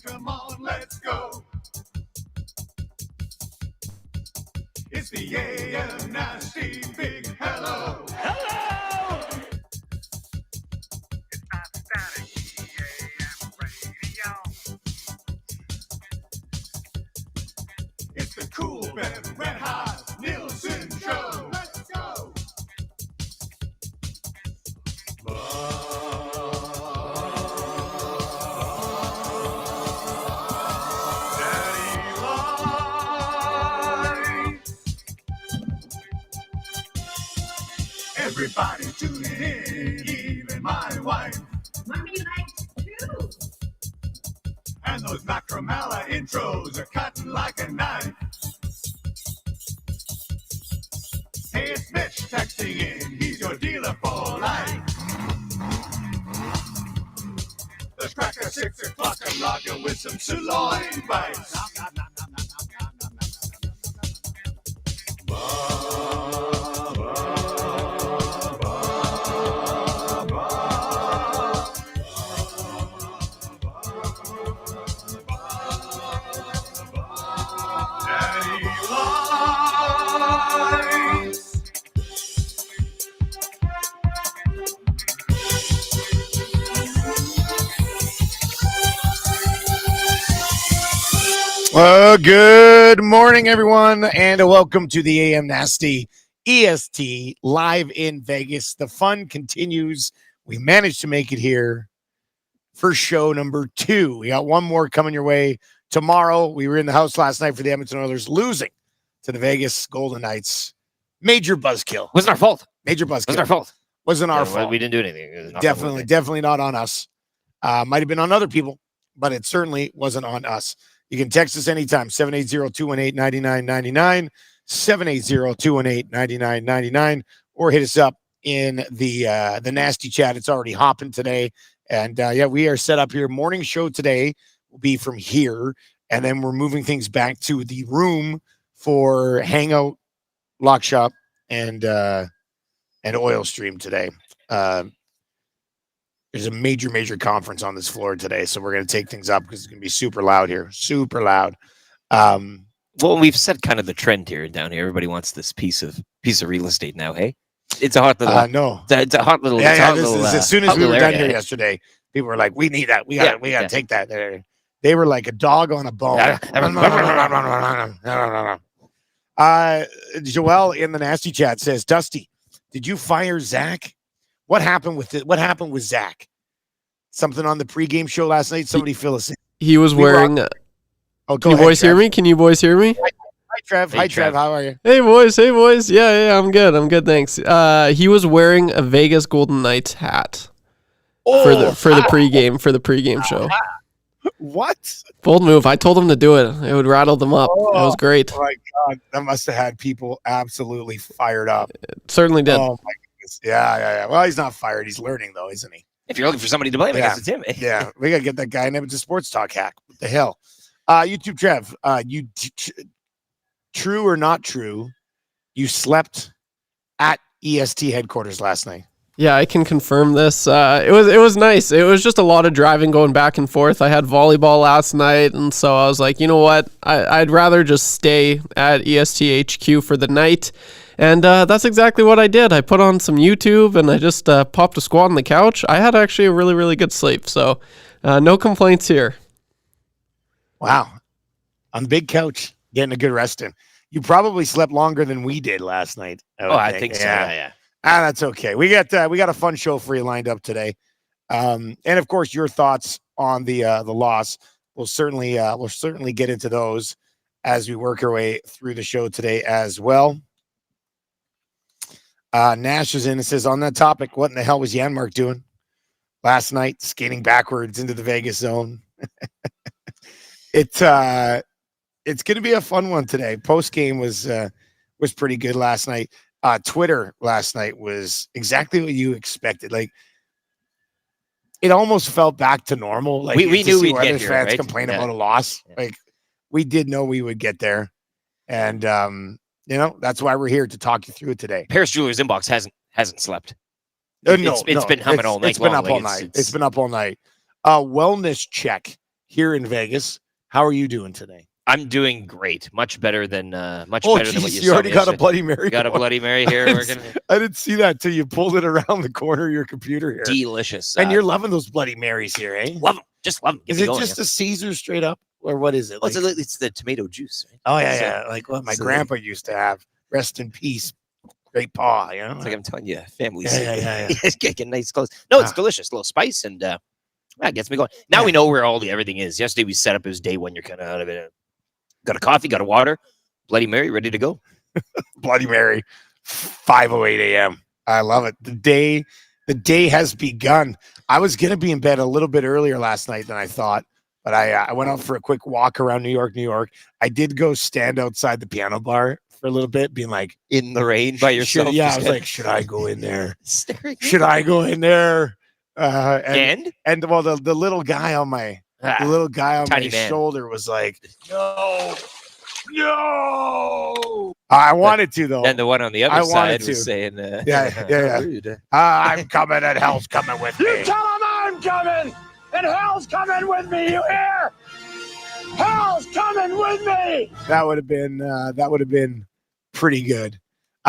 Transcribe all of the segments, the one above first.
come on, let's go. It's the AM Nasty Big Hello. Hello! It's not static AM radio. It's the Cool Ben Red Hot Nielsen Show. Let's go! Everybody tuning in, even my wife. Mommy likes too. And those Macramalla intros are cutting like a knife. Hey, it's Mitch texting in, he's your dealer for life. Let's crack a 6 o'clock and lager with some sirloin bites. Good morning, everyone, and welcome to the AM Nasty EST live in Vegas. The fun continues. We managed to make it here for show number 2. We got one more coming your way tomorrow. We were in the house last night for the Edmonton Oilers losing to the Vegas Golden Knights. Major buzzkill. Wasn't our fault. Major buzzkill. Wasn't our fault. Wasn't our fault. We didn't do anything. Definitely not on us. Might have been on other people, but it certainly wasn't on us. You can text us anytime, 780-218-9999, 780-218-9999, or hit us up in the nasty chat. It's already hopping today. And we are set up here. Morning show today will be from here. And then we're moving things back to the room for Hangout, Lock Shop, and Oil Stream today. There's a major conference on this floor today, so we're going to take things up because it's going to be super loud here. Super loud. Well, we've set kind of the trend here down here. Everybody wants this piece of real estate now. Hey, it's a hot little. No, it's a hot little. As soon as we were done here yesterday, people were like, "We need that. We got to take that." They were like a dog on a bone. Joel in the nasty chat says, "Dusty, did you fire Zach? What happened with it? What happened with Zach? Something on the pregame show last night? Somebody fill us in." He was wearing. Can you boys hear me? Can you boys hear me? Hi, Trev. Hi, Trev. How are you? Hey, boys. Yeah, I'm good. Thanks. He was wearing a Vegas Golden Knights hat for the pregame show. What? Bold move. I told him to do it. It would rattle them up. It was great. Oh my God, that must have had people absolutely fired up. It certainly did. Oh my goodness. Yeah. Well, he's not fired. He's learning though, isn't he? If you're looking for somebody to blame, I guess it's him. Yeah, we gotta get that guy in Edmonton Sports Talk hack. What the hell? YouTube Trev, true or not true, you slept at EST headquarters last night. Yeah, I can confirm this. It was nice. It was just a lot of driving going back and forth. I had volleyball last night, and so I was like, you know what? I'd rather just stay at EST HQ for the night. And that's exactly what I did. I put on some YouTube, and I just popped a squat on the couch. I had actually a really, really good sleep, so no complaints here. Wow. On the big couch, getting a good rest in. You probably slept longer than we did last night. I think so. Yeah. That's okay. We got a fun show for you lined up today, and of course your thoughts on the loss. We'll certainly get into those as we work our way through the show today as well. Nash is in and says, on that topic, what in the hell was Janmark doing last night? Skating backwards into the Vegas zone. It's going to be a fun one today. Post game was pretty good last night. Twitter last night was exactly what you expected. Like, it almost felt back to normal. Like, we knew we'd get here, fans right? complain about a loss. Yeah. Like, we did know we would get there, and that's why we're here to talk you through it today. Paris Jewelers inbox hasn't slept. It's been humming all night. It's been up all night. It's been up all night. Wellness check here in Vegas. How are you doing today? I'm doing great. Much better than what geez, you saw already got a yesterday. Bloody Mary. Got a Bloody Mary here. I didn't see that till you pulled it around the corner of your computer here. Delicious. And you're loving those Bloody Marys here, eh? love them. Just love them. Is it just a Caesar straight up, or what is it? Like, it's the tomato juice. Right? Oh yeah. Like what my grandpa used to have. Rest in peace. Great paw, you know. It's like I'm telling you, families. Yeah. It's getting nice clothes. No, it's delicious. A little spice and that gets me going. Now we know where everything is. Yesterday we set up. It was day one. You're kind of out of it. Got a coffee, got a water, Bloody Mary, ready to go. Bloody Mary, 5:08 a.m. I love it. The day has begun. I was gonna be in bed a little bit earlier last night than I thought, but I went out for a quick walk around New York. I did go stand outside the piano bar for a little bit, being like in the rain by yourself. I was like, should I go in there? Staring. Should I go in there? And well, the little guy on my shoulder was like, no. I wanted to though. And the one on the other side was saying, yeah. I'm coming and hell's coming with me. You tell him I'm coming and hell's coming with me, you hear? Hell's coming with me. That would have been pretty good.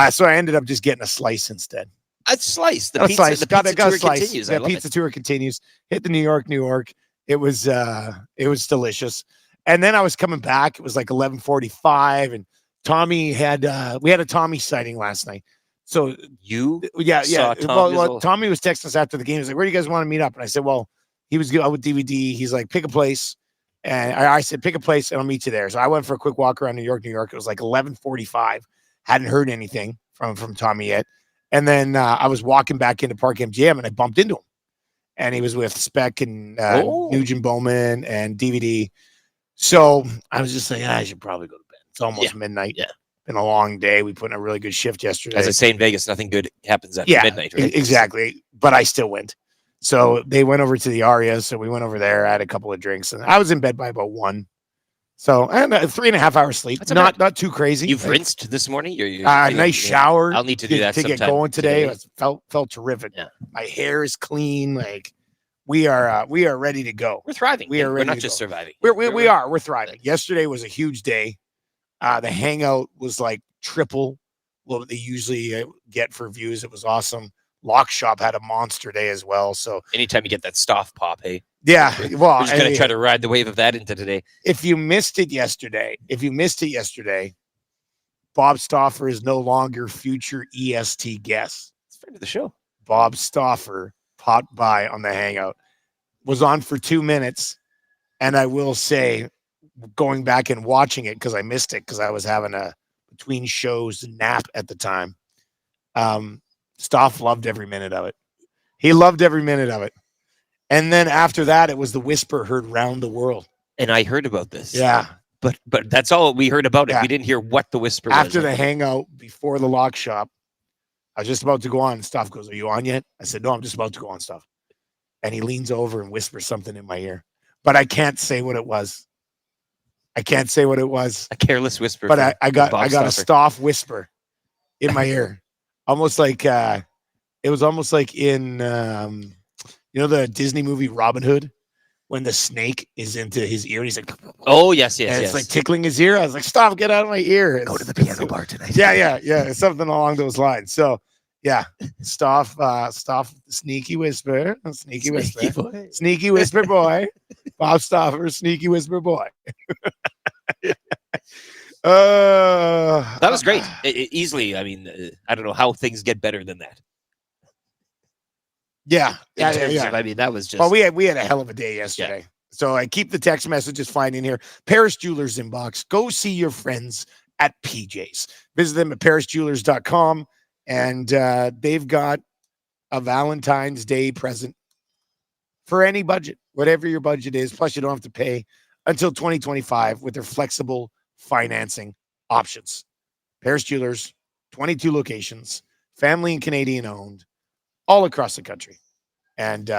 So I ended up just getting a slice instead. A slice. The pizza tour continues. The pizza tour continues. Hit the New York. It was delicious. And then I was coming back. It was like 11:45, and Tommy had we had a Tommy sighting last night. So saw Tom well, Tommy was texting us after the game. He's like, "Where do you guys want to meet up?" And I said, "Well, he was good with DVD." He's like, "Pick a place," and I said, "Pick a place, and I'll meet you there." So I went for a quick walk around New York. It was like 11:45. Hadn't heard anything from Tommy yet. And then I was walking back into Park MGM, and I bumped into him. And he was with Speck and Nugent Bowman and DVD. So I was just like, I should probably go to bed. It's almost midnight. Yeah. Been a long day. We put in a really good shift yesterday. As I say in Vegas, nothing good happens after midnight, right? Exactly. But I still went. So they went over to the Aria. So we went over there. I had a couple of drinks. And I was in bed by about 1. So I had 3.5 hours sleep. Not too crazy. You've rinsed this morning? Nice shower. I'll need to do that to sometime get going today. today. It felt terrific. Yeah. My hair is clean. Like we are ready to go. We're thriving. We're not just surviving. We're thriving. Yesterday was a huge day. The hangout was like triple what they usually get for views. It was awesome. Lock Shop had a monster day as well. So anytime you get that Stoff pop, hey. Yeah, well, we're just gonna try to ride the wave of that into today. If you missed it yesterday, Bob Stauffer is no longer future EST guest. It's friend of the show. Bob Stauffer popped by on the hangout, was on for 2 minutes, and I will say, going back and watching it because I missed it because I was having a between shows nap at the time. Staff loved every minute of it. He loved every minute of it. And then after that, it was the whisper heard round the world. And I heard about this. Yeah. But that's all we heard about it. We didn't hear what the whisper was. After the hangout, before the Lock Shop, I was just about to go on, and Staff goes, "Are you on yet?" I said, "No, I'm just about to go on, Staff." And he leans over and whispers something in my ear. But I can't say what it was. A careless whisper. But I got a Staff whisper in my ear. Almost like it was almost like in the Disney movie Robin Hood when the snake is into his ear and he's like, oh yes. It's like tickling his ear. I was like, "Stop, get out of my ear." Go to the piano bar tonight. Yeah. Something along those lines. So yeah, Staff, sneaky whisper, sneaky whisper boy, Bob Stauffer, sneaky whisper boy. That was great. Easily. I mean, I don't know how things get better than that. Yeah. I mean, that was just. Well, we had a hell of a day yesterday. Yeah. So I keep the text messages fine in here. Paris Jewelers inbox. Go see your friends at PJ's. Visit them at parisjewelers.com, and they've got a Valentine's Day present for any budget, whatever your budget is. Plus, you don't have to pay until 2025 with their flexible financing options. Paris Jewelers, 22 locations, family and Canadian owned, all across the country. And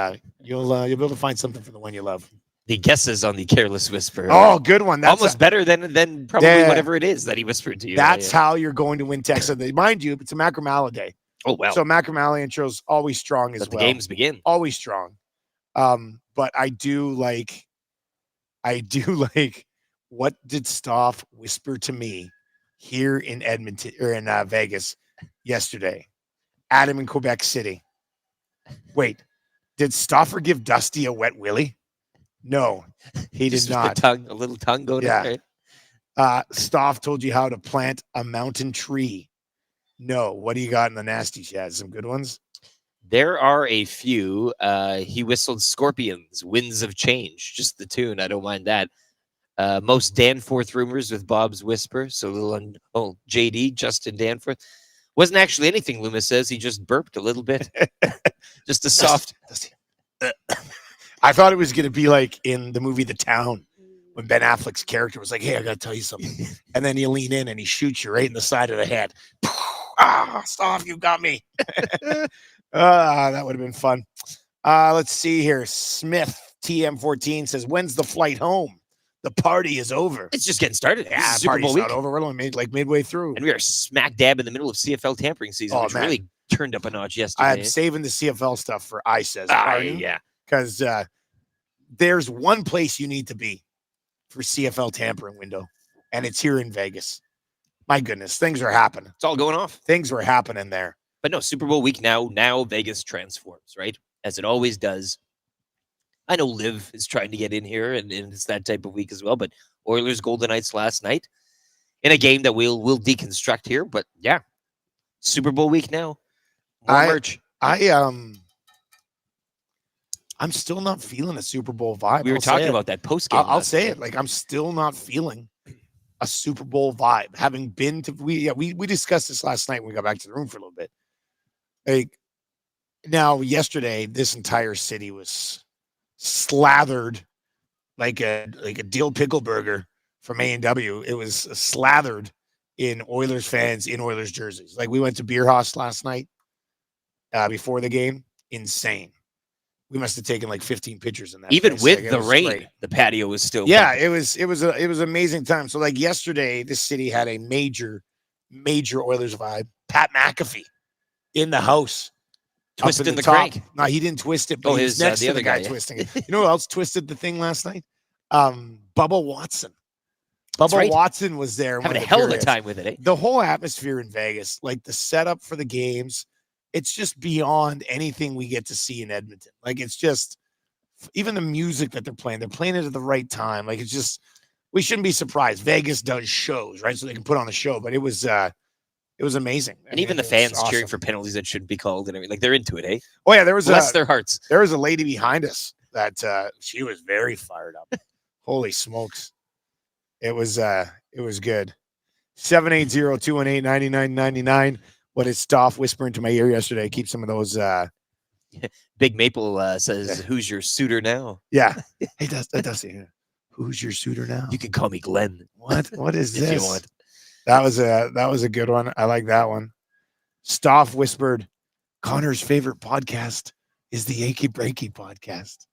you'll be able to find something for the one you love. The guesses on the careless whisper. Oh, good one. That's almost better than probably whatever it is that he whispered to you. That's how you're going to win Texas. Mind you, it's a Macramalla day. Oh, wow. So Macramalla intros always strong as well. The games begin. Always strong. But I do like I do like, what did Stoff whisper to me here in Edmonton or in Vegas yesterday? Adam in Quebec City. Wait, did Stoffer give Dusty a wet willy? No, he did Just with not. a little tongue going Yeah. in there. Stoff told you how to plant a mountain tree. No, what do you got in the nasty chat? Some good ones? There are a few. He whistled Scorpions, Winds of Change, just the tune. I don't mind that. Most Danforth rumors with Bob's Whisper. So little JD, Justin Danforth. Wasn't actually anything, Loomis says. He just burped a little bit. Just a soft. I thought it was going to be like in the movie The Town when Ben Affleck's character was like, hey, I got to tell you something. And then you lean in and he shoots you right in the side of the head. Stop, you got me. That would have been fun. Let's see here. Smith TM14 says, when's the flight home? The party is over. It's just getting started. Yeah, Super party's Bowl week. not over. We're only midway through. And we are smack dab in the middle of CFL tampering season, which man. really turned up a notch yesterday. I'm saving the CFL stuff for I says. Yeah. Because there's one place you need to be for CFL tampering window, and it's here in Vegas. My goodness, things are happening. It's all going off. Things were happening there. But no, Super Bowl week now. Now Vegas transforms, right? As it always does. I know Liv is trying to get in here, and it's that type of week as well. But Oilers Golden Knights last night in a game that we'll deconstruct here. But yeah, Super Bowl week now. More merch. I'm still not feeling a Super Bowl vibe. We were talking about that post game. I'll say it. Like, I'm still not feeling a Super Bowl vibe. Having been to we discussed this last night when we got back to the room for a little bit. Like, now yesterday, this entire city was slathered like a dill pickle burger from A&W. It was slathered in Oilers fans in Oilers jerseys. Like, we went to Beer House last night before the game. Insane. We must have taken like 15 pictures in that. Even place. with like, the rain, great. the patio was still. Yeah, it was an amazing time. So like yesterday, this city had a major Oilers vibe. Pat McAfee in the house, Twisting the top. crank. No, he didn't twist it. But he was next the to other the guy guy, twisting it. You know who else twisted the thing last night? Bubba Watson. Bubba right. Watson was there. Having a hell of a time with it. Eh? The whole atmosphere in Vegas, like the setup for the games, it's just beyond anything we get to see in Edmonton. Like, it's just. Even the music that they're playing it at the right time. Like, it's just, we shouldn't be surprised. Vegas does shows, right? So they can put on a show, but it was amazing. And even the fans cheering for penalties that shouldn't be called and everything. Like, they're into it, eh? Oh yeah, there was Bless their hearts. There was a lady behind us that she was very fired up. Holy smokes. It was good. 780-218-9999. What did Stoff whisper into my ear yesterday? Keep some of those Big Maple says, who's your suitor now? Yeah. Hey, Dusty. Who's your suitor now? You can call me Glenn. What is this? If you want. That was a good one. I like that one. Stoff whispered, Connor's favorite podcast is the Achy Breaky podcast.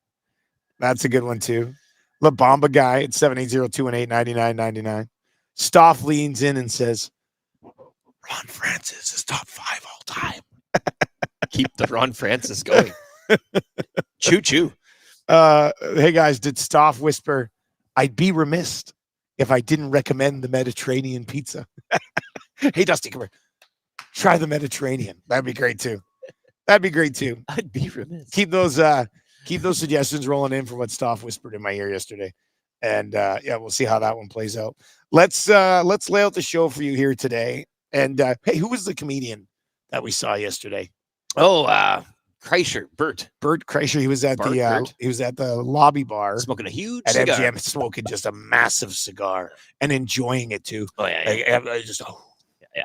That's a good one too. La Bamba guy at 780-218-9999. Stoff leans in and says, Ron Francis is top 5 all time. Keep the Ron Francis going. Choo choo. Hey guys, did Stoff whisper, I'd be remiss if I didn't recommend the Mediterranean pizza? Hey Dusty, come here. Try the Mediterranean. That'd be great too. I'd be remiss. Keep those suggestions rolling in for what Stoff whispered in my ear yesterday. And we'll see how that one plays out. Let's lay out the show for you here today. And hey, who was the comedian that we saw yesterday? Oh, Kreischer, Bert Kreischer. He was at the lobby bar smoking a huge at cigar. MGM, smoking just a massive cigar and enjoying it too. Oh yeah,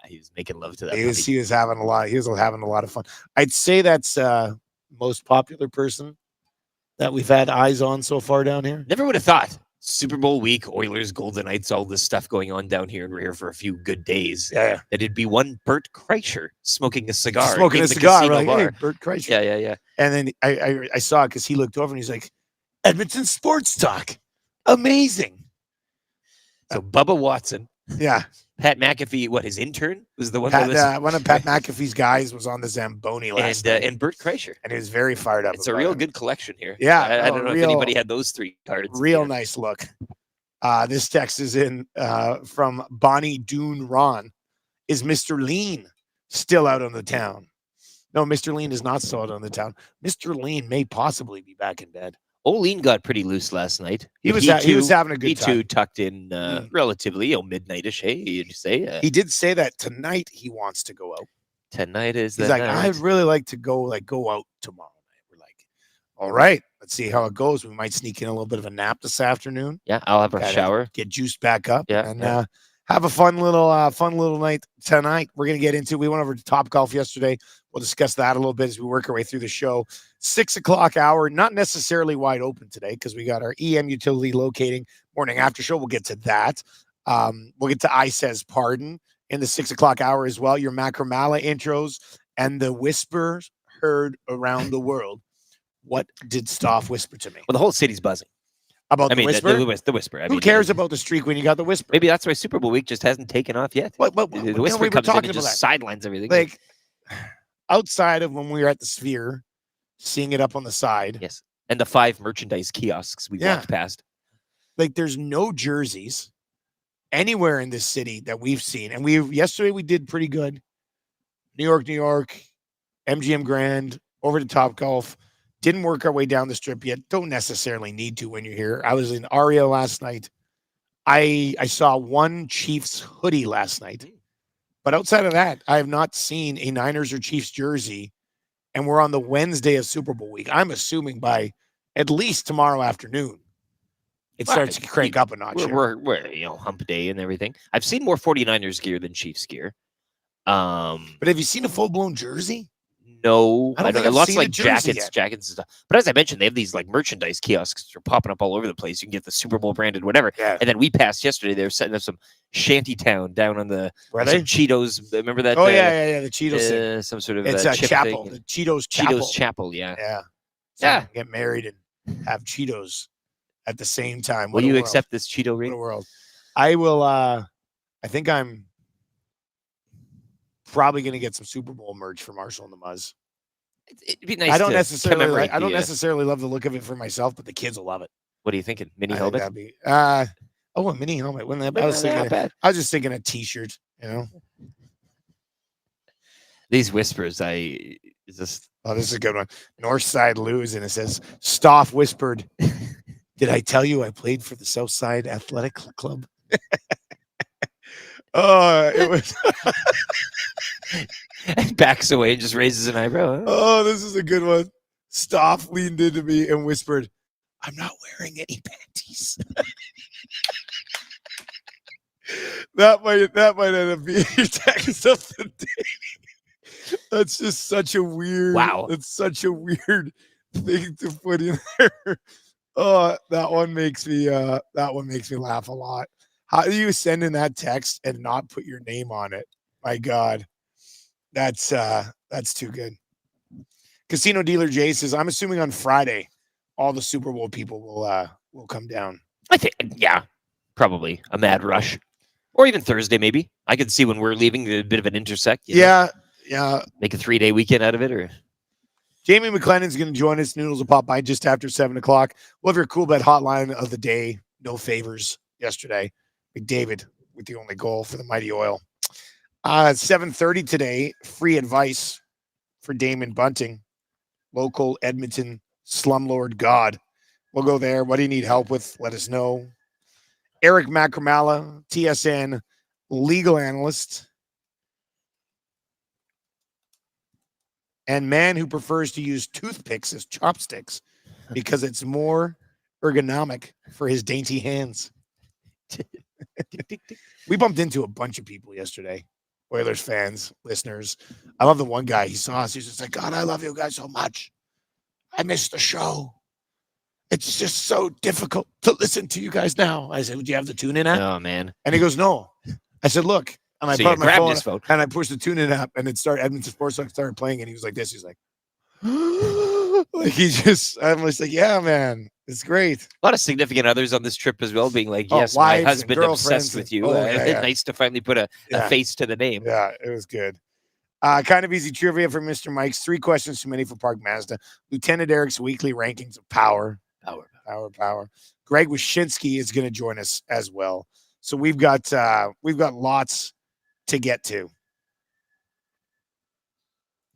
he was making love to that. He was having a lot of fun. I'd say that's most popular person that we've had eyes on so far down here. Never would have thought. Super Bowl week, Oilers, Golden Knights, all this stuff going on down here, and we're here for a few good days. Yeah. That it'd be one Bert Kreischer smoking a cigar. We're like, hey, Bert Kreischer. Yeah. And then I saw it because he looked over and he's like, Edmonton Sports Talk. Amazing. So Bubba Watson. Yeah. Pat McAfee, what, his intern was the one Pat, that was, one of Pat McAfee's guys was on the Zamboni last night, and Bert Kreischer. and he was very fired up. It's a about real it. good collection here. Yeah, I don't know if anybody had those 3 cards. Real nice look. This text is in from Bonnie Doon Ron. Is Mr. Lean still out on the town? No, Mr. Lean is not still out on the town. Mr. Lean may possibly be back in bed. Olean got pretty loose last night. He was having a good he time. too tucked in relatively, midnightish. Hey, you'd say He did say that tonight he wants to go out. tonight is He's the like, night. I'd really like to go out tomorrow night. We're like, all right, let's see how it goes. We might sneak in a little bit of a nap this afternoon. Yeah, I'll have a Gotta shower. Get juiced back up. Yeah, And yeah. have a fun little night tonight. We're gonna get into. We went over to Top Golf yesterday. We'll discuss that a little bit as we work our way through the show. 6 o'clock hour, not necessarily wide open today because we got our EM utility locating morning after show. We'll get to that. We'll get to I Says Pardon in the 6 o'clock hour as well. Your Macramalla intros and the whispers heard around the world. What did Stoff whisper to me? Well, the whole city's buzzing. About I the mean, whisper? the whisper. I Who mean, cares about the streak when you got the whisper? Maybe that's why Super Bowl week just hasn't taken off yet. What, The whisper we were comes in talking and about just that. sidelines everything. Like, outside of when we were at the Sphere, seeing it up on the side, yes, and the 5 merchandise kiosks we Yeah. walked past. like there's no jerseys anywhere in this city that we've seen. And yesterday we did pretty good. New York, MGM Grand, over to Top Golf. Didn't work our way down the strip yet. Don't necessarily need to when you're here. I was in Aria last night. I saw one Chiefs hoodie last night. But outside of that, I have not seen a Niners or Chiefs jersey. And we're on the Wednesday of Super Bowl week. I'm assuming by at least tomorrow afternoon, it starts to crank up a notch. We're hump day and everything. I've seen more 49ers gear than Chiefs gear. But have you seen a full-blown jersey? No, I don't think I've lots seen of like a jersey jackets and stuff. But as I mentioned, they have these like merchandise kiosks that are popping up all over the place. You can get the Super Bowl branded whatever. Yeah. And then we passed yesterday. They were setting up some shantytown down on the Were some they? Cheetos. Remember that? Oh, yeah. The Cheetos thing. Some sort of It's a chip chapel. thing. The Cheetos chapel. Cheetos Chapel. Yeah. Yeah. Yeah. Get married and have Cheetos at the same time. Will you accept this Cheeto What ring? a world. I will. I think I'm probably going to get some Super Bowl merch for Marshall and the Muzz. It'd be nice. I don't to necessarily. commemorate I don't the, necessarily love the look of it for myself, but the kids will love it. What are you thinking? Mini I think helmet? that'd be, a mini helmet. Wouldn't that? I was Not thinking. bad. I was just thinking a T-shirt. You know. These whispers, I just Oh, this is a good one. Northside Lose, and it says Stoff whispered, "Did I tell you I played for the Southside Athletic Club?" Oh, it was. backs away and just raises an eyebrow. Huh? Oh, this is a good one. Stoff leaned into me and whispered, "I'm not wearing any panties." that might end up being your text of the day. That's just such a weird. Wow. That's such a weird thing to put in there. Oh, that one makes me laugh a lot. How do you send in that text and not put your name on it? My God. That's too good. Casino Dealer Jay says, I'm assuming on Friday, all the Super Bowl people will come down. I think, yeah, probably a mad rush, or even Thursday maybe. I could see when we're leaving a bit of an intersect. you know, Yeah. make a 3-day weekend out of it, or Jamie McLennan's going to join us. Noodles will pop by just after 7 o'clock. We'll have your cool bet hotline of the day. No favors yesterday. McDavid with the only goal for the Mighty Oil. 7:30 today. Free advice for Damon Bunting, local Edmonton slumlord god. We'll go there. What do you need help with? Let us know. Eric Macramalla, TSN legal analyst, and man who prefers to use toothpicks as chopsticks because it's more ergonomic for his dainty hands. We bumped into a bunch of people yesterday. Oilers fans, listeners. I love the one guy. He saw us. He's just like, God, I love you guys so much. I missed the show. It's just so difficult to listen to you guys now. I said, would you have the tune in app? oh man, And he goes, no. I said, look. And I So put you up my grabbed phone, his phone. and I pushed the tune in app, and it started. Edmonton Sports Talk started playing, and he was like this. He's like, like he just. I'm just like, yeah, man. It's great. A lot of significant others on this trip as well, being like, Oh, yes, my wives and husband girlfriends obsessed with you. and- oh, yeah, yeah. Nice to finally put a Yeah. face to the name. Yeah, it was good. Kind of easy trivia for Mr. Mike's. 3 questions too many for Park Mazda. Lieutenant Eric's weekly rankings of power. Greg Wyshynski is going to join us as well. So we've got lots to get to.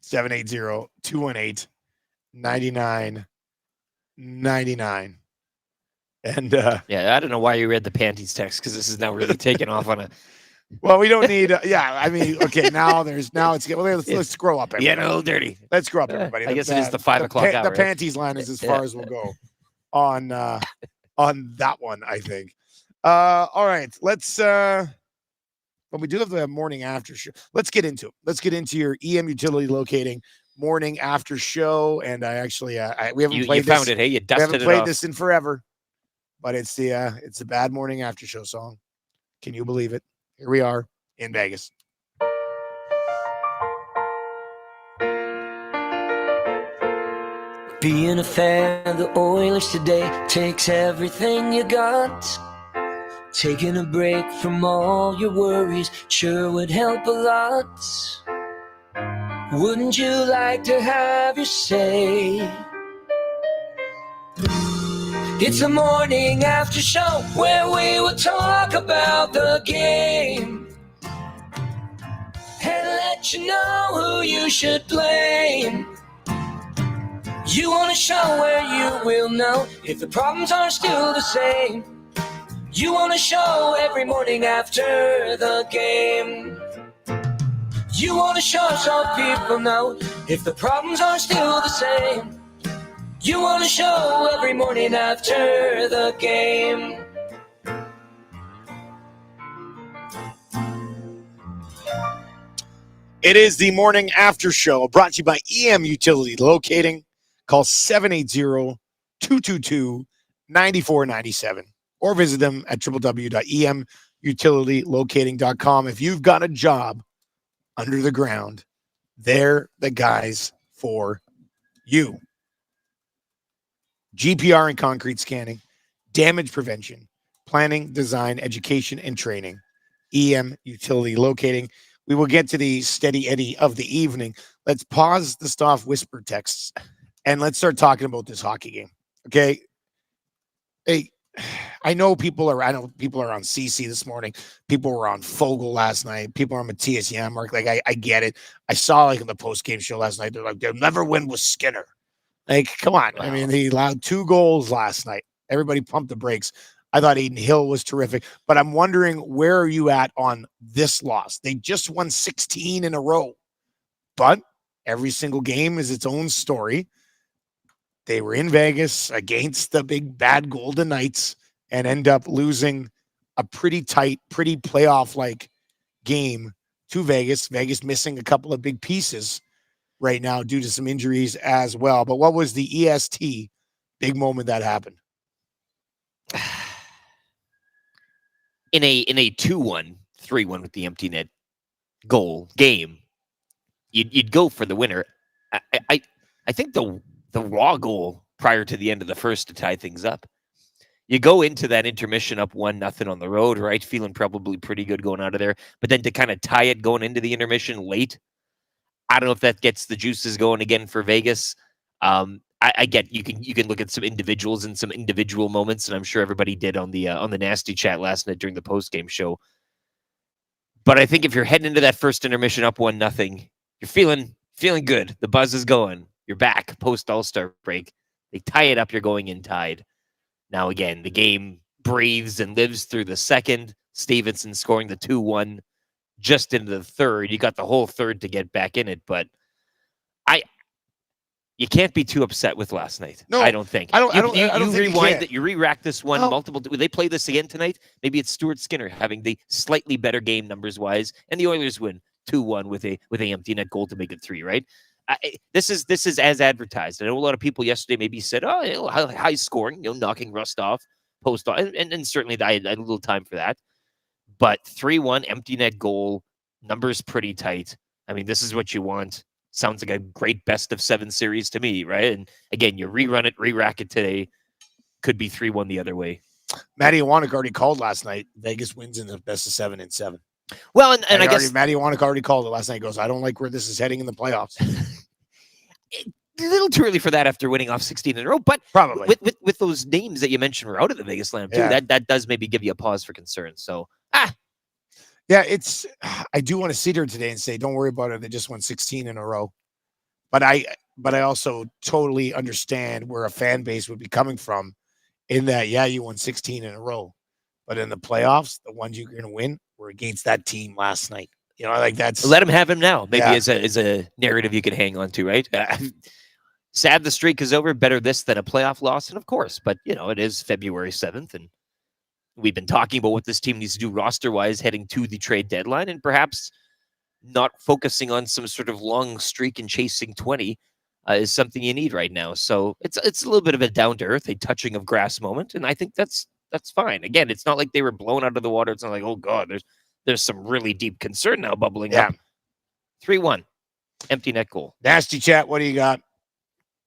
780-218-9999. And Yeah, I don't know why you read the panties text, because this is now really taking off on a. well, we don't need. I mean, okay. Now it's let's scroll up. Yeah, a little dirty. Let's scroll up, everybody. I guess it is the 5 o'clock hour. The panties line is as far as we'll go on that one, I think. All right, let's. But we do have the morning after show. Let's get into it. Let's get into your EM utility locating morning after show. And I actually, we haven't played this. You found it. Hey, you dusted it off. We haven't played this in forever, but it's the bad morning after show song. Can you believe it? Here we are in Vegas. Being a fan of the Oilers today takes everything you got. Taking a break from all your worries sure would help a lot. Wouldn't you like to have your say? It's a morning after show where we will talk about the game and let you know who you should blame. You want a show where you will know if the problems are still the same. You want a show every morning after the game. You want a show so people know if the problems are still the same. You want a show every morning after the game. It is the morning after show brought to you by EM Utility Locating. Call 780-222-9497 or visit them at www.emutilitylocating.com. If you've got a job under the ground, they're the guys for you. GPR and concrete scanning, damage prevention, planning, design, education, and training. EM Utility Locating. We will get to the steady Eddie of the evening. Let's pause the Stoff whisper texts and let's start talking about this hockey game. Okay. Hey, I know people are on CC this morning. People were on Fogel last night. People are on Matthias Janmark. Like, I get it. I saw like in the post-game show last night, they're like, they'll never win with Skinner. Like, come on. Wow. I mean, he allowed 2 goals last night. Everybody pumped the brakes. I thought Aiden Hill was terrific, but I'm wondering, where are you at on this loss? They just won 16 in a row, but every single game is its own story. They were in Vegas against the big bad Golden Knights and end up losing a pretty tight, pretty playoff-like game to Vegas. Vegas missing a couple of big pieces right now due to some injuries as well. But what was the EST big moment that happened? In a 2-1, 3-1 with the empty net goal game, you'd go for the winner. I think the raw goal prior to the end of the first to tie things up. You go into that intermission up 1-0 on the road, right? Feeling probably pretty good going out of there. But then to kind of tie it going into the intermission late, I don't know if that gets the juices going again for Vegas. I get you can look at some individuals and some individual moments, and I'm sure everybody did on the nasty chat last night during the post-game show. But I think if you're heading into that first intermission up 1-0, you're feeling good. The buzz is going. You're back post All-Star break. They tie it up. You're going in tied. Now again, the game breathes and lives through the second. Stevenson scoring the 2-1 just into the third. You got the whole third to get back in it, but you can't be too upset with last night. No, I don't think. I don't think rewind that. You re-rack this one multiple. Will they play this again tonight? Maybe it's Stuart Skinner having the slightly better game numbers wise, and the Oilers win 2-1 with a empty net goal to make it 3. Right? This is as advertised. I know a lot of people yesterday maybe said, "Oh, high scoring, knocking rust off post," and certainly I had a little time for that. But 3-1 empty net goal, numbers pretty tight. I mean, this is what you want. Sounds like a great best of 7 series to me, right? And again, you rerun it, re-rack it today. could be 3-1 the other way. Matty Iwanek already called last night. Vegas wins in the best of 7 in 7. Well, and I guess Matty Iwanek already called it last night. He goes, I don't like where this is heading in the playoffs. a little too early for that after winning off 16 in a row, but Probably. with those names that you mentioned were out of the Vegas Slam too, Yeah. that does maybe give you a pause for concern. So Yeah, I do want to sit here today and say, don't worry about it. They just won 16 in a row. But I also totally understand where a fan base would be coming from in that, yeah, you won 16 in a row. But in the playoffs, the ones you're going to win were against that team last night. You know, like that's let him have him now. Maybe Yeah. as a narrative you could hang on to, right? Sad the streak is over. Better this than a playoff loss, and of course, but it is February 7th, and we've been talking about what this team needs to do roster-wise heading to the trade deadline, and perhaps not focusing on some sort of long streak and chasing 20 is something you need right now. So it's a little bit of a down-to-earth, a touching of grass moment, and I think that's fine. Again, it's not like they were blown out of the water. It's not like, oh, God, there's some really deep concern now bubbling up. 3-1, empty net goal. nasty chat. What do you got?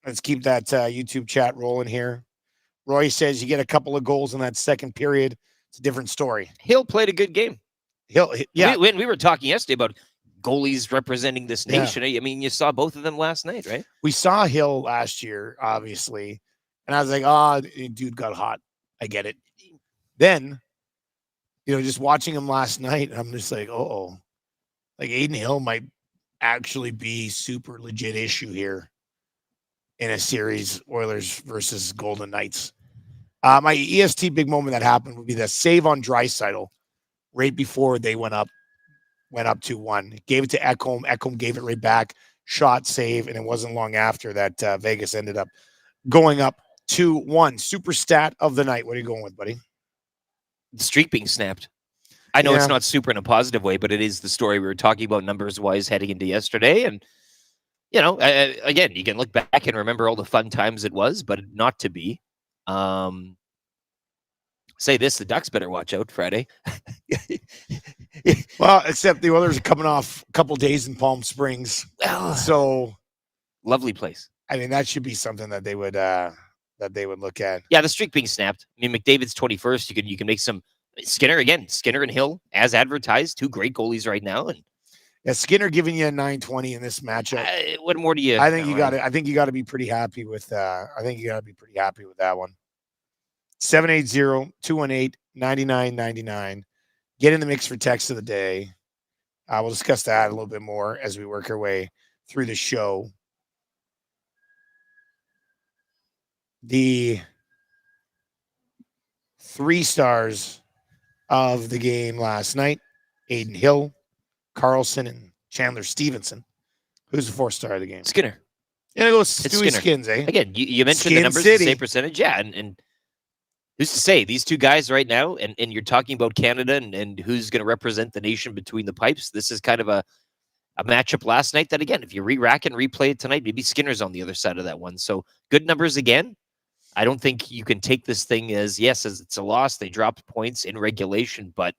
Let's keep that YouTube chat rolling here. Roy says you get a couple of goals in that second period. It's a different story. Hill played a good game. Yeah. We were talking yesterday about goalies representing this Yeah. nation. I mean, you saw both of them last night, right? We saw Hill last year, obviously. And I was like, oh, dude got hot. I get it. Then, just watching him last night, I'm just like, oh, like Aiden Hill might actually be super legit issue here in a series, Oilers versus Golden Knights. My EST big moment that happened would be the save on Draisaitl right before they went up 2-1. Gave it to Ekholm. Ekholm gave it right back. Shot, save, and it wasn't long after that Vegas ended up going up 2-1. Super stat of the night. What are you going with, buddy? The streak being snapped. I know Yeah. it's not super in a positive way, but it is the story we were talking about numbers-wise heading into yesterday. And, again, you can look back and remember all the fun times it was, but not to be. Say this, the Ducks better watch out Friday. Well, except the Oilers are coming off a couple days in Palm Springs. Well, So, lovely place. I mean, that should be something that they would look at. Yeah, the streak being snapped. I mean, McDavid's 21st. You can make some Skinner and Hill as advertised. Two great goalies right now. And Yeah, Skinner giving you a 920 in this matchup. what more do you? I think you got to. I think you got to be pretty happy with. I think you got to be pretty happy with that one. 780-218-9999. Get in the mix for text of the day. We'll discuss that a little bit more as we work our way through the show. The 3 stars of the game last night: Aiden Hill, Carlson, and Chandler Stevenson. Who's the 4th star of the game? Skinner. Yeah, it goes It's Stewie Skinner. Skins, eh? Again, you mentioned Skin the numbers, City. the same percentage. Yeah, and who's to say these two guys right now, and you're talking about Canada and who's going to represent the nation between the pipes. This is kind of a matchup last night that, again, if you re-rack and replay it tonight, maybe Skinner's on the other side of that one. So good numbers again. I don't think you can take this thing as it's a loss. They dropped points in regulation, but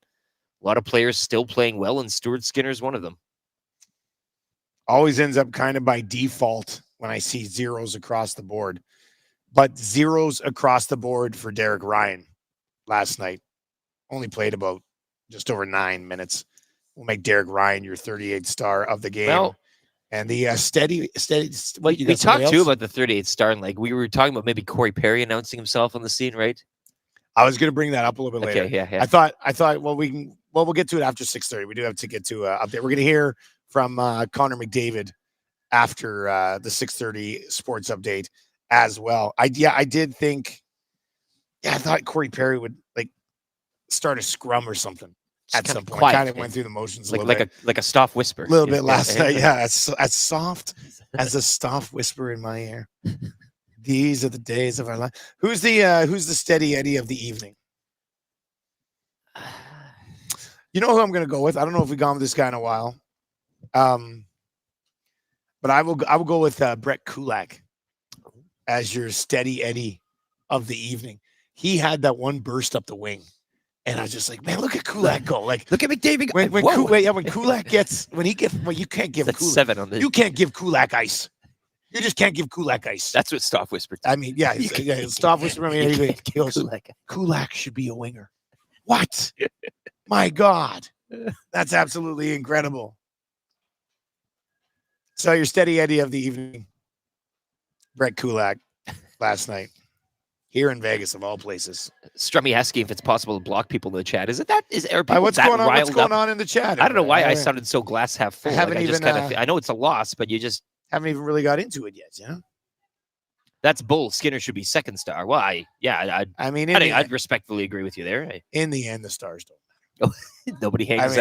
a lot of players still playing well, and Stuart Skinner's one of them. Always ends up kind of by default when I see zeros across the board. But zeros across the board for Derek Ryan last night. Only played about just over 9 minutes. We'll make Derek Ryan your 38th star of the game. Well, and the steady. Well, you we got somebody talked too else? about the 38th star, and like we were talking about maybe Corey Perry announcing himself on the scene, right? I was going to bring that up a little bit later. Okay, yeah. I thought. Well, we'll get to it after 6:30. We do have to get to update. We're going to hear from Conor McDavid after the 6:30 sports update as well. I did think. Yeah, I thought Corey Perry would start a scrum or something at some point. Quiet, Kind of went through the motions a little bit. like a soft whisper. A little bit last night. Yeah, as soft as a soft whisper in my ear. These are the days of our life. Who's the steady Eddie of the evening? You know who I'm going to go with? I don't know if we've gone with this guy in a while. But I will go with Brett Kulak as your steady Eddie of the evening. He had that one burst up the wing. And I was just like, man, look at Kulak go. Like, Look at McDavid. when Whoa. Kulak gets, you can't give That's Kulak. 7 on the. You can't give Kulak ice. You just can't give Kulak ice. That's what Stoff whispered. I mean, yeah, stop whispering. He goes, Kulak. Kulak should be a winger. What? My God. That's absolutely incredible. So your steady Eddie of the evening, Brett Kulak, last night here in Vegas, of all places. Strummy asking if it's possible to block people in the chat. Are people what's that going on? riled What's going up? on in the chat? I don't know why I sounded so glass half full. I haven't I know it's a loss, but you just haven't even really got into it yet. Yeah, that's bull. Skinner should be second star. Well, I'd respectfully agree with you there. In the end, the Stars don't matter. Nobody hangs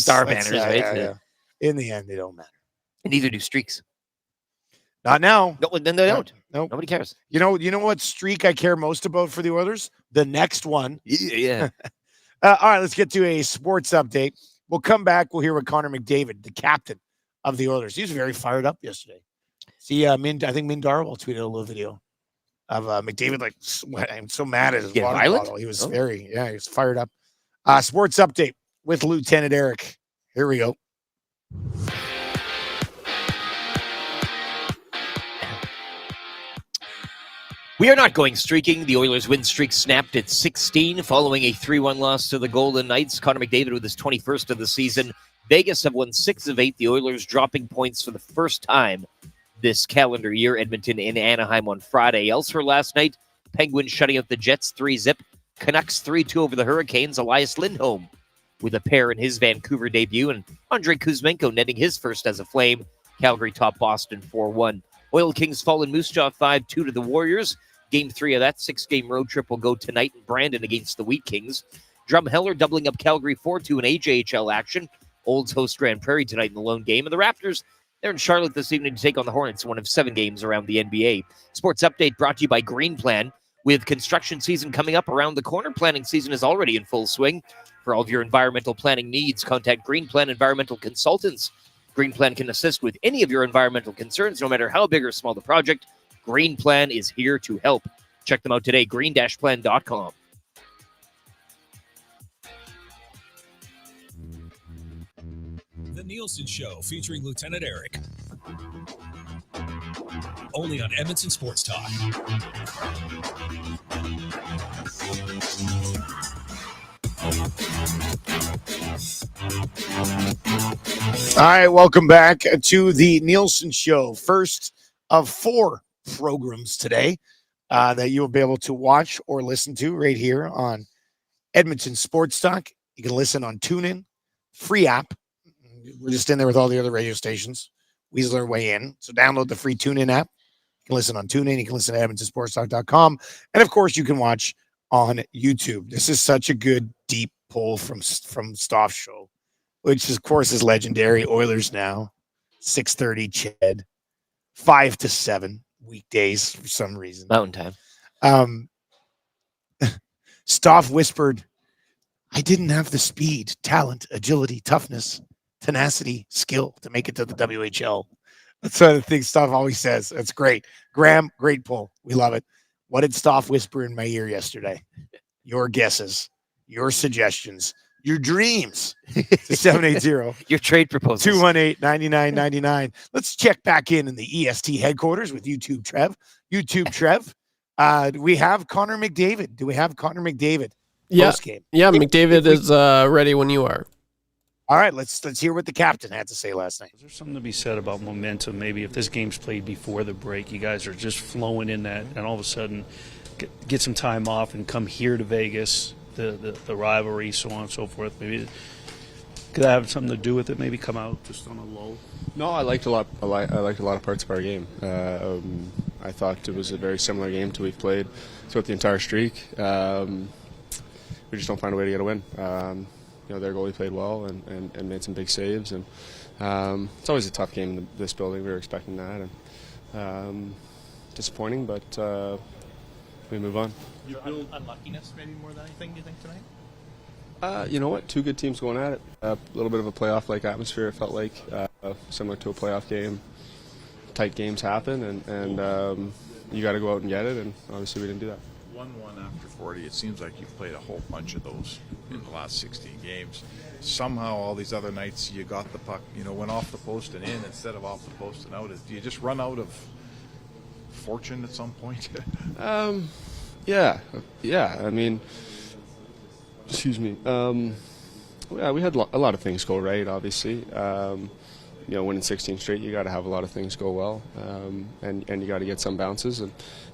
star banners, right? Yeah. In the end, they don't matter. And neither do streaks. Not now. No, then they don't. No, nobody cares. You know what streak I care most about for the Oilers? The next one. Yeah. All right, let's get to a sports update. We'll come back. We'll hear what Conor McDavid, the captain of the Oilers, he was very fired up yesterday. See, I think Min Darwell tweeted a little video of McDavid like I'm so mad at his water bottle. He was he was fired up. Sports update with Lieutenant Eric. Here we go. We are not going streaking. The Oilers' win streak snapped at 16 following a 3-1 loss to the Golden Knights. Conor McDavid with his 21st of the season. Vegas have won 6 of 8. The Oilers dropping points for the first time this calendar year. Edmonton in Anaheim on Friday. Elsewhere last night, Penguins shutting out the Jets 3-0. Canucks 3-2 over the Hurricanes. Elias Lindholm with a pair in his Vancouver debut. And Andrei Kuzmenko netting his first as a Flame. Calgary top Boston 4-1. Oil Kings fall in Moose Jaw 5-2 to the Warriors. Game 3 of that 6-game road trip will go tonight in Brandon against the Wheat Kings. Drumheller doubling up Calgary 4-2 in AJHL action. Olds host Grand Prairie tonight in the lone game. And the Raptors, they're in Charlotte this evening to take on the Hornets, one of 7 games around the NBA. Sports Update brought to you by Green Plan. With construction season coming up around the corner, planning season is already in full swing. For all of your environmental planning needs, contact Green Plan Environmental Consultants. Green Plan can assist with any of your environmental concerns, no matter how big or small the project. Green Plan is here to help. Check them out today, green-plan.com. The Nielsen Show featuring Lieutenant Eric. Only on Edmonton Sports Talk. All right, welcome back to the Nielsen Show. First of 4 programs today that you'll be able to watch or listen to right here on Edmonton Sports Talk. You can listen on TuneIn, free app. We're just in there with all the other radio stations. Weasel our way in. So download the free TuneIn app. You can listen on TuneIn. You can listen at EdmontonSportsTalk.com. And, of course, you can watch on YouTube. This is such a good, deep pull from Stoff's show, which, of course, is legendary. Oilers Now, 6:30 CHED, 5 to 7 weekdays for some reason. Mountain time. Stoff whispered, I didn't have the speed, talent, agility, toughness, tenacity, skill to make it to the WHL. That's one of the things Stoff always says. That's great. Graham, great pull. We love it. What did Stoff whisper in my ear yesterday? Your guesses, your suggestions, your dreams. 780. Your trade proposals. 218-9999. Let's check back in the EST headquarters with YouTube Trev. Do we have Conor McDavid? Yeah. Post-game? Yeah, McDavid is ready when you are. All right, let's hear what the captain had to say last night. Is there something to be said about momentum? Maybe if this game's played before the break, you guys are just flowing in that, and all of a sudden get some time off and come here to Vegas, the rivalry, so on and so forth. Maybe could that have something to do with it? Maybe come out just on a lull. No, I liked a lot. I liked a lot of parts of our game. I thought it was a very similar game to we've played throughout the entire streak. We just don't find a way to get a win. Their goalie played well and made some big saves, and it's always a tough game in this building. We were expecting that, and disappointing, but we move on. You build unluckiness maybe more than anything, do you think, tonight? You know what? 2 good teams going at it. A little bit of a playoff-like atmosphere, it felt like, similar to a playoff game. Tight games happen, and you got to go out and get it, and obviously we didn't do that. 1-1 after 40, it seems like you've played a whole bunch of those in the last 16 games. Somehow all these other nights you got the puck, went off the post and in instead of off the post and out. Do you just run out of fortune at some point? Yeah. I mean, excuse me. Yeah, we had a lot of things go right, obviously. Winning 16 straight, you got to have a lot of things go well, and you got to get some bounces, and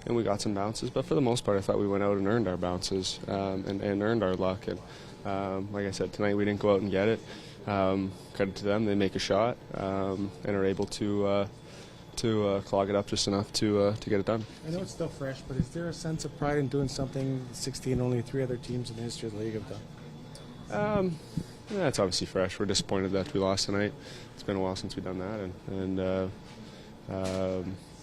we got some bounces. But for the most part, I thought we went out and earned our bounces and earned our luck. And like I said, tonight we didn't go out and get it. Credit to them; they make a shot and are able to clog it up just enough to get it done. I know it's still fresh, but is there a sense of pride in doing something 16 only 3 other teams in the history of the league have done? Yeah, it's obviously fresh. We're disappointed that we lost tonight. It's been a while since we've done that, and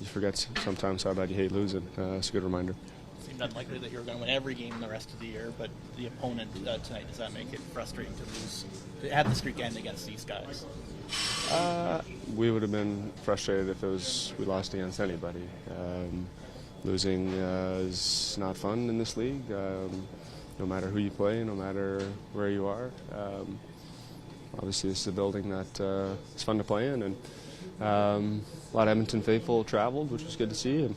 you forget sometimes how bad you hate losing. It's a good reminder. It seemed unlikely that you were going to win every game the rest of the year, but the opponent tonight, does that make it frustrating to lose? To have the streak end against these guys? We would have been frustrated if we lost against anybody. Losing is not fun in this league. No matter who you play, no matter where you are. Obviously, this is a building that is fun to play in, and a lot of Edmonton faithful traveled, which was good to see,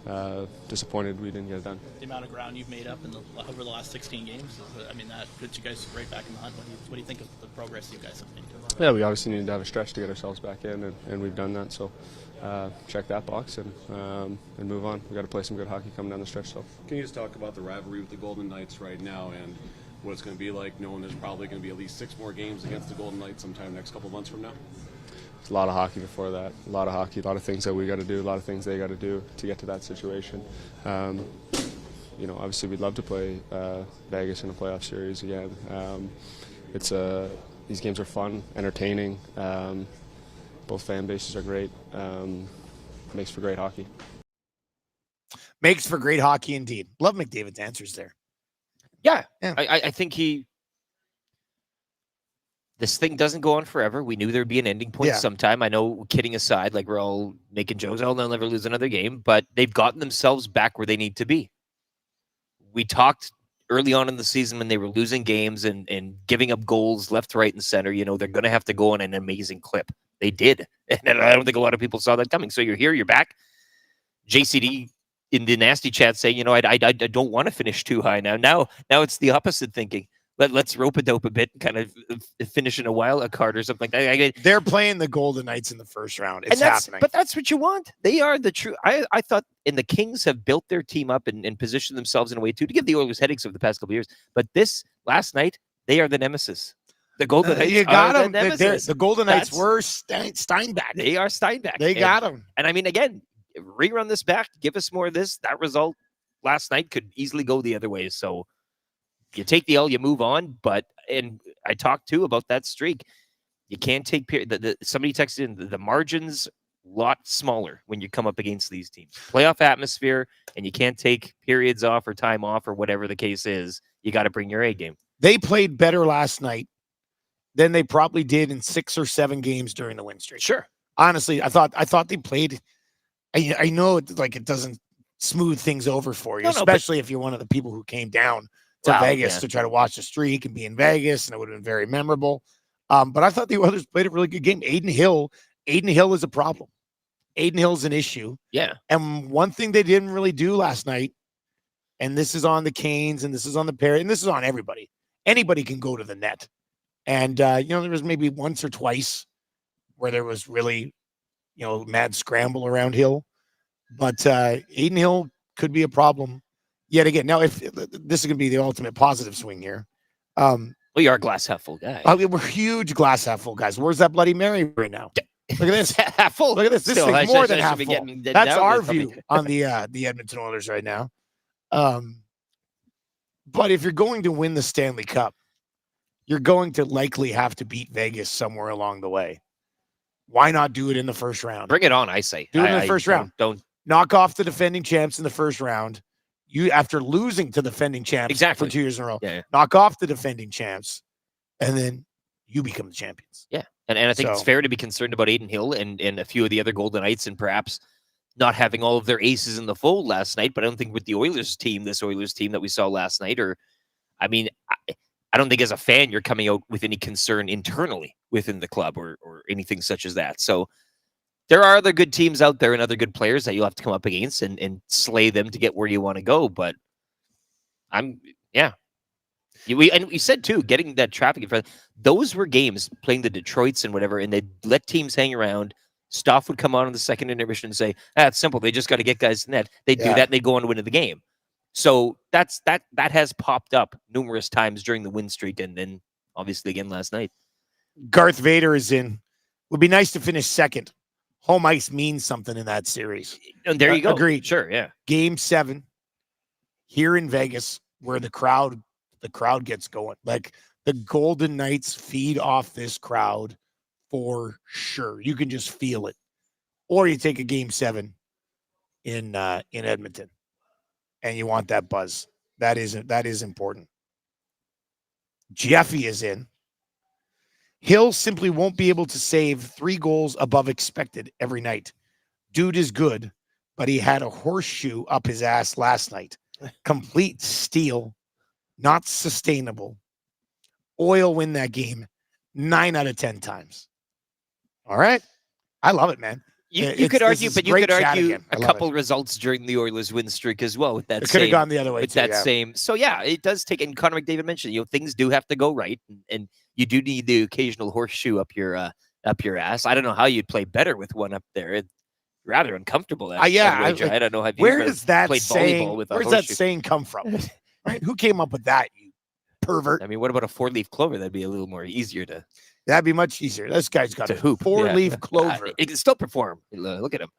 and disappointed we didn't get it done. The amount of ground you've made up over the last 16 games, that puts you guys right back in the hunt. What do you think of the progress you guys have made? Yeah, we obviously needed to have a stretch to get ourselves back in, and we've done that. So check that box and move on. We've got to play some good hockey coming down the stretch. So can you just talk about the rivalry with the Golden Knights right now and what it's going to be like, knowing there's probably going to be at least 6 more games against the Golden Knights sometime next couple of months from now? It's a lot of hockey before that. A lot of hockey, a lot of things that we got to do, a lot of things they got to do to get to that situation. Obviously we'd love to play Vegas in a playoff series again. These games are fun, entertaining. Both fan bases are great. Makes for great hockey. Makes for great hockey indeed. Love McDavid's answers there. Yeah. I think this thing doesn't go on forever. We knew there'd be an ending point sometime. I know, kidding aside, like we're all making jokes, they'll never lose another game, but they've gotten themselves back where they need to be. We talked early on in the season when they were losing games and giving up goals left, right, and center. They're going to have to go on an amazing clip. They did. And I don't think a lot of people saw that coming. So you're here, you're back. JCD in the nasty chat saying, I don't want to finish too high now. Now it's the opposite thinking. Let's rope-a-dope a bit and kind of finish in a wild card or something like that. They're playing the Golden Knights in the first round. It's happening. But that's what you want. They are the true. I thought, and the Kings have built their team up and positioned themselves in a way too to give the Oilers headaches over the past couple of years. But this last night, they are the nemesis. The Golden Knights you got are them. the nemesis. The Golden Knights were Steinbach. They are Steinbach. They got them. And I mean, again, rerun this back. Give us more of this. That result last night could easily go the other way. So you take the L, you move on. And I talked too about that streak. You can't take somebody texted in the margins a lot smaller when you come up against these teams. Playoff atmosphere, and you can't take periods off or time off or whatever the case is. You got to bring your A game. They played better last night than they probably did in 6 or 7 games during the win streak. Sure. Honestly, I thought they played. I know it doesn't smooth things over for you, especially if you're one of the people who came down to Vegas to try to watch the streak and be in Vegas, and it would have been very memorable. But I thought the Oilers played a really good game. Aiden Hill is a problem. Aiden Hill's an issue. Yeah. And one thing they didn't really do last night, and this is on the Canes, and this is on the Perry, and this is on everybody. Anybody can go to the net. And, there was maybe once or twice where there was really, mad scramble around Hill. But Aiden Hill could be a problem yet again. Now, if this is going to be the ultimate positive swing here. Well, you are a glass half full guy. We're huge glass half full guys. Where's that Bloody Mary right now? Look at this. Half full. Look at this. This thing's more than half full. That's our view on the Edmonton Oilers right now. But if you're going to win the Stanley Cup, you're going to likely have to beat Vegas somewhere along the way. Why not do it in the first round? Bring it on, I say. Do it in the first round. Don't knock off the defending champs in the first round. You, after losing to the defending champs for 2 years in a row, knock off the defending champs, and then you become the champions. Yeah. And I think it's fair to be concerned about Aiden Hill and a few of the other Golden Knights and perhaps not having all of their aces in the fold last night. But I don't think with the Oilers team that we saw last night, I don't think as a fan you're coming out with any concern internally within the club or anything such as that. So there are other good teams out there and other good players that you'll have to come up against and slay them to get where you want to go. But we said too, getting that traffic in front. Those were games playing the Detroits and whatever, and they'd let teams hang around. Stoff would come on in the second intermission and say, it's simple. They just got to get guys in net. They'd do that and they'd go on to win the game. So that has popped up numerous times during the win streak, and then obviously again last night. Garth Vader is in. Would be nice to finish second. Home ice means something in that series. And there you go. Agreed. Sure, yeah. Game 7 here in Vegas, where the crowd gets going. Like, the Golden Knights feed off this crowd for sure. You can just feel it. Or you take a game 7 in Edmonton, and you want that buzz. That is important. Jeffy is in. Hill simply won't be able to save 3 goals above expected every night. Dude is good, but he had a horseshoe up his ass last night. Complete steal, not sustainable. Oil win that game 9 out of 10 times. All right. I love it, man. You could argue a couple results during the Oilers win streak as well with that. It could have gone the other way with too, that same. So yeah, it does take. And Conor McDavid mentioned, things do have to go right, and you do need the occasional horseshoe up your ass. I don't know how you'd play better with one up there. It's rather uncomfortable. I don't know how. Where does that played saying? Volleyball with a Where's horseshoe. that saying come from? Right? Who came up with that? You pervert. I mean, what about a 4-leaf clover? That'd be a little more easier to. That'd be much easier. This guy's got to hoop. 4-leaf clover. It can still perform. Look at him.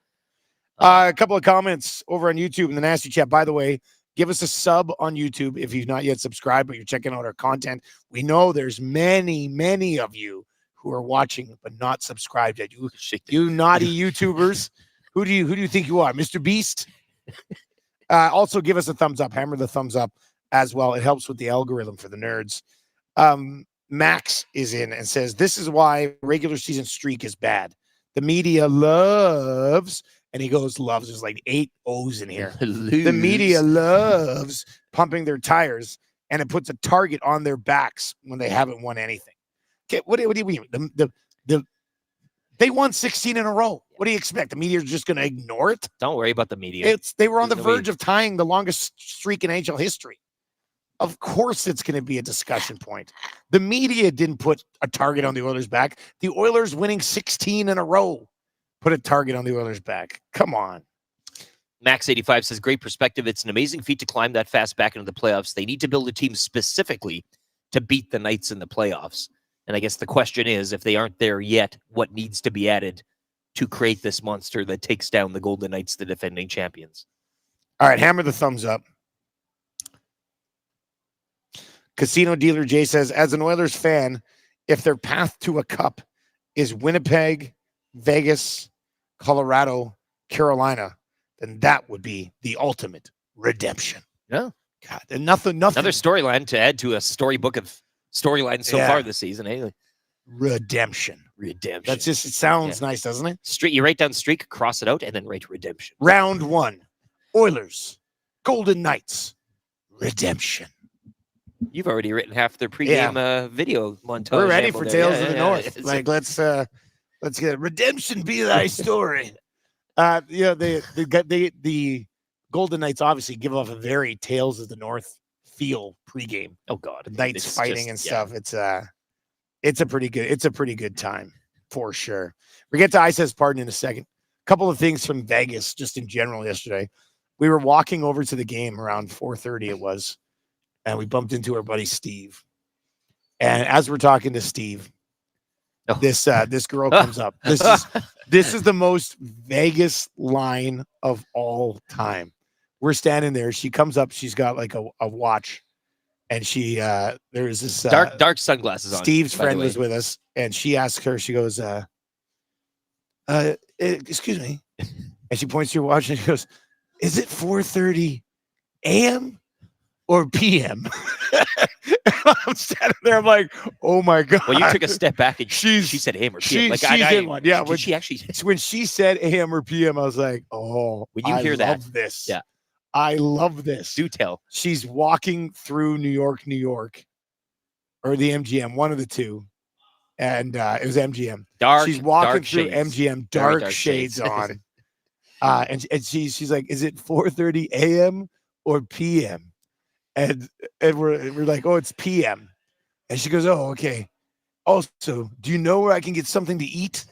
A couple of comments over on YouTube in the Nasty Chat. By the way, give us a sub on YouTube if you've not yet subscribed, but you're checking out our content. We know there's many, many of you who are watching but not subscribed yet. You naughty YouTubers. Who do you think you are, Mr. Beast? Also, give us a thumbs up. Hammer the thumbs up as well. It helps with the algorithm for the nerds. Max is in and says, this is why regular season streak is bad. The media loves, and he goes, loves, there's like 8 O's in here. The media loves pumping their tires, and it puts a target on their backs when they haven't won anything. Okay, what do you mean? They won 16 in a row. What do you expect? The media is just going to ignore it? Don't worry about the media. They were on the verge of tying the longest streak in NHL history. Of course it's going to be a discussion point. The media didn't put a target on the Oilers' back. The Oilers winning 16 in a row put a target on the Oilers' back. Come on. Max85 says, great perspective. It's an amazing feat to climb that fast back into the playoffs. They need to build a team specifically to beat the Knights in the playoffs. And I guess the question is, if they aren't there yet, what needs to be added to create this monster that takes down the Golden Knights, the defending champions? All right, hammer the thumbs up. Casino Dealer Jay says, as an Oilers fan, if their path to a cup is Winnipeg, Vegas, Colorado, Carolina, then that would be the ultimate redemption. Yeah. God, and nothing. Another storyline to add to a storybook of storylines so far this season. Eh? Redemption. That's just, it sounds nice, doesn't it? Streak. You write down streak, cross it out, and then write redemption. Round 1, Oilers, Golden Knights, redemption. You've already written half their pregame video montage. We're ready for Tales of the North. Like, let's get redemption be thy story. The Golden Knights obviously give off a very Tales of the North feel pregame. Oh God, the Knights it's fighting and stuff. It's a pretty good time for sure. We get to I Says Pardon in a second. A couple of things from Vegas, just in general. Yesterday, we were walking over to the game around 4:30. It was. And we bumped into our buddy Steve. And as we're talking to Steve, this girl comes up. This is the most Vegas line of all time. We're standing there. She comes up. She's got like a watch, and she there's this dark sunglasses on. Steve's friend was with us, and she asks her. She goes, "Excuse me," and she points to her watch and she goes, "Is it 4:30 a.m.?" or PM. I'm standing there. I'm like, oh my God. Well, you took a step back and she said AM or PM. She's in one. Yeah. When she actually, when she said AM or PM, I was like, oh, when you hear I love this. Yeah. I love this. Do tell. She's walking through New York, or the MGM, one of the two. and it was MGM. Dark. She's walking dark through shades. MGM, Very dark shades on. And she's like, "Is it 4:30 a.m. or p.m.?" And we're like, "Oh, it's p.m." And she goes, "Oh, okay. Also, do you know where I can get something to eat?"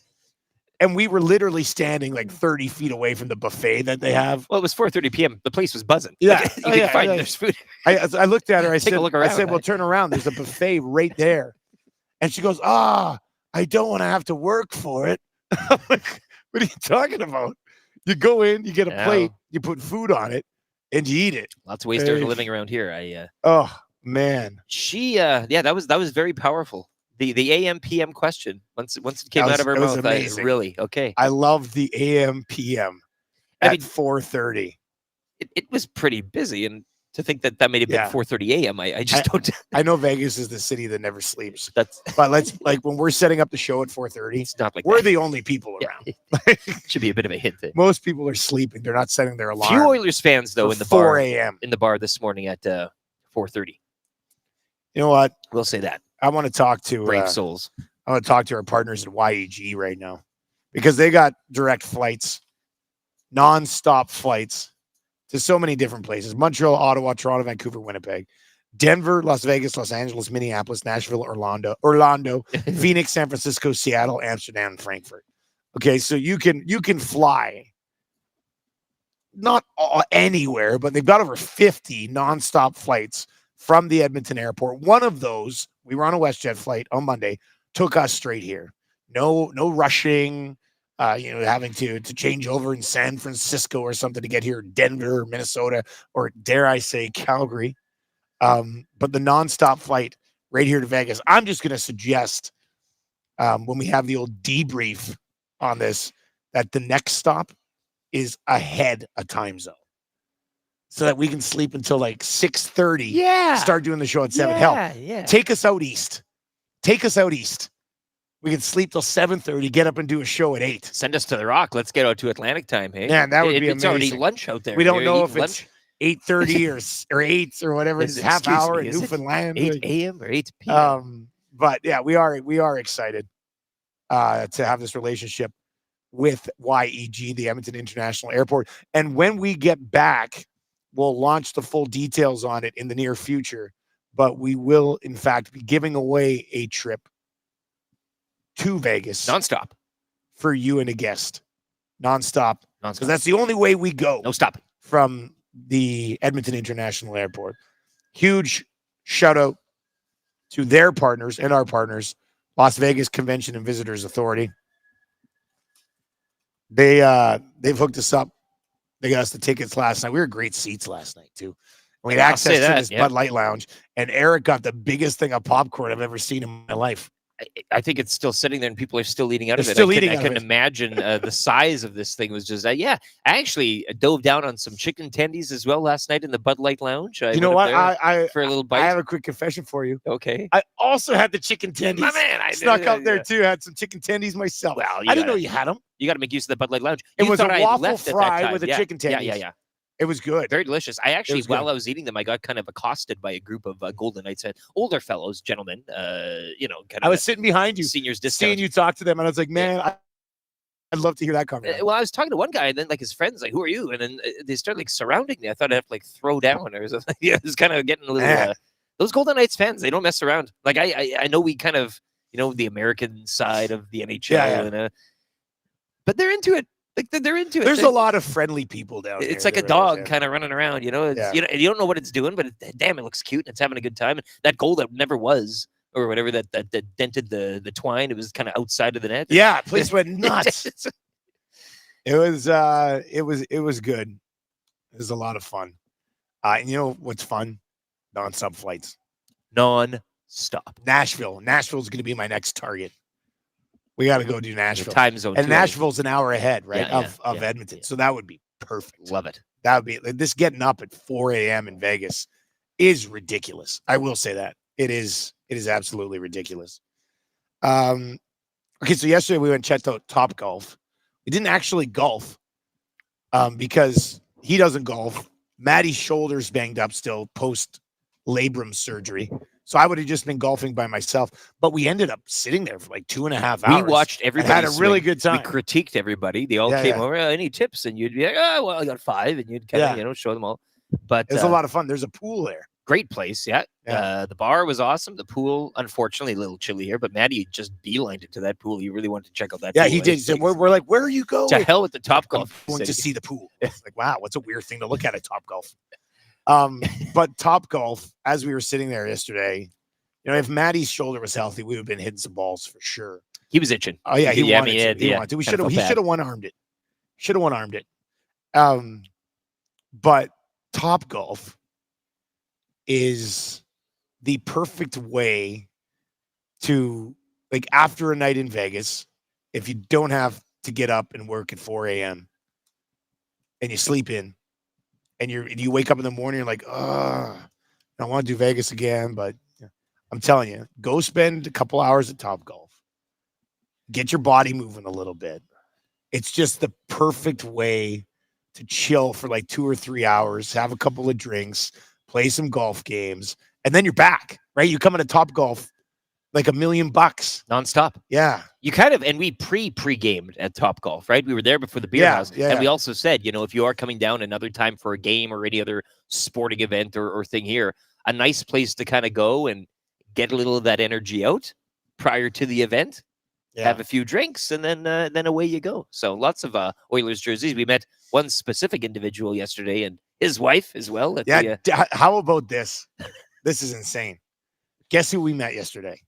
And we were literally standing like 30 feet away from the buffet that they have. Well, it was 4:30 p.m. The place was buzzing. Yeah, Like, you could find there's food. I looked at her. I Take a look I around, said, "Well, turn around. There's a buffet right there." And she goes, "I don't want to have to work for it." I'm like, "What are you talking about? You go in, you get a plate, you put food on it, and you eat it." Lots of ways to earn a living around here. Oh man, that was very powerful. The AM PM question once it came out of her mouth, really okay. I love the AM PM at 4:30. It was pretty busy, and to think that may have been 4:30 AM, I just don't. I know Vegas is the city that never sleeps. But let's when we're setting up the show at 4:30, it's not like we're the only people around. Should be a bit of a hint. Most people are sleeping; they're not setting their alarm. Few Oilers fans though in the 4 bar a.m. in the bar this morning at 4:30. You know what? We'll say that. I want to talk to brave souls. I want to talk to our partners at YEG right now because they got direct flights, non-stop flights to so many different places: Montreal, Ottawa, Toronto, Vancouver, Winnipeg, Denver, Las Vegas, Los Angeles, Minneapolis, Nashville, Orlando, Phoenix, San Francisco, Seattle, Amsterdam, and Frankfurt. Okay, so you can fly not anywhere, but they've got over 50 non-stop flights from the Edmonton airport. One of those, we were on a WestJet flight on Monday, took us straight here. No rushing, having to change over in San Francisco or something to get here, Denver, Minnesota, or dare I say Calgary. But the nonstop flight right here to Vegas. I'm just going to suggest when we have the old debrief on this that the next stop is ahead a time zone, so that we can sleep until like 6:30. Yeah. Start doing the show at 7. Hell, take us out east. We can sleep till 7:30, get up and do a show at 8. Send us to the Rock. Let's get out to Atlantic time. Hey, man, that would be amazing. It's already lunch out there. We don't know if it's 8:30 or 8 or whatever. It's half hour in Newfoundland. 8 a.m. or 8 p.m. But yeah, we are excited to have this relationship with YEG, the Edmonton International Airport. And when we get back, we'll launch the full details on it in the near future. But we will, in fact, be giving away a trip to Vegas nonstop for you and a guest. Nonstop. Because that's the only way we go. No stopping. From the Edmonton International Airport. Huge shout out to their partners and our partners, Las Vegas Convention and Visitors Authority. They've hooked us up. They got us the tickets last night. We were great seats last night too. We had access to this Bud Light Lounge, and Eric got the biggest thing of popcorn I've ever seen in my life. I think it's still sitting there, and people are still eating out of it. I couldn't imagine the size of this thing was just that. I actually dove down on some chicken tendies as well last night in the Bud Light Lounge. You know what? I for a little bite. I have a quick confession for you. Okay. I also had the chicken tendies. My man, I snuck up there too. Had some chicken tendies myself. Well, I didn't know you had them. You got to make use of the Bud Light Lounge. It was a waffle fry with a chicken tendies. Yeah. It was good. Very delicious. I actually, while I was eating them, I got kind of accosted by a group of Golden Knights, older fellows, gentlemen. I was sitting behind you, seniors, seeing you talk to them, and I was like, man, I'd love to hear that conversation. Well, I was talking to one guy, and then like his friends, like, "Who are you?" And then they started like surrounding me. I thought I'd have to like throw down or something. It was kind of getting a little. Those Golden Knights fans, they don't mess around. Like I know we kind of, the American side of the NHL, but they're into it. Like they're into it. There's a lot of friendly people down there. It's like a dog kind of running around, you don't know what it's doing, but damn, it looks cute and it's having a good time. And that goal that never was, or whatever, that dented the twine, it was kind of outside of the net. Yeah, place went nuts. It was good. It was a lot of fun. And you know what's fun? Non-stop flights. Non-stop. Nashville's going to be my next target. We got to go do Nashville. The time zone. And Nashville's an hour ahead, right, of Edmonton. Yeah. So that would be perfect. Love it. That would be this getting up at 4 a.m. in Vegas is ridiculous. I will say that. It is absolutely ridiculous. Okay, so yesterday we went and checked out Top Golf. We didn't actually golf because he doesn't golf. Maddie's shoulder's banged up still post labrum surgery. So I would have just been golfing by myself. But we ended up sitting there for like 2.5 hours. We watched everybody. Had a really swing. good time. We critiqued everybody. They all came over. Any tips? And you'd be like, oh, well, I got 5. And you'd kind of, show them all. But it was a lot of fun. There's a pool there. Great place. Yeah. The bar was awesome. The pool, unfortunately, a little chilly here. But Maddie just beelined it to that pool. He really wanted to check out that pool. Yeah, he did. So we're like, where are you going? To hell with the Topgolf. Going to see the pool. It's like, wow, what's a weird thing to look at Topgolf. But Topgolf, as we were sitting there yesterday, if Maddie's shoulder was healthy, we would have been hitting some balls for sure. He was itching. Oh yeah, he wanted to. He should have one-armed it. But Topgolf is the perfect way to, like, after a night in Vegas, if you don't have to get up and work at 4 a.m. and you sleep in, and you wake up in the morning, you're like, I want to do Vegas again, but I'm telling you, go spend a couple hours at Topgolf. Get your body moving a little bit. It's just the perfect way to chill for like 2 or 3 hours, have a couple of drinks, play some golf games, and then you're back, right? You come into Topgolf like $1 million nonstop. Yeah. You kind of, and we pre-gamed at Topgolf, right? We were there before the beer house. And we also said, if you are coming down another time for a game or any other sporting event or thing here, a nice place to kind of go and get a little of that energy out prior to the event, have a few drinks, and then away you go. So lots of Oilers jerseys. We met one specific individual yesterday and his wife as well. How about this? This is insane. Guess who we met yesterday?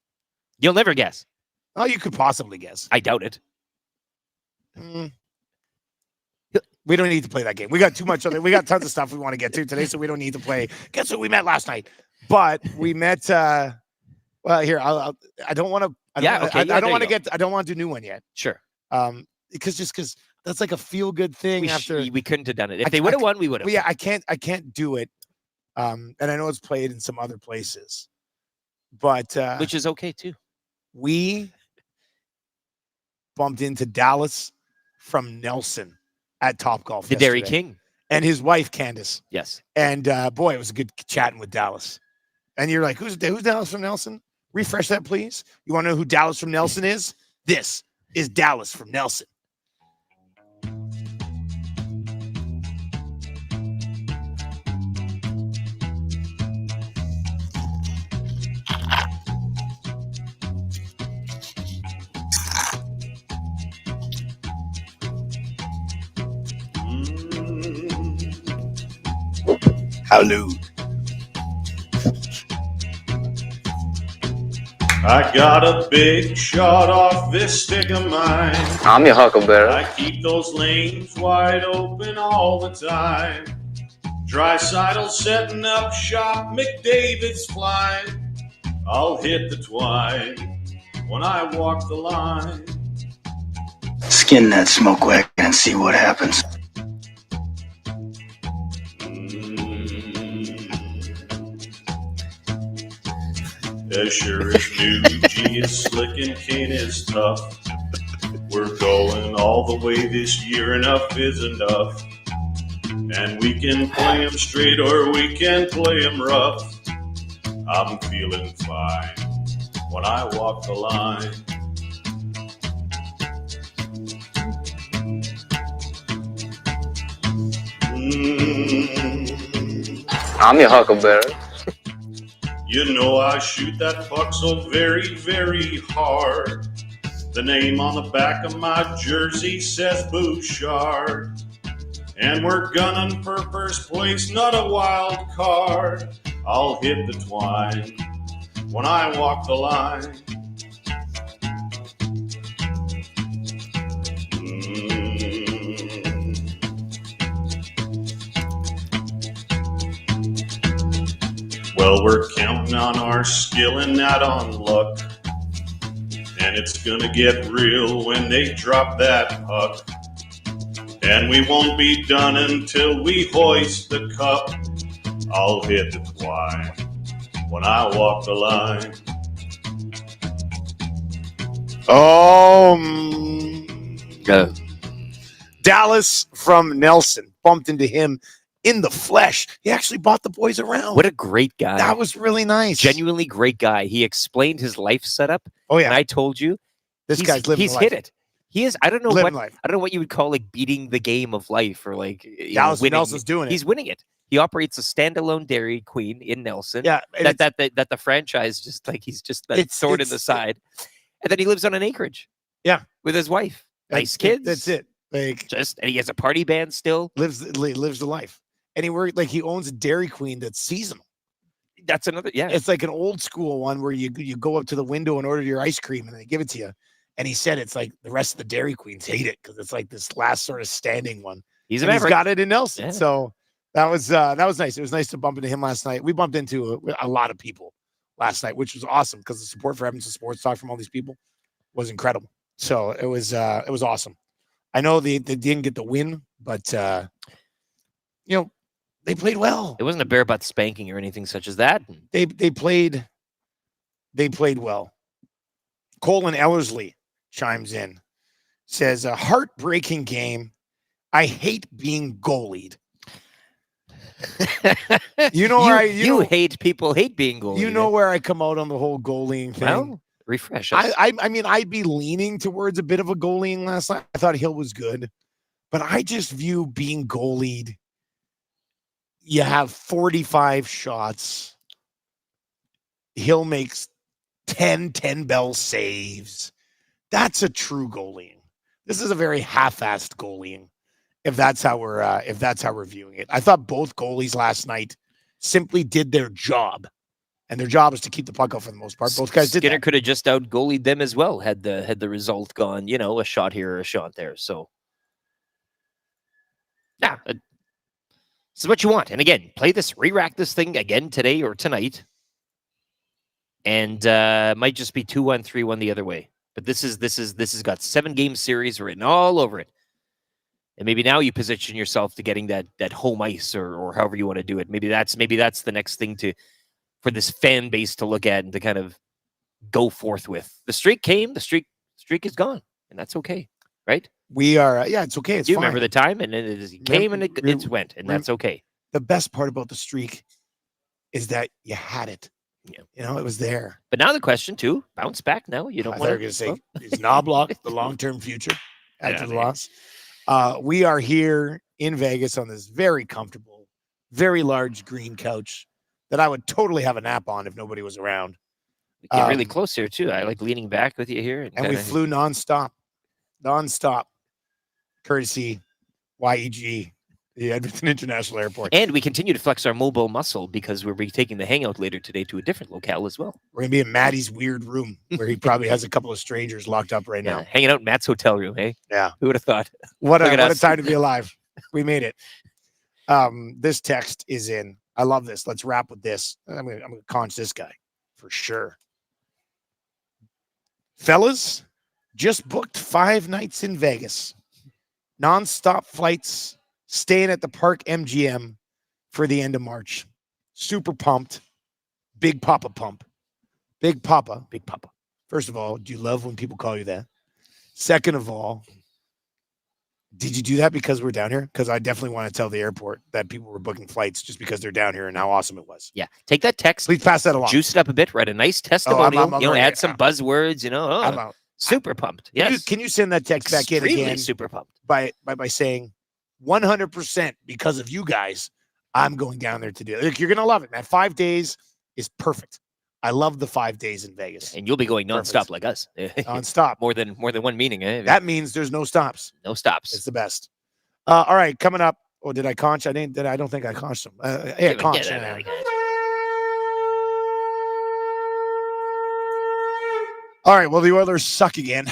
You'll never guess. Oh, you could possibly guess. I doubt it. We don't need to play that game. We got too much. We got tons of stuff we want to get to today, so we don't need to play. Guess who we met last night? But we met. Well, here I don't want to. I don't want to do a new one yet. Sure. Because that's like a feel good thing. We couldn't have done it if they would have won. We would have. Well, yeah, I can't do it. And I know it's played in some other places, but which is okay too. We bumped into Dallas from Nelson at Topgolf. The Dairy King. And his wife, Candace. Yes. And boy, it was a good chatting with Dallas. And you're like, who's Dallas from Nelson? Refresh that, please. You want to know who Dallas from Nelson is? This is Dallas from Nelson. Hello. I got a big shot off this stick of mine. I'm your huckleberry. I keep those lanes wide open all the time. Drysidle setting up shop, McDavid's flying. I'll hit the twine when I walk the line. Skin that smoke wagon and see what happens. As sure as New G is slick and Kane is tough. We're going all the way this year, enough is enough. And we can play 'em straight or we can play 'em rough. I'm feeling fine when I walk the line. I'm your huckleberry. You know I shoot that puck so very, very hard. The name on the back of my jersey says Bouchard. And we're gunning for first place, not a wild card. I'll hit the twine when I walk the line. Well, we're counting on our skill and not on luck. And it's gonna get real when they drop that puck. And we won't be done until we hoist the cup. I'll hit the twine when I walk the line. Dallas from Nelson. Bumped into him in the flesh. He actually bought the boys around. What a great guy. That was really nice. Genuinely great guy. He explained his life setup. Oh, yeah. And I told you, This guy's living he's the hit life. it. He is. I don't know Living what life. I don't know what you would call like beating the game of life or like Dallas winning. Nelson's doing it. He's winning it. He operates a standalone Dairy Queen in Nelson. Yeah, and that the franchise just like he's just that It's- sword in it's- the side, and then he lives on an acreage. Yeah. with his wife, nice That's it. kids. That's it. Like And he has a party band still. lives the life, and he owns a Dairy Queen that's seasonal. That's another. Yeah, It's like an old school one where you go up to the window and order your ice cream, and they give it to you. And he said it's like the rest of the Dairy Queens hate it because it's like this last sort of standing one. He's And he's maverick. got it in Nelson. Yeah. So that was nice. It was nice to bump into him last night. We bumped into a lot of people last night, which was awesome because the support for Edmonton Sports Talk from all these people was incredible. So it was awesome. I know they didn't get the win, but they played well. It wasn't a bare butt spanking or anything such as that. They played well. Colin Ellerslie chimes in, says a heartbreaking game. I hate being goalied. You know where you hate people hate being goalied. You know where I come out on the whole goaling thing. Well, refresh us. I mean, I'd be leaning towards a bit of a goaling last night. I thought Hill was good, but I just view being goalied. You have 45 shots. Hill makes 10 bell saves. That's a true goaling. This is a very half-assed goaling. If that's how we're viewing it. I thought both goalies last night simply did their job. And their job is to keep the puck out for the most part. Both guys did Skinner that. could have just out goalied them as well had the result gone, a shot here or a shot there. So yeah, this is what you want. And again, re-rack this thing again today or tonight. And might just be 2-1, 3-1 the other way. But this has got 7-game series written all over it. And maybe now you position yourself to getting that home ice or however you want to do it. Maybe that's the next thing for this fan base to look at and to kind of go forth with. The streak came, the streak is gone, and that's okay, right? We are, it's okay. It's you fine. remember the time, and it came and it went, and that's okay. The best part about the streak is that you had it. Yeah. It was there. But now the question too, bounce back now. You don't I want thought you were going to say, is Knobloch the long-term future after the loss? We are here in Vegas on this very comfortable, very large green couch that I would totally have a nap on if nobody was around. Get really close here too. I like leaning back with you here. And we flew nonstop, courtesy YEG, the Edmonton International Airport. And we continue to flex our mobile muscle because we'll be taking the hangout later today to a different locale as well. We're going to be in Maddie's weird room where he probably has a couple of strangers locked up right now. Hanging out in Matt's hotel room, hey? Yeah. Who would have thought? What Look at a us. time to be alive. We made it. This text is in. I love this. Let's wrap with this. I'm gonna conch this guy for sure. Fellas, just booked 5 nights in Vegas. Non-stop flights, staying at the Park MGM for the end of March. Super pumped. Big Papa pump. Big Papa. First of all, do you love when people call you that? Second of all, did you do that because we're down here? Because I definitely want to tell the airport that people were booking flights just because they're down here and how awesome it was. Yeah. Take that text. Please pass that along. Juice it up a bit. Write a nice testimonial. I'm add some buzzwords. I'm out. Super pumped. Yes. Can you send that text back in Extremely again? super pumped. By saying 100% because of you guys, I'm going down there to do it. Look, you're going to love it, man. 5 days is perfect. I love the 5 days in Vegas. And you'll be going nonstop like us. Nonstop. more than one meeting. Eh? That means there's no stops. No stops. It's the best. All right, coming up. Oh, did I conch? I didn't. I don't think I conched them. Yeah, conch. All right. Well, the Oilers suck again,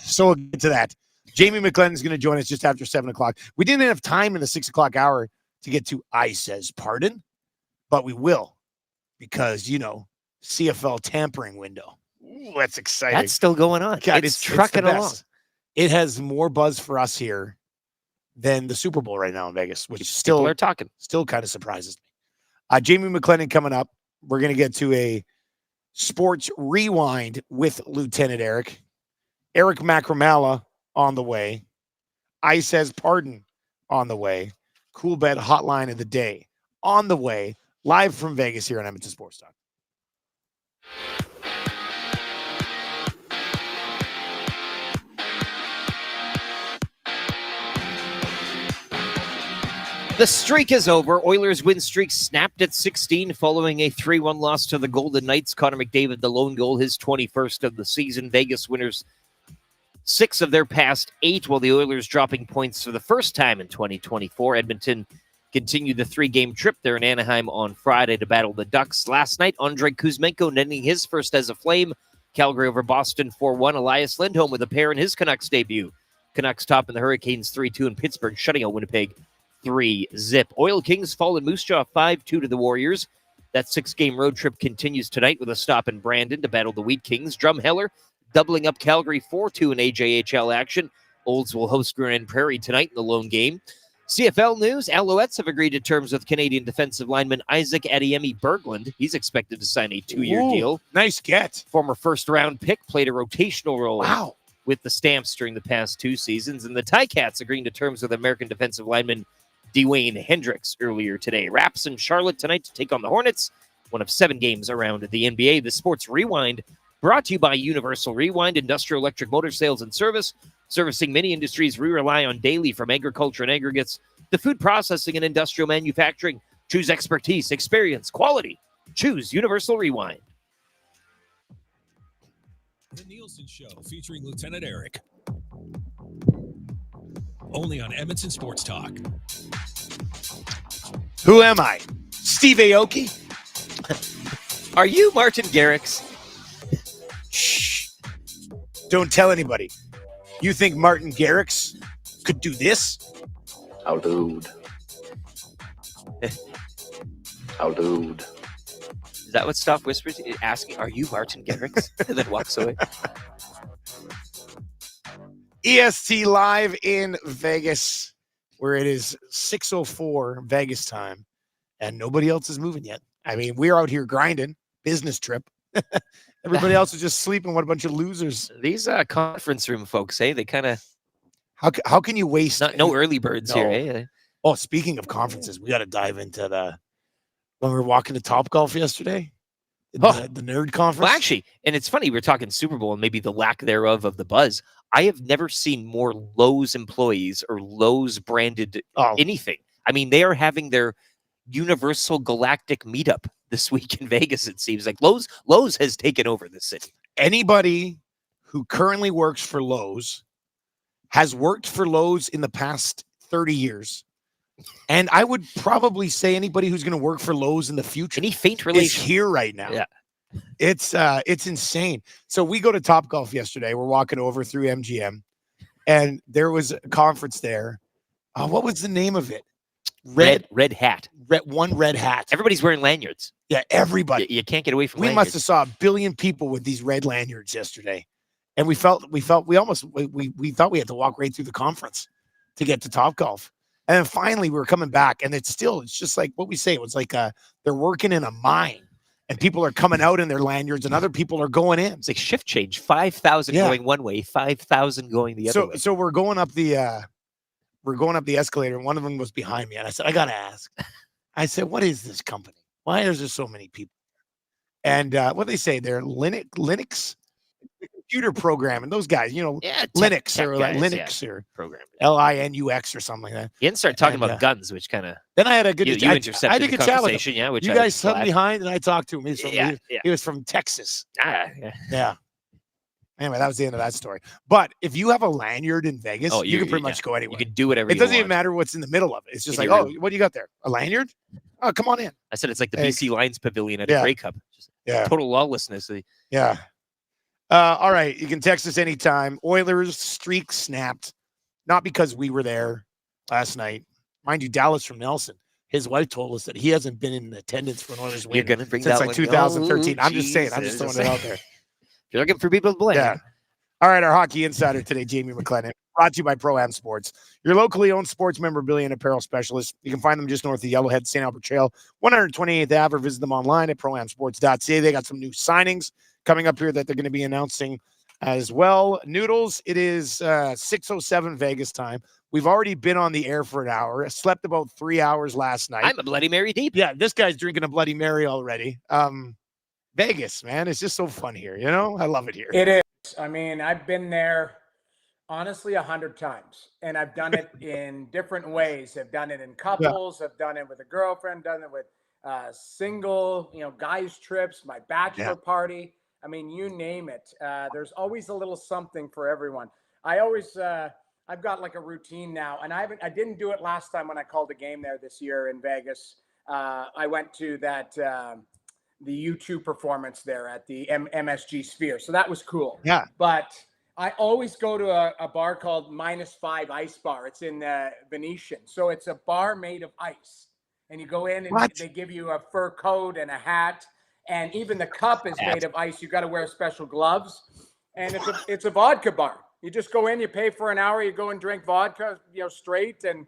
so we'll get to that. Jamie McLennan is going to join us just after 7:00. We didn't have time in the 6:00 hour to get to I says pardon, but we will because CFL tampering window. Ooh, that's exciting. That's still going on. God, it's trucking the along. best. It has more buzz for us here than the Super Bowl right now in Vegas, which People are talking. Still kind of surprises me. Jamie McLennan coming up. We're going to get to a sports rewind with Lieutenant Eric. Eric Macramalla on the way. I says pardon on the way. Cool Bet hotline of the day on the way, live from Vegas here on Edmonton Sports Talk. The streak is over. Oilers win streak snapped at 16 following a 3-1 loss to the Golden Knights. Conor McDavid, the lone goal, his 21st of the season. Vegas winners 6 of their past 8, while the Oilers dropping points for the first time in 2024. Edmonton continued the 3-game trip there in Anaheim on Friday to battle the Ducks. Last night, Andrei Kuzmenko netting his first as a Flame. Calgary over Boston 4-1. Elias Lindholm with a pair in his Canucks debut. Canucks topping the Hurricanes 3-2, and Pittsburgh shutting out Winnipeg 3-0. Oil Kings fall in Moose Jaw 5-2 to the Warriors. That 6-game road trip continues tonight with a stop in Brandon to battle the Wheat Kings. Drumheller doubling up Calgary 4-2 in AJHL action. Olds will host Grand Prairie tonight in the lone game. CFL news, Alouettes have agreed to terms with Canadian defensive lineman Isaac Adeyemi Berglund. He's expected to sign a 2-year deal. Nice get. Former first-round pick played a rotational role with the Stamps during the past 2 seasons. And the Ticats agreeing to terms with American defensive lineman Dwayne Hendricks earlier today. Raps in Charlotte tonight to take on the Hornets, one of 7 games around the NBA. The Sports Rewind brought to you by Universal Rewind, industrial electric motor sales and service, servicing many industries we rely on daily, from agriculture and aggregates to food processing and industrial manufacturing. Choose expertise, experience, quality. Choose Universal Rewind. The Nielsen Show featuring Lieutenant Eric. Only on Edmonton Sports Talk. Who am I? Steve Aoki? Are you Martin Garrix? Shh. Don't tell anybody. You think Martin Garrix could do this? How dude. How dude. Is that what Stop Whispers asking? Are you Martin Garrix? And then walks away. EST live in Vegas, where it is 6:04 Vegas time, and nobody else is moving yet. I mean, we're out here grinding, business trip. Everybody else is just sleeping. What a bunch of losers. These conference room folks, they kind of... How can you waste... No early birds here, eh? Oh, speaking of conferences, we got to dive into when we were walking to Topgolf yesterday, the nerd conference. Well, actually, and it's funny, we're talking Super Bowl and maybe the lack thereof of the buzz. I have never seen more Lowe's employees or Lowe's branded anything. I mean, they are having their Universal Galactic meetup this week in Vegas, it seems like. Lowe's has taken over the city. Anybody who currently works for Lowe's has worked for Lowe's in the past 30 years. And I would probably say anybody who's going to work for Lowe's in the future. Any faint relation is here right now. Yeah. It's insane. So we go to Topgolf yesterday. We're walking over through MGM, and there was a conference there. What was the name of it? Red hat. One red hat. Everybody's wearing lanyards. Yeah, everybody. You can't get away from We lanyards. must have saw 1 billion people with these red lanyards yesterday. And we thought we had to walk right through the conference to get to Topgolf. And then finally we were coming back, and it's just like what we say. It was like they're working in a mine, and people are coming out in their lanyards, and other people are going in. It's like shift change. 5,000 going one way, 5,000 going the other way. So we're going up the escalator, and one of them was behind me, and I said, I gotta ask. I said, what is this company? Why is there so many people? And what they say, they're Linux computer program, and those guys, Linux or Linux or program Linux or something like that. You didn't start talking about guns, which kind of then I had a good you intercepted I had a the good chat with conversation, him. which you I guys was sat glad. behind, and I talked to him. He was from Texas. Yeah. Anyway, that was the end of that story. But if you have a lanyard in Vegas, you can pretty much go anywhere. You can do whatever. It doesn't even matter what's in the middle of it. It's just like, what do you got there? A lanyard? Oh, come on in. I said it's like the BC Lions Pavilion at a Grey Cup. Just total lawlessness. Yeah. All right. You can text us anytime. Oilers streak snapped. Not because we were there last night. Mind you, Dallas from Nelson. His wife told us that he hasn't been in attendance for an Oilers win since like 2013. I'm just saying. I'm just throwing it out there. You're looking for people to blame. Yeah. All right. Our hockey insider today, Jamie McLennan, brought to you by Pro-Am Sports, your locally owned sports memorabilia and apparel specialist. You can find them just north of Yellowhead, St. Albert Trail, 128th Ave, or visit them online at proamsports.ca. They got some new signings coming up here that they're going to be announcing as well. Noodles, it is 6:07 Vegas time. We've already been on the air for an hour. I slept about 3 hours last night. I'm a Bloody Mary deep. Yeah, this guy's drinking a Bloody Mary already. Vegas, man, it's just so fun here. You know, I love it here. It is. I mean, I've been there honestly 100 times, and I've done it in different ways. I've done it in couples. I've done it with a girlfriend. Done it with single, guys trips. My bachelor party. I mean, you name it. There's always a little something for everyone. I always. I've got like a routine now, and I didn't do it last time when I called a game there this year in Vegas. I went to that the U2 performance there at the MSG Sphere, so that was cool. Yeah. But I always go to a bar called -5 Ice Bar. It's in the Venetian, so it's a bar made of ice, and you go in and they give you a fur coat and a hat, and even the cup is made of ice. You got to wear special gloves, and it's a vodka bar. You just go in, you pay for an hour, you go and drink vodka, straight and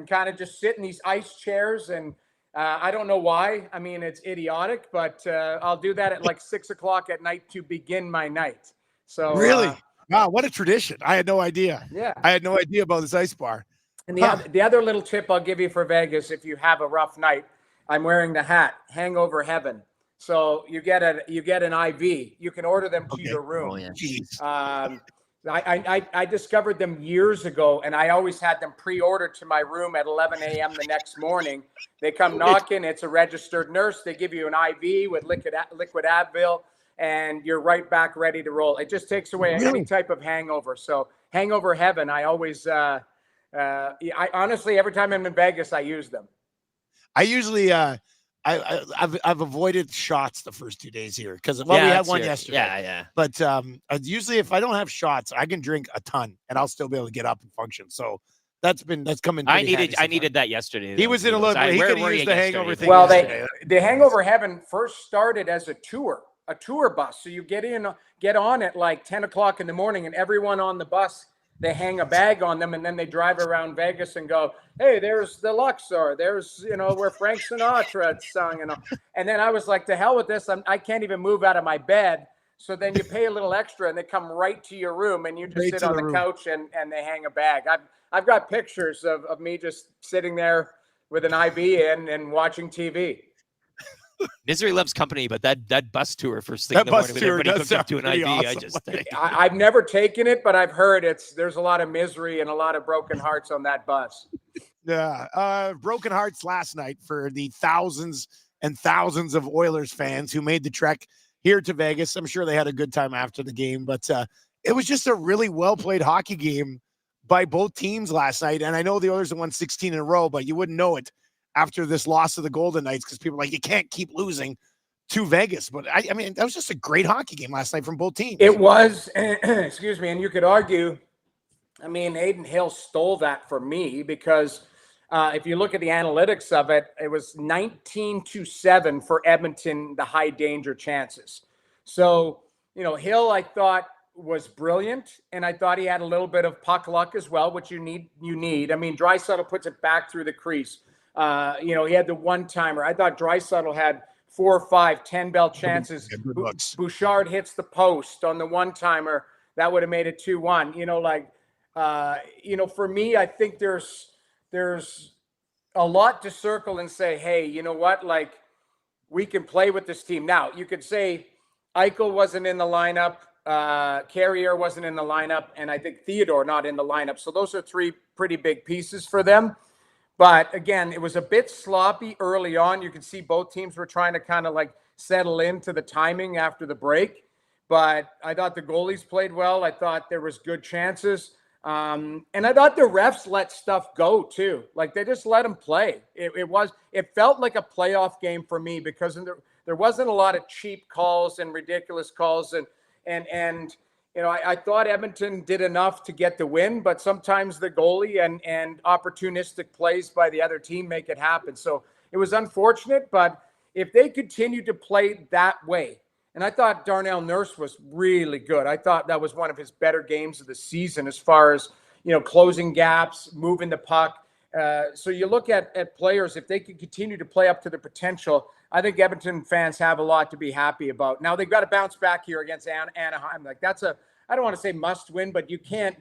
kind of just sit in these ice chairs. And I don't know why. I mean, it's idiotic, but I'll do that at like 6 o'clock at night to begin my night. So really, wow, what a tradition! I had no idea. Yeah, I had no idea about this ice bar. And the other little tip I'll give you for Vegas, if you have a rough night, I'm wearing the hat, Hangover Heaven. So you get an IV. You can order them to your room. Oh, yeah. Jeez. I discovered them years ago, and I always had them pre-ordered to my room at 11 a.m. the next morning. They come knocking. It's a registered nurse. They give you an IV with liquid Advil, and you're right back ready to roll. It just takes away any type of hangover. So Hangover Heaven, I always, I honestly, every time I'm in Vegas, I use them. I usually, I've avoided shots the first 2 days here because we had one yesterday. Yeah. But usually, if I don't have shots, I can drink a ton and I'll still be able to get up and function. So that's come in. I needed that yesterday. He was in a little. He could use the hangover thing. Well, the Hangover Heaven first started as a tour bus. So you get on at like 10 o'clock in the morning, and everyone on the bus, they hang a bag on them, and then they drive around Vegas and go, hey, there's the Luxor. There's, where Frank Sinatra sung. And then I was like, to hell with this. I can't even move out of my bed. So then you pay a little extra, and they come right to your room, and you just sit on the couch, and they hang a bag. I've got pictures of me just sitting there with an IV and watching TV. Misery loves company, but that bus tour first thing in the morning with everybody hooked up to an IV, awesome. I've never taken it, but I've heard there's a lot of misery and a lot of broken hearts on that bus. Yeah, broken hearts last night for the thousands and thousands of Oilers fans who made the trek here to Vegas. I'm sure they had a good time after the game, but it was just a really well-played hockey game by both teams last night. And I know the Oilers have won 16 in a row, but you wouldn't know it after this loss of the Golden Knights because people are like, you can't keep losing to Vegas. But I mean, that was just a great hockey game last night from both teams. It was, excuse me, and you could argue, I mean, Aiden Hill stole that from me because if you look at the analytics of it, it was 19-7 for Edmonton, the high danger chances. So, Hill, I thought, was brilliant, and I thought he had a little bit of puck luck as well, which you need. I mean, Draisaitl puts it back through the crease. He had the one-timer. I thought Draisaitl had 4 or 5 10-bell chances. Bouchard hits the post on the one-timer. That would have made it 2-1. For me, I think there's a lot to circle and say, hey, you know what? Like, we can play with this team. Now, you could say Eichel wasn't in the lineup. Carrier wasn't in the lineup. And I think Theodore not in the lineup. So those are 3 pretty big pieces for them. But again, it was a bit sloppy early on. You could see both teams were trying to kind of like settle into the timing after the break. But I thought the goalies played well. I thought there was good chances. And I thought the refs let stuff go too. Like they just let them play. It felt like a playoff game for me because there wasn't a lot of cheap calls and ridiculous calls. And I thought Edmonton did enough to get the win, but sometimes the goalie and opportunistic plays by the other team make it happen. So it was unfortunate, but if they continue to play that way, and I thought Darnell Nurse was really good. I thought that was one of his better games of the season as far as, closing gaps, moving the puck. So you look at players, if they can continue to play up to their potential, I think Edmonton fans have a lot to be happy about. Now they've got to bounce back here against Anaheim. Like that's a I don't want to say must win, but you can't,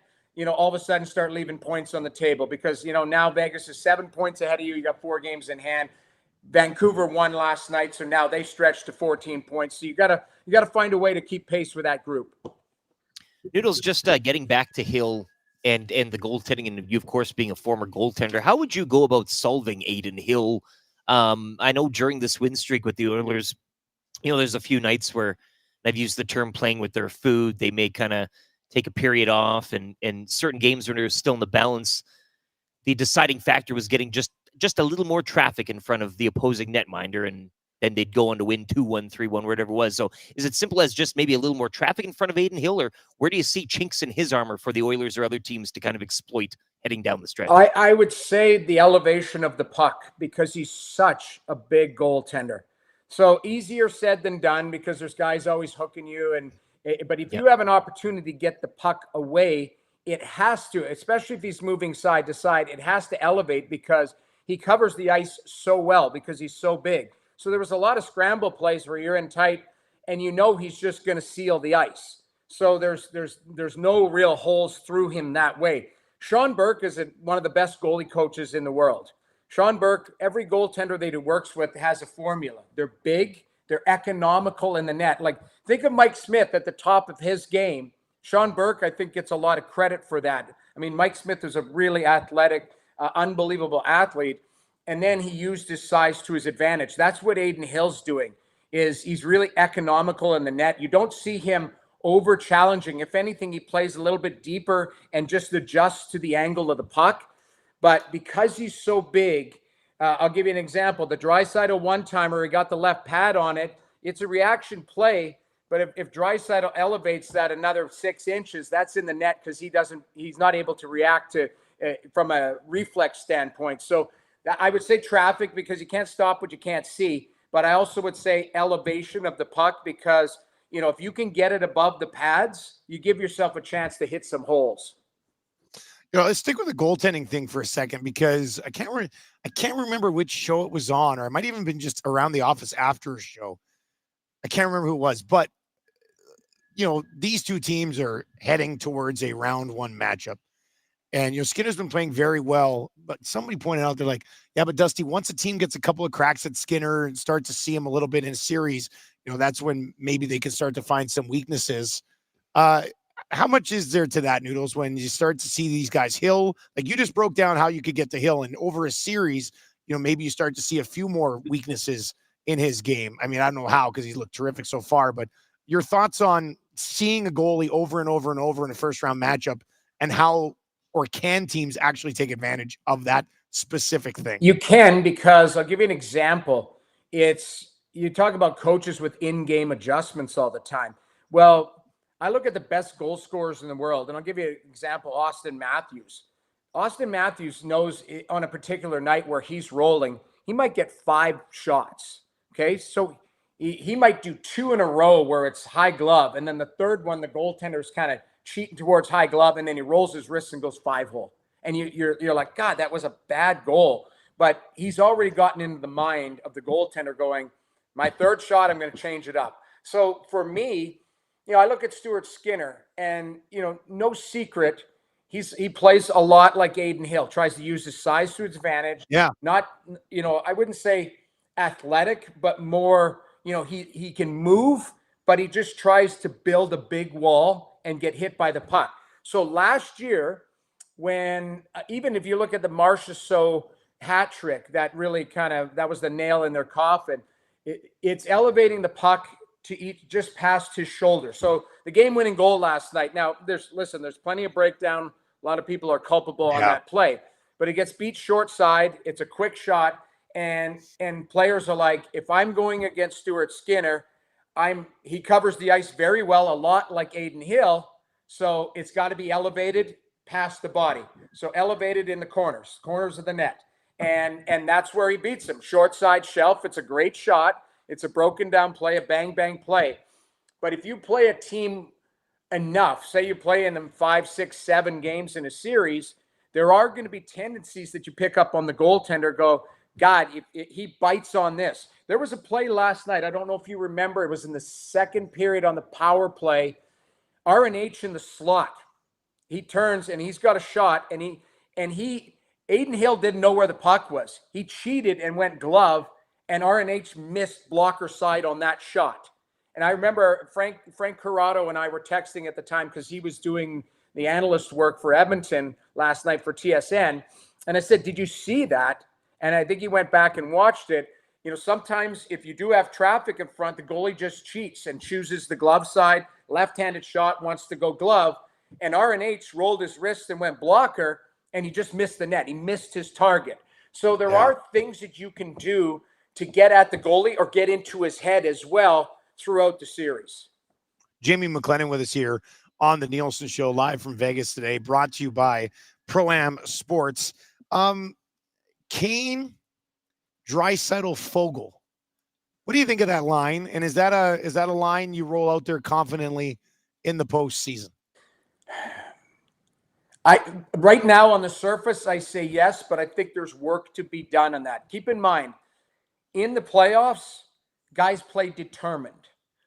all of a sudden start leaving points on the table because, now Vegas is 7 points ahead of you. You got 4 games in hand. Vancouver won last night, so now they stretched to 14 points. So you gotta find a way to keep pace with that group. Noodles, just getting back to Hill and the goaltending, and you, of course, being a former goaltender, how would you go about solving Aiden Hill? I know during this win streak with the Oilers, there's a few nights where I've used the term playing with their food. They may kind of take a period off, and certain games when they're still in the balance, the deciding factor was getting just a little more traffic in front of the opposing netminder, and then they'd go on to win 2-1, 3-1, whatever it was. So is it simple as just maybe a little more traffic in front of Aiden Hill, or where do you see chinks in his armor for the Oilers or other teams to kind of exploit heading down the stretch? I would say the elevation of the puck, because he's such a big goaltender. So easier said than done, because there's guys always hooking you. But if you have an opportunity to get the puck away, it has to, especially if he's moving side to side, it has to elevate because he covers the ice so well because he's so big. So there was a lot of scramble plays where you're in tight and he's just going to seal the ice. So there's no real holes through him that way. Sean Burke is one of the best goalie coaches in the world. Sean Burke, every goaltender that he works with has a formula. They're big, they're economical in the net. Like, think of Mike Smith at the top of his game. Sean Burke, I think, gets a lot of credit for that. I mean, Mike Smith is a really athletic, unbelievable athlete. And then he used his size to his advantage. That's what Aiden Hill's doing, is he's really economical in the net. You don't see him over challenging. If anything, he plays a little bit deeper and just adjusts to the angle of the puck. But because he's so big, I'll give you an example. The Draisaitl one-timer, he got the left pad on it. It's a reaction play. But if Draisaitl elevates that another 6 inches, that's in the net because he's not able to react to from a reflex standpoint. So I would say traffic, because you can't stop what you can't see. But I also would say elevation of the puck, because, if you can get it above the pads, you give yourself a chance to hit some holes. Let's stick with the goaltending thing for a second, because I can't remember which show it was on, or it might even been just around the office after a show. I can't remember who it was, but these two teams are heading towards a round 1 matchup. And, Skinner's been playing very well, but somebody pointed out, they're like, yeah, but Dusty, once a team gets a couple of cracks at Skinner and start to see him a little bit in a series, that's when maybe they can start to find some weaknesses. How much is there to that, Noodles, when you start to see these guys? Hill, like you just broke down how you could get to Hill, and over a series, maybe you start to see a few more weaknesses in his game. I mean, I don't know how, because he's looked terrific so far, but your thoughts on seeing a goalie over and over and over in a first-round matchup, and how or can teams actually take advantage of that specific thing? You can, because I'll give you an example. You talk about coaches with in-game adjustments all the time. Well, I look at the best goal scorers in the world, and I'll give you an example, Austin Matthews. Austin Matthews knows on a particular night where he's rolling, he might get 5 shots, okay? So he might do 2 in a row where it's high glove, and then the third one, the goaltender's kind of cheating towards high glove, and then he rolls his wrist and goes 5-hole. And you're like, God, that was a bad goal. But he's already gotten into the mind of the goaltender going, my third shot, I'm going to change it up. So for me, I look at Stuart Skinner, and, no secret, he plays a lot like Aiden Hill, tries to use his size to his advantage. Yeah. Not, I wouldn't say athletic, but more, he can move, but he just tries to build a big wall and get hit by the puck. So last year, when, even if you look at the Marchessault hat trick, that really that was the nail in their coffin. It's elevating the puck to eat just past his shoulder. So the game-winning goal last night. Now, there's plenty of breakdown. A lot of people are culpable on that play, but it gets beat short side. It's a quick shot, and players are like, if I'm going against Stuart Skinner, he covers the ice very well, a lot like Aiden Hill. So it's got to be elevated past the body. So elevated in the corners of the net, and that's where he beats him. Short side shelf. It's a great shot. It's a broken down play, a bang, bang play. But if you play a team enough, say you play in them 5, 6, 7 games in a series, there are going to be tendencies that you pick up on the goaltender, go, God, he bites on this. There was a play last night. I don't know if you remember. It was in the second period on the power play. RNH in the slot. He turns and he's got a shot, and Aiden Hill didn't know where the puck was. He cheated and went glove, and RNH missed blocker side on that shot. And I remember Frank Corrado and I were texting at the time because he was doing the analyst work for Edmonton last night for TSN. And I said, did you see that? And I think he went back and watched it. You know, sometimes if you do have traffic in front, the goalie just cheats and chooses the glove side. Left-handed shot, wants to go glove. And RNH rolled his wrist and went blocker, and he just missed the net. He missed his target. So there are things that you can do to get at the goalie or get into his head as well throughout the series. Jamie McLennan with us here on the Nielsen Show, live from Vegas today, brought to you by Pro-Am Sports. Kane, Draisaitl, Foegele. What do you think of that line? And is that a line you roll out there confidently in the postseason? Right now on the surface, I say yes, but I think there's work to be done on that. Keep in mind, in the playoffs, guys play determined.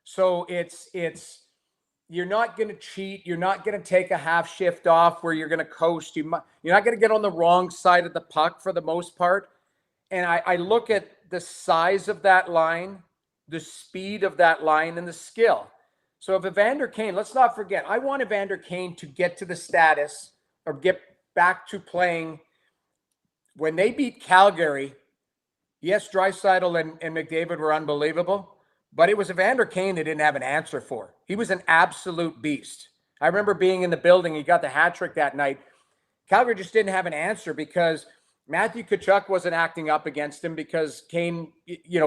So it's you're not going to cheat. You're not going to take a half shift off where you're going to coast. You're not going to get on the wrong side of the puck for the most part. And I look at the size of that line, the speed of that line, and the skill. So if Evander Kane, let's not forget, I want Evander Kane to get to the status or get back to playing. When they beat Calgary, yes, Draisaitl and McDavid were unbelievable, but it was Evander Kane they didn't have an answer for. He was an absolute beast. I remember being in the building. He got the hat trick that night. Calgary just didn't have an answer because Matthew Tkachuk wasn't acting up against him because Kane,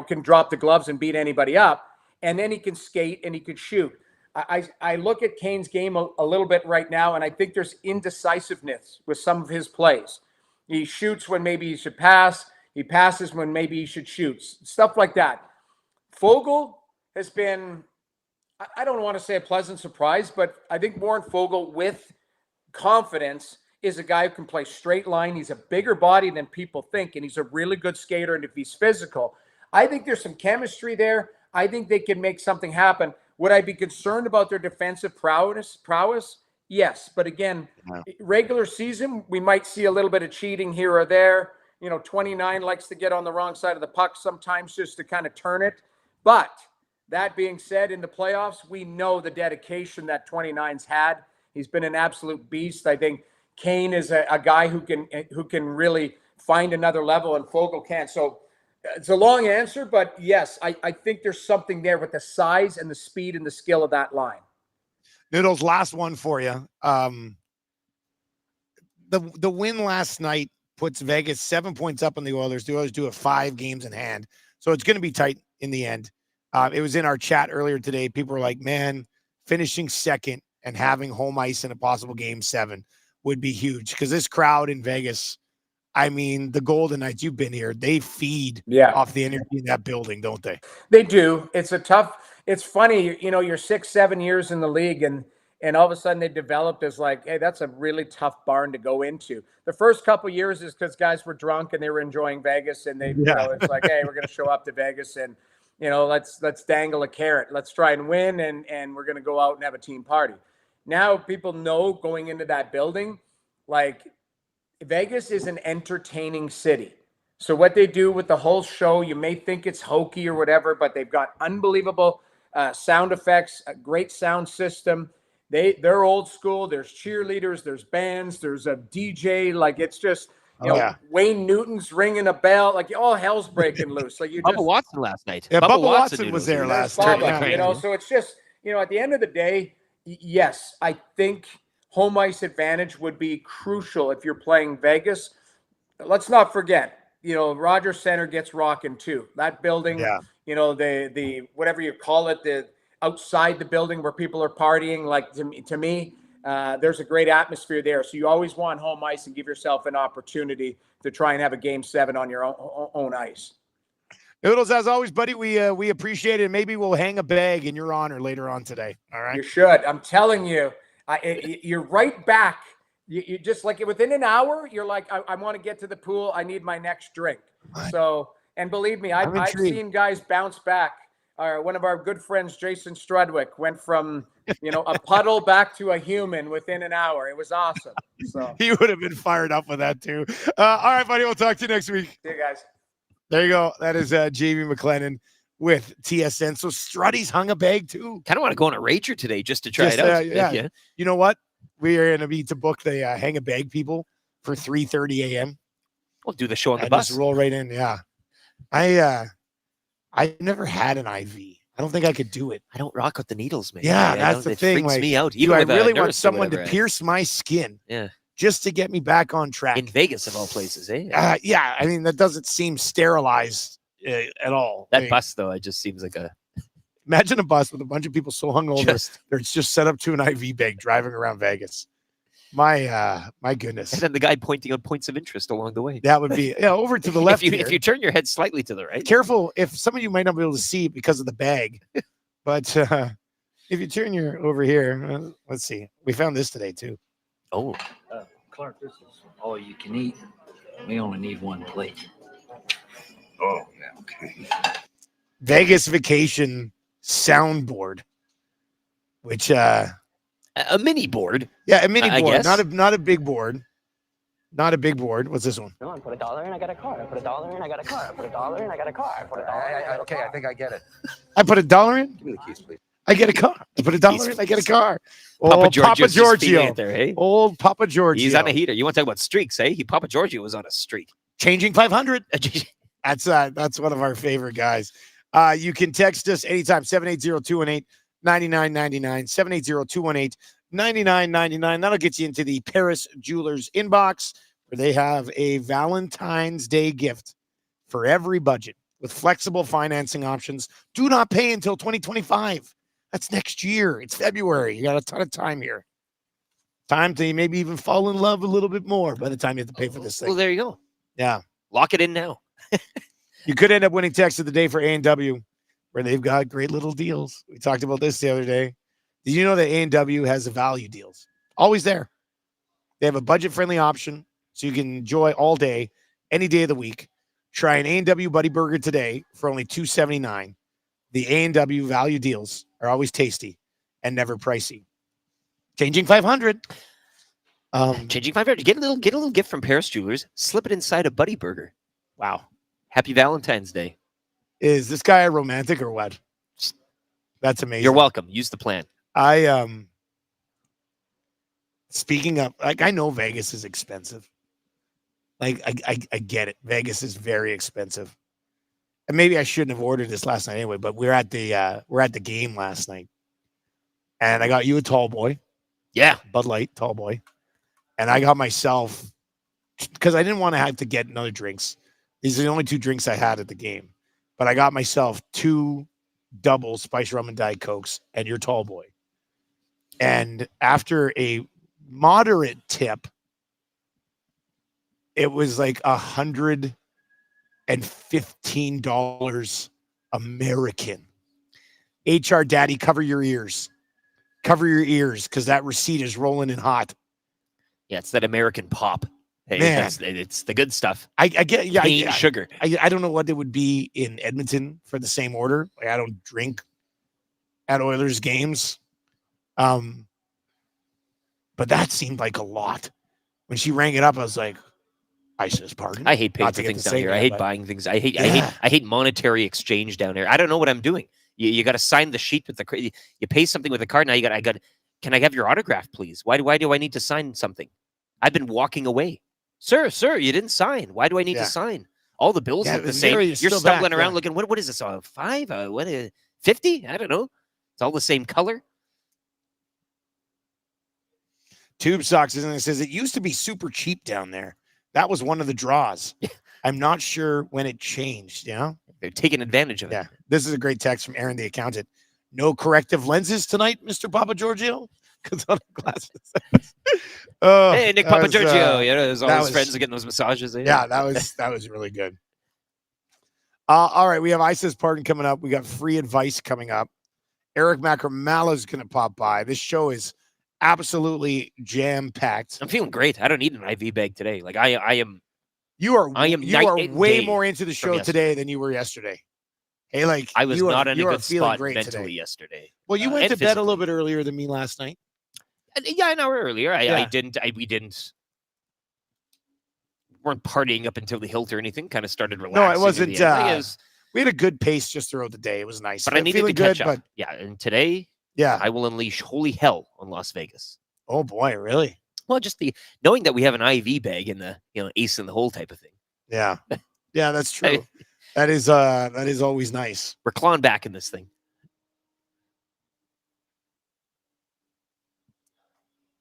can drop the gloves and beat anybody up. And then he can skate and he could shoot. I look at Kane's game a little bit right now, and I think there's indecisiveness with some of his plays. He shoots when maybe he should pass. He passes when maybe he should shoot. Stuff like that. Foegele has been, I don't want to say a pleasant surprise, but I think Warren Foegele with confidence is a guy who can play straight line. He's a bigger body than people think, and he's a really good skater. And if he's physical, I think there's some chemistry there. I think they can make something happen. Would I be concerned about their defensive prowess? Yes. But again, regular season, we might see a little bit of cheating here or there. 29 likes to get on the wrong side of the puck sometimes just to kind of turn it. But that being said, in the playoffs, we know the dedication that 29's had. He's been an absolute beast. I think Kane is a guy who can really find another level, and Foegele can't. So it's a long answer, but yes, I think there's something there with the size and the speed and the skill of that line. Noodles, last one for you. The win last night puts Vegas 7 points up on the Oilers. The Oilers do have 5 games in hand, so it's going to be tight in the end. It was in our chat earlier today. People were like, man, finishing second and having home ice in a possible game 7 would be huge because this crowd in Vegas, I mean, the Golden Knights, you've been here, they feed off the energy in that building, don't they? They do. It's funny, you're 6-7 years in the league and all of a sudden they developed as like, hey, that's a really tough barn to go into. The first couple of years is because guys were drunk and they were enjoying Vegas and it's like, hey, we're going to show up to Vegas and, let's dangle a carrot. Let's try and win and we're going to go out and have a team party. Now people know going into that building, like Vegas is an entertaining city. So what they do with the whole show, you may think it's hokey or whatever, but they've got unbelievable sound effects, a great sound system. They're old school. There's cheerleaders, there's bands, there's a DJ. Like it's just, Wayne Newton's ringing a bell. Like all hell's breaking loose. Like Bubba Watson last night. Yeah, Bubba Watson was there last night. So it's just, at the end of the day, yes, I think home ice advantage would be crucial if you're playing Vegas. Let's not forget, Rogers Center gets rocking too. That building, the whatever you call it, the outside the building where people are partying, like to me, there's a great atmosphere there. So you always want home ice and give yourself an opportunity to try and have a game 7 on your own ice. Noodles, as always, buddy, we appreciate it. Maybe we'll hang a bag in your honor later on today. All right. You should. I'm telling you, you're right back. You just like within an hour, you're like, I want to get to the pool. I need my next drink. So, and believe me, I've seen guys bounce back one of our good friends, Jason Strudwick, went from a puddle back to a human within an hour. It was awesome. So He would have been fired up with that too. All right, buddy. We'll talk to you next week. see you guys. There you go. That is Jamie McLennan with TSN. So Struddy's hung a bag too. Kind of want to go on a rager today just to try it out. Yeah. You know what? We are going to be to book the hang a bag people for 3:30 a.m. We'll do the show on the bus. Just roll right in. Yeah. I never had an IV. I don't think I could do it. I don't rock with the needles, man. Yeah, that's the it thing. Freaks like, me out. do I with a really want nurse or someone to whatever. pierce my skin? Yeah. Just to get me back on track. In Vegas, of all places, eh? Yeah. I mean, that doesn't seem sterilized at all. That bus, though, it just seems like a. Imagine a bus with a bunch of people so hungover it's just set up to an IV bag driving around Vegas. My goodness. And then the guy pointing out points of interest along the way. That would be over to the left. If you turn your head slightly to the right. Careful, if some of you might not be able to see because of the bag, but if you turn your over here, let's see. We found this today too. Oh, Clark, this is all you can eat. We only need one plate. Oh, yeah, okay. Vegas vacation soundboard, which a mini board. Yeah, a mini I board, guess. not a big board. Not a big board. What's this one? No, I put $1 in, I got a car. I put $1 in, I got a car. I put $1 in, I got a car. I put $1 in. Okay, I think I get it. I put $1 in. Give me the keys, please. I get a car. I put $1 in. I get a car. Papa Old Papa Giorgio's just feeling Giorgio. it there, hey? Old Papa Giorgio. He's on a heater. You want to talk about streaks, eh? Papa Giorgio was on a streak. Changing 500. That's one of our favorite guys. You can text us anytime, 780-218-9999, 780-218-9999. That'll get you into the Paris Jewelers inbox, where they have a Valentine's Day gift for every budget with flexible financing options. Do not pay until 2025. That's next year. It's February. You got a ton of time here. Time to maybe even fall in love a little bit more by the time you have to pay for this thing. Well, there you go. Yeah. Lock it in now. You could end up winning text of the day for A&W, where they've got great little deals. We talked about this the other day. Did you know that A&W has the value deals? Always there. They have a budget-friendly option, so you can enjoy all day, any day of the week. Try an A&W Buddy Burger today for only $2.79. The A&W value deals are always tasty and never pricey. Changing 500. Changing 500. Get a little gift from Paris Jewelers. Slip it inside a Buddy Burger. Wow. Happy Valentine's Day. Is this guy a romantic or what? That's amazing. You're welcome. Use the plan. Speaking of, like, I know Vegas is expensive. Like, I get it. Vegas is very expensive. And maybe I shouldn't have ordered this last night anyway, but we're at the game last night. And I got you a tall boy. Yeah. Bud Light, tall boy. And I got myself, because I didn't want to have to get another drinks. These are the only two drinks I had at the game. But I got myself 2 double spice rum and Diet Cokes and your tall boy. And after a moderate tip, it was like $115 American. HR Daddy, cover your ears. Cover your ears, because that receipt is rolling in hot. Yeah, it's that American pop. Hey, Man. it's the good stuff. I get, yeah, Cane sugar. I don't know what it would be in Edmonton for the same order. Like, I don't drink at Oilers games. But that seemed like a lot. When she rang it up, I was like, I says, pardon? I hate paying Not for to get things to down say here. that, I hate but- buying things. I hate Yeah. I hate monetary exchange down here. I don't know what I'm doing. You got to sign the sheet with the you pay something with a card. Now I got. Can I have your autograph, please? Why do I need to sign something? I've been walking away. Sir, you didn't sign. Why do I need to sign? All the bills look the same. You're stumbling around looking. What is this? 5? 50? I don't know. It's all the same color. Tube Socks and it says it used to be super cheap down there. That was one of the draws. I'm not sure when it changed. You know, they're taking advantage of it. Yeah, this is a great text from Aaron, the accountant. No corrective lenses tonight, Mr. Papa Giorgio. Because on glasses. Hey, Nick Papa Giorgio. There's all his friends are getting those massages. Yeah, that was really good. All right, we have ISIS Pardon coming up. We got free advice coming up. Eric Macramalla is going to pop by. This show is absolutely jam-packed. I'm feeling great. I don't need an IV bag today. Like I am. You are I am way night more into the from show today than you were yesterday. Hey, like I was you not are, in a you are good feeling spot great mentally today. yesterday. Well, you went and to bed a little physically. bit earlier than me last night. Yeah, an hour earlier. Yeah. We weren't partying up until the hilt or anything. Kind of started relaxing. No, it in wasn't. the end. We had a good pace just throughout the day. It was nice. But I needed to feeling catch good, up. but Yeah, and today, yeah, I will unleash holy hell on Las Vegas. Oh boy, really? Well, just the knowing that we have an IV bag in the ace in the hole type of thing. Yeah, yeah, that's true. That is always nice. We're clawing back in this thing.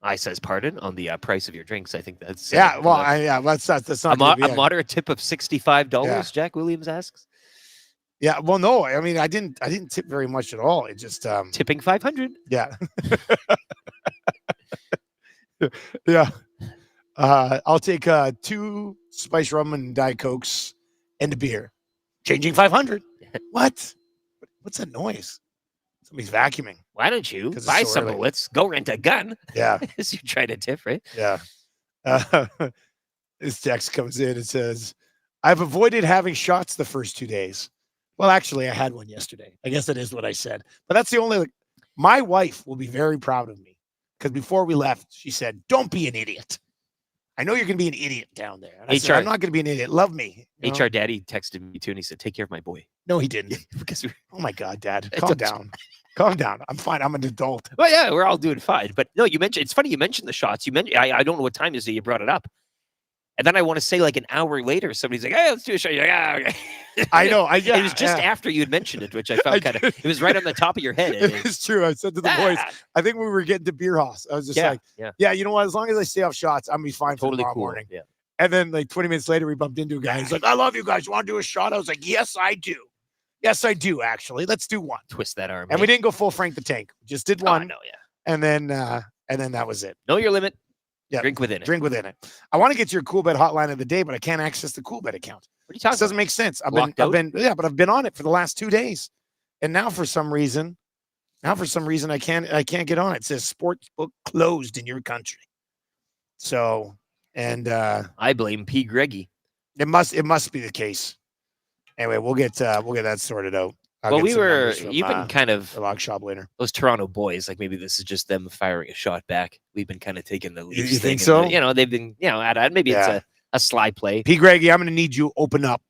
I says pardon on the price of your drinks. I think that's that's not a moderate tip of $65. Yeah. Jack Williams asks. Yeah, well, no, I mean, I didn't tip very much at all. It just tipping 500. Yeah, yeah. I'll take 2 spice rum and Diet Cokes and a beer. Changing 500. What? What's that noise? Somebody's vacuuming. Why don't you 'Cause it's buy so some early. bullets? Go rent a gun. Yeah. As you try to tip, right? Yeah. This text comes in and says, I've avoided having shots the first 2 days. Well, actually, I had one yesterday. I guess that is what I said. But that's the only, my wife will be very proud of me because before we left, she said, don't be an idiot. I know you're going to be an idiot down there. And I said, I'm not going to be an idiot. Love me. You know? HR Daddy texted me too, and he said, take care of my boy. No, he didn't. Because oh my God, Dad, calm down. Calm down. I'm fine. I'm an adult. Well, yeah, we're all doing fine. But no, you mentioned, it's funny you mentioned the shots. You mentioned, I don't know what time it is that you brought it up. And then I want to say like an hour later, somebody's like, hey, let's do a shot. You're like, okay. I know. It was just after you had mentioned it, which I found kind of, it was right on the top of your head. It is true. I said to the boys, I think we were getting to beer house. I was just yeah, you know what? As long as I stay off shots, I'm going to be fine for tomorrow morning. Yeah. And then like 20 minutes later, we bumped into a guy. He's like, I love you guys. You want to do a shot? I was like, yes, I do. Yes, I do, actually. Let's do one. Twist that arm. And we didn't go full Frank the Tank. We just did one. No, yeah. And then that was it. Know your limit. Yeah. Drink within it. Drink within it. I want to get your Coolbet hotline of the day, but I can't access the Coolbet account. What are you talking This doesn't make sense. I've Locked out? I've been on it for the last 2 days. And now for some reason I can't get on it. It says sportsbook closed in your country. So, and I blame P. Greggy. It must be the case. Anyway, we'll get that sorted out. Well, you've been kind of the lock shop later. Those Toronto boys, like maybe this is just them firing a shot back. We've been kind of taking the lead. You think so? They've been, maybe it's a sly play. P. Greggy, I'm going to need you to open up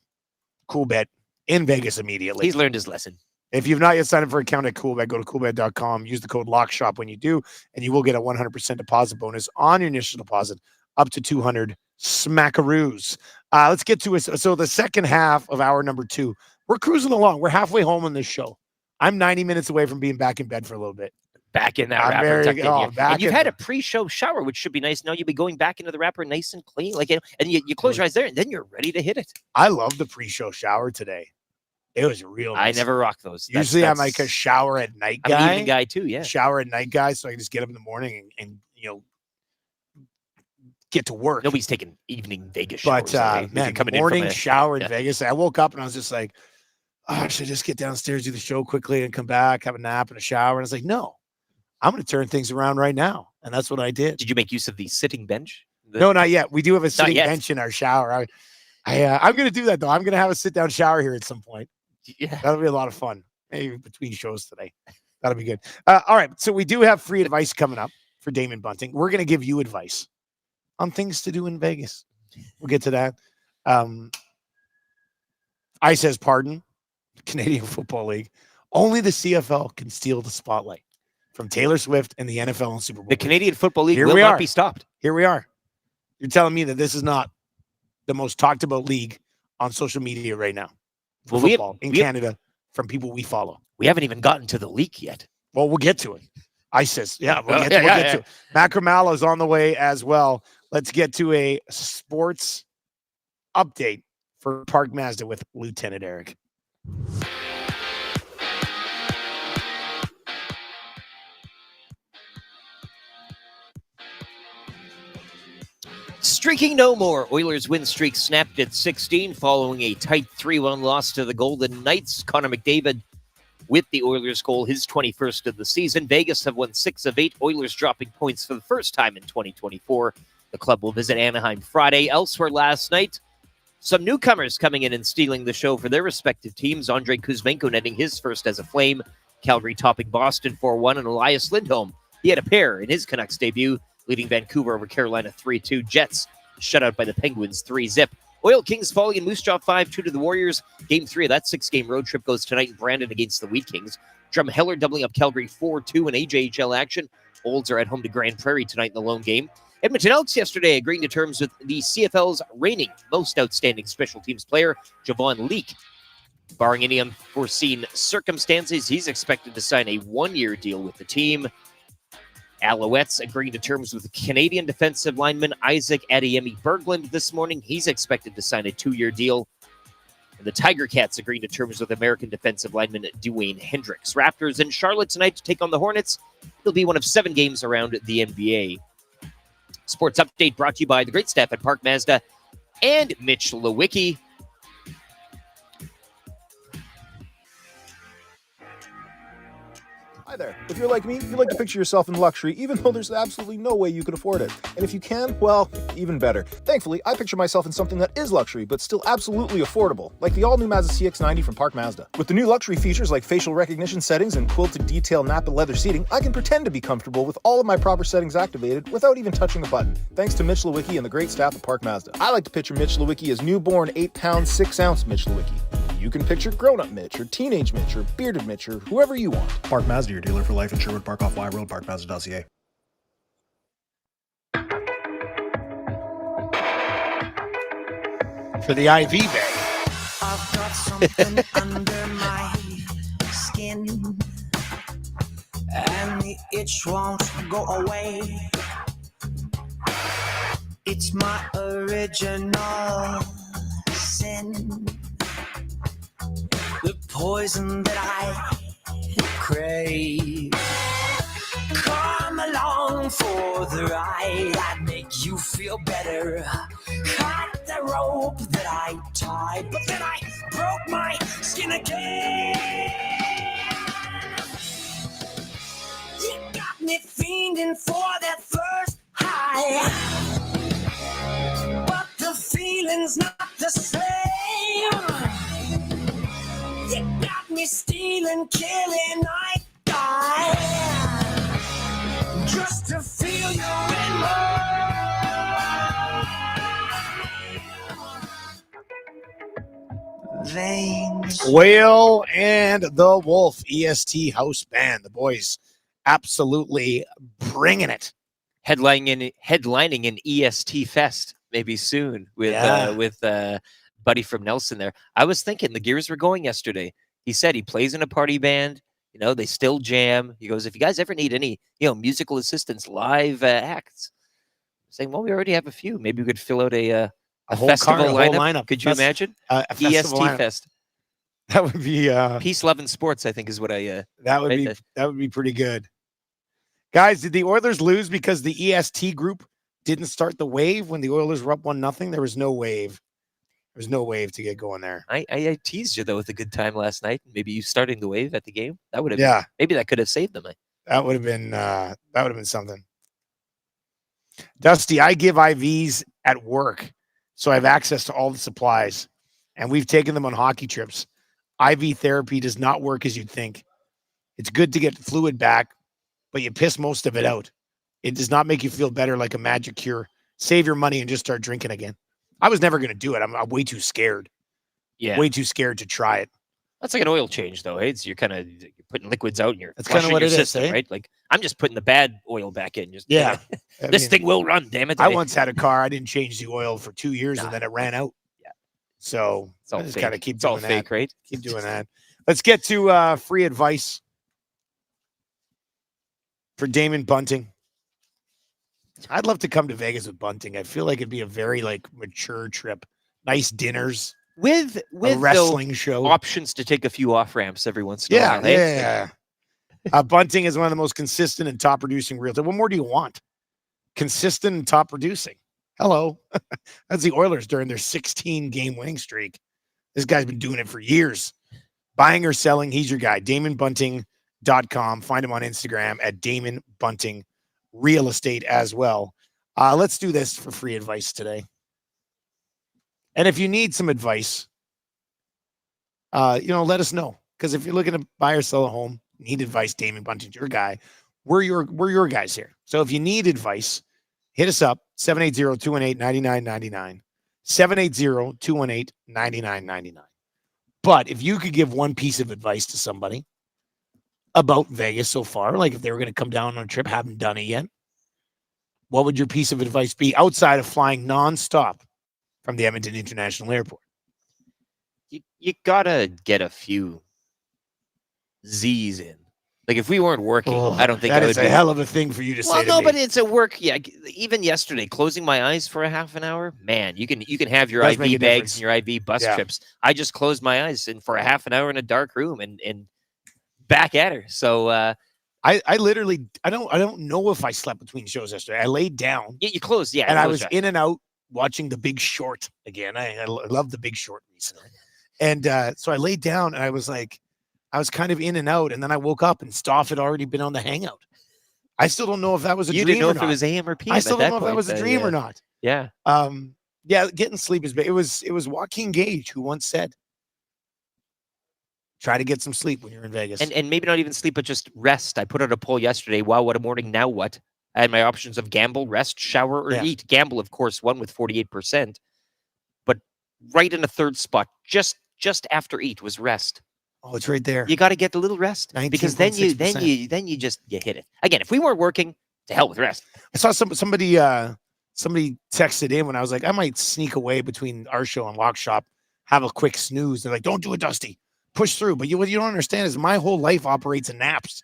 Coolbet in Vegas immediately. He's learned his lesson. If you've not yet signed up for an account at Coolbet, go to coolbet.com. Use the code LOCKSHOP when you do, and you will get a 100% deposit bonus on your initial deposit up to 200 smackaroos. Let's get to it. So the second half of hour number 2. We're cruising along. We're halfway home on this show. I'm 90 minutes away from being back in bed for a little bit. Back in that wrapper. And you've had a pre-show shower, which should be nice. Now you'll be going back into the wrapper nice and clean. And you close your eyes there, and then you're ready to hit it. I love the pre-show shower today. It was real nice. I never rock those. Usually I'm like a shower at night guy. I'm an evening guy too, yeah. Shower at night guy, so I can just get up in the morning and get to work. Nobody's taking evening Vegas showers. But man, morning shower in Vegas. I woke up and I was just like, I should just get downstairs, do the show quickly, and come back, have a nap and a shower. And I was like, no, I'm going to turn things around right now. And that's what I did. Did you make use of the sitting bench? No, not yet. We do have a sitting bench in our shower. I'm going to do that, though. I'm going to have a sit-down shower here at some point. Yeah. That'll be a lot of fun. Maybe between shows today. That'll be good. All right. So we do have free advice coming up for Damon Bunting. We're going to give you advice on things to do in Vegas. We'll get to that. I says pardon. Canadian Football League. Only the CFL can steal the spotlight from Taylor Swift and the NFL and Super Bowl. The Canadian Football League will not be stopped. Here we are. You're telling me that this is not the most talked about league on social media right now for football in Canada from people we follow. We haven't even gotten to the leak yet. Well, we'll get to it. I says, we'll get to it. Macramalla is on the way as well. Let's get to a sports update for Park Mazda with Lieutenant Eric. Streaking no more. Oilers win streak snapped at 16 following a tight 3-1 loss to the Golden Knights. Conor McDavid with the Oilers goal, his 21st of the season. Vegas have won 6 of 8. Oilers dropping points for the first time in 2024. The club will visit Anaheim Friday. Elsewhere last night, Some newcomers coming in and stealing the show for their respective teams. Andrei Kuzmenko netting his first as a Flame. Calgary topping Boston 4-1, and Elias Lindholm, he had a pair in his Canucks debut, leading Vancouver over Carolina 3-2. Jets shut out by the Penguins 3-0. Oil Kings falling in Moose Jaw 5-2 to the Warriors. Game 3 of that 6-game road trip goes tonight in Brandon against the Wheat Kings. Drumheller doubling up Calgary 4-2 in AJHL action. Olds are at home to Grand Prairie tonight in the lone game. Edmonton Elks yesterday agreeing to terms with the CFL's reigning most outstanding special teams player, Javon Leake. Barring any unforeseen circumstances, he's expected to sign a 1-year deal with the team. Alouettes agreeing to terms with Canadian defensive lineman Isaac Adeyemi Berglund this morning. He's expected to sign a 2-year deal. And the Tiger Cats agreeing to terms with American defensive lineman Dwayne Hendricks. Raptors in Charlotte tonight to take on the Hornets. It'll be one of 7 games around the NBA. Sports update brought to you by the great staff at Park Mazda and Mitch Lewicki. Hi there. If you're like me, you like to picture yourself in luxury, even though there's absolutely no way you could afford it. And if you can, well, even better. Thankfully, I picture myself in something that is luxury, but still absolutely affordable, like the all-new Mazda CX-90 from Park Mazda. With the new luxury features like facial recognition settings and quilted detail Napa leather seating, I can pretend to be comfortable with all of my proper settings activated without even touching a button, thanks to Mitch Lewicki and the great staff at Park Mazda. I like to picture Mitch Lewicki as newborn 8-pound, 6-ounce Mitch Lewicki. You can picture grown-up Mitch, or teenage Mitch, or bearded Mitch, or whoever you want. Park Mazda, your dealer for life in Sherwood Park off Y Road, parkmazda.ca. For the IV bag. I've got something under my skin, and the itch won't go away. It's my original sin, the poison that I crave. Come along for the ride, I'd make you feel better. Cut the rope that I tied, but then I broke my skin again. You got me fiending for that first high, but the feeling's not the same. You got me stealing, killing, I die just to feel you in my veins. Whale and the Wolf, EST House Band. The boys absolutely bringing it. Headlining an EST Fest maybe soon with Buddy from Nelson there. I was thinking the gears were going yesterday. He said he plays in a party band. You know, they still jam. He goes, if you guys ever need any, musical assistance, live acts, I'm saying, well, we already have a few. Maybe we could fill out a festival lineup. Could you imagine? EST Fest. That would be Peace, Love, and Sports, I think is what I that would be pretty good. Guys, did the Oilers lose because the EST group didn't start the wave when the Oilers were up 1-0? There was no wave. There's no wave to get going there. I teased you though with a good time last night. Maybe you starting the wave at the game. That would have maybe that could have saved them. That would have been something. Dusty, I give IVs at work, so I have access to all the supplies, and we've taken them on hockey trips. IV therapy does not work as you'd think. It's good to get fluid back, but you piss most of it out. It does not make you feel better like a magic cure. Save your money and just start drinking again. I was never going to do it. I'm way too scared. Yeah. Way too scared to try it. That's like an oil change, though. It's you're putting liquids out in your That's kind of what your it system, is, eh? right? Like I'm just putting the bad oil back in. Just This thing will run. Damn it! I once had a car. I didn't change the oil for 2 years, and then it ran out. Yeah. So it's all I just fake. gotta keep It's doing all that. fake, right? Keep doing that. Let's get to free advice for Damon Bunting. I'd love to come to Vegas with Bunting. I feel like it'd be a very mature trip. Nice dinners with a wrestling show, options to take a few off ramps every once in a while. Yeah. Bunting is one of the most consistent and top producing realtors. What more do you want? Consistent and top producing. Hello, that's the Oilers during their 16-game winning streak. This guy's been doing it for years. Buying or selling, he's your guy. DamonBunting.com. Find him on Instagram at Damon Bunting Real Estate as well. Let's do this for free advice today. And if you need some advice, let us know. Because if you're looking to buy or sell a home, need advice, Damien Bunting's your guy. We're your guys here. So if you need advice, hit us up, 780-218-9999. 780-218-9999. But if you could give one piece of advice to somebody about Vegas so far, like if they were going to come down on a trip, haven't done it yet, what would your piece of advice be outside of flying nonstop from the Edmonton International Airport? You gotta get a few Z's in. Like if we weren't working, I don't think that I is would a be... hell of a thing for you to say. Well, to no, me. but it's a work. Yeah, even yesterday, closing my eyes for a half an hour, man, you can have your Does make IV a bags difference. and your IV bus Yeah. trips. I just closed my eyes and for a half an hour in a dark room and back at her. So I literally I don't know if I slept between shows yesterday. I laid down. you closed, yeah, and I closed was your eyes. in and out watching The Big Short again. I love The Big Short recently. And so I laid down and I was kind of in and out. And then I woke up and Stoff had already been on the Hangout. I still don't know if that was a You dream didn't know or if not. it was AM or PM. I still at don't know if that was a dream or not. Yeah. Yeah, getting sleep is big. It was Joaquin Gage who once said, try to get some sleep when you're in Vegas. And maybe not even sleep, but just rest. I put out a poll yesterday. Wow, what a morning. Now what? I had my options of gamble, rest, shower, or eat. Gamble, of course, won with 48%. But right in the third spot, just after eat was rest. Oh, it's right there. You got to get a little rest because then you 19.6%. just hit it. Again, if we weren't working, to hell with rest. I saw somebody texted in when I was like, I might sneak away between our show and Lock Shop, have a quick snooze. They're like, don't do it, Dusty. Push through. But what you don't understand is my whole life operates in naps.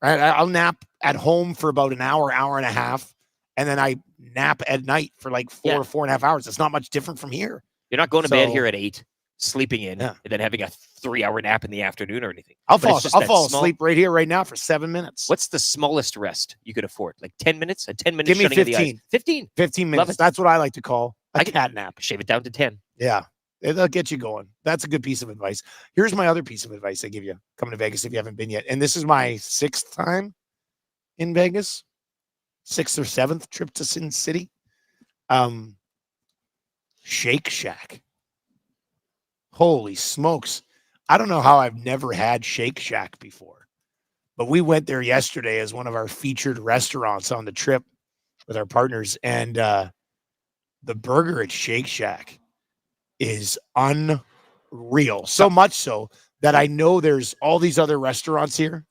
Right? I'll nap at home for about an hour and a half, and then I nap at night for like 4.5 hours. It's not much different from here. You're not going to bed here at 8, sleeping in, and then having a 3-hour nap in the afternoon or anything. I'll fall asleep right here, right now for 7 minutes. What's the smallest rest you could afford? Like 10 minutes? A 10-minute Give me shutting of the 15. eyes? 15. 15 Love minutes. it. That's what I like to call a cat nap. Shave it down to 10. Yeah. They'll get you going. That's a good piece of advice. Here's my other piece of advice I give you coming to Vegas if you haven't been yet. And this is my 6th time in Vegas, 6th or 7th trip to Sin City. Shake Shack. Holy smokes. I don't know how I've never had Shake Shack before, but we went there yesterday as one of our featured restaurants on the trip with our partners. And the burger at Shake Shack is unreal. So much so that I know there's all these other restaurants here.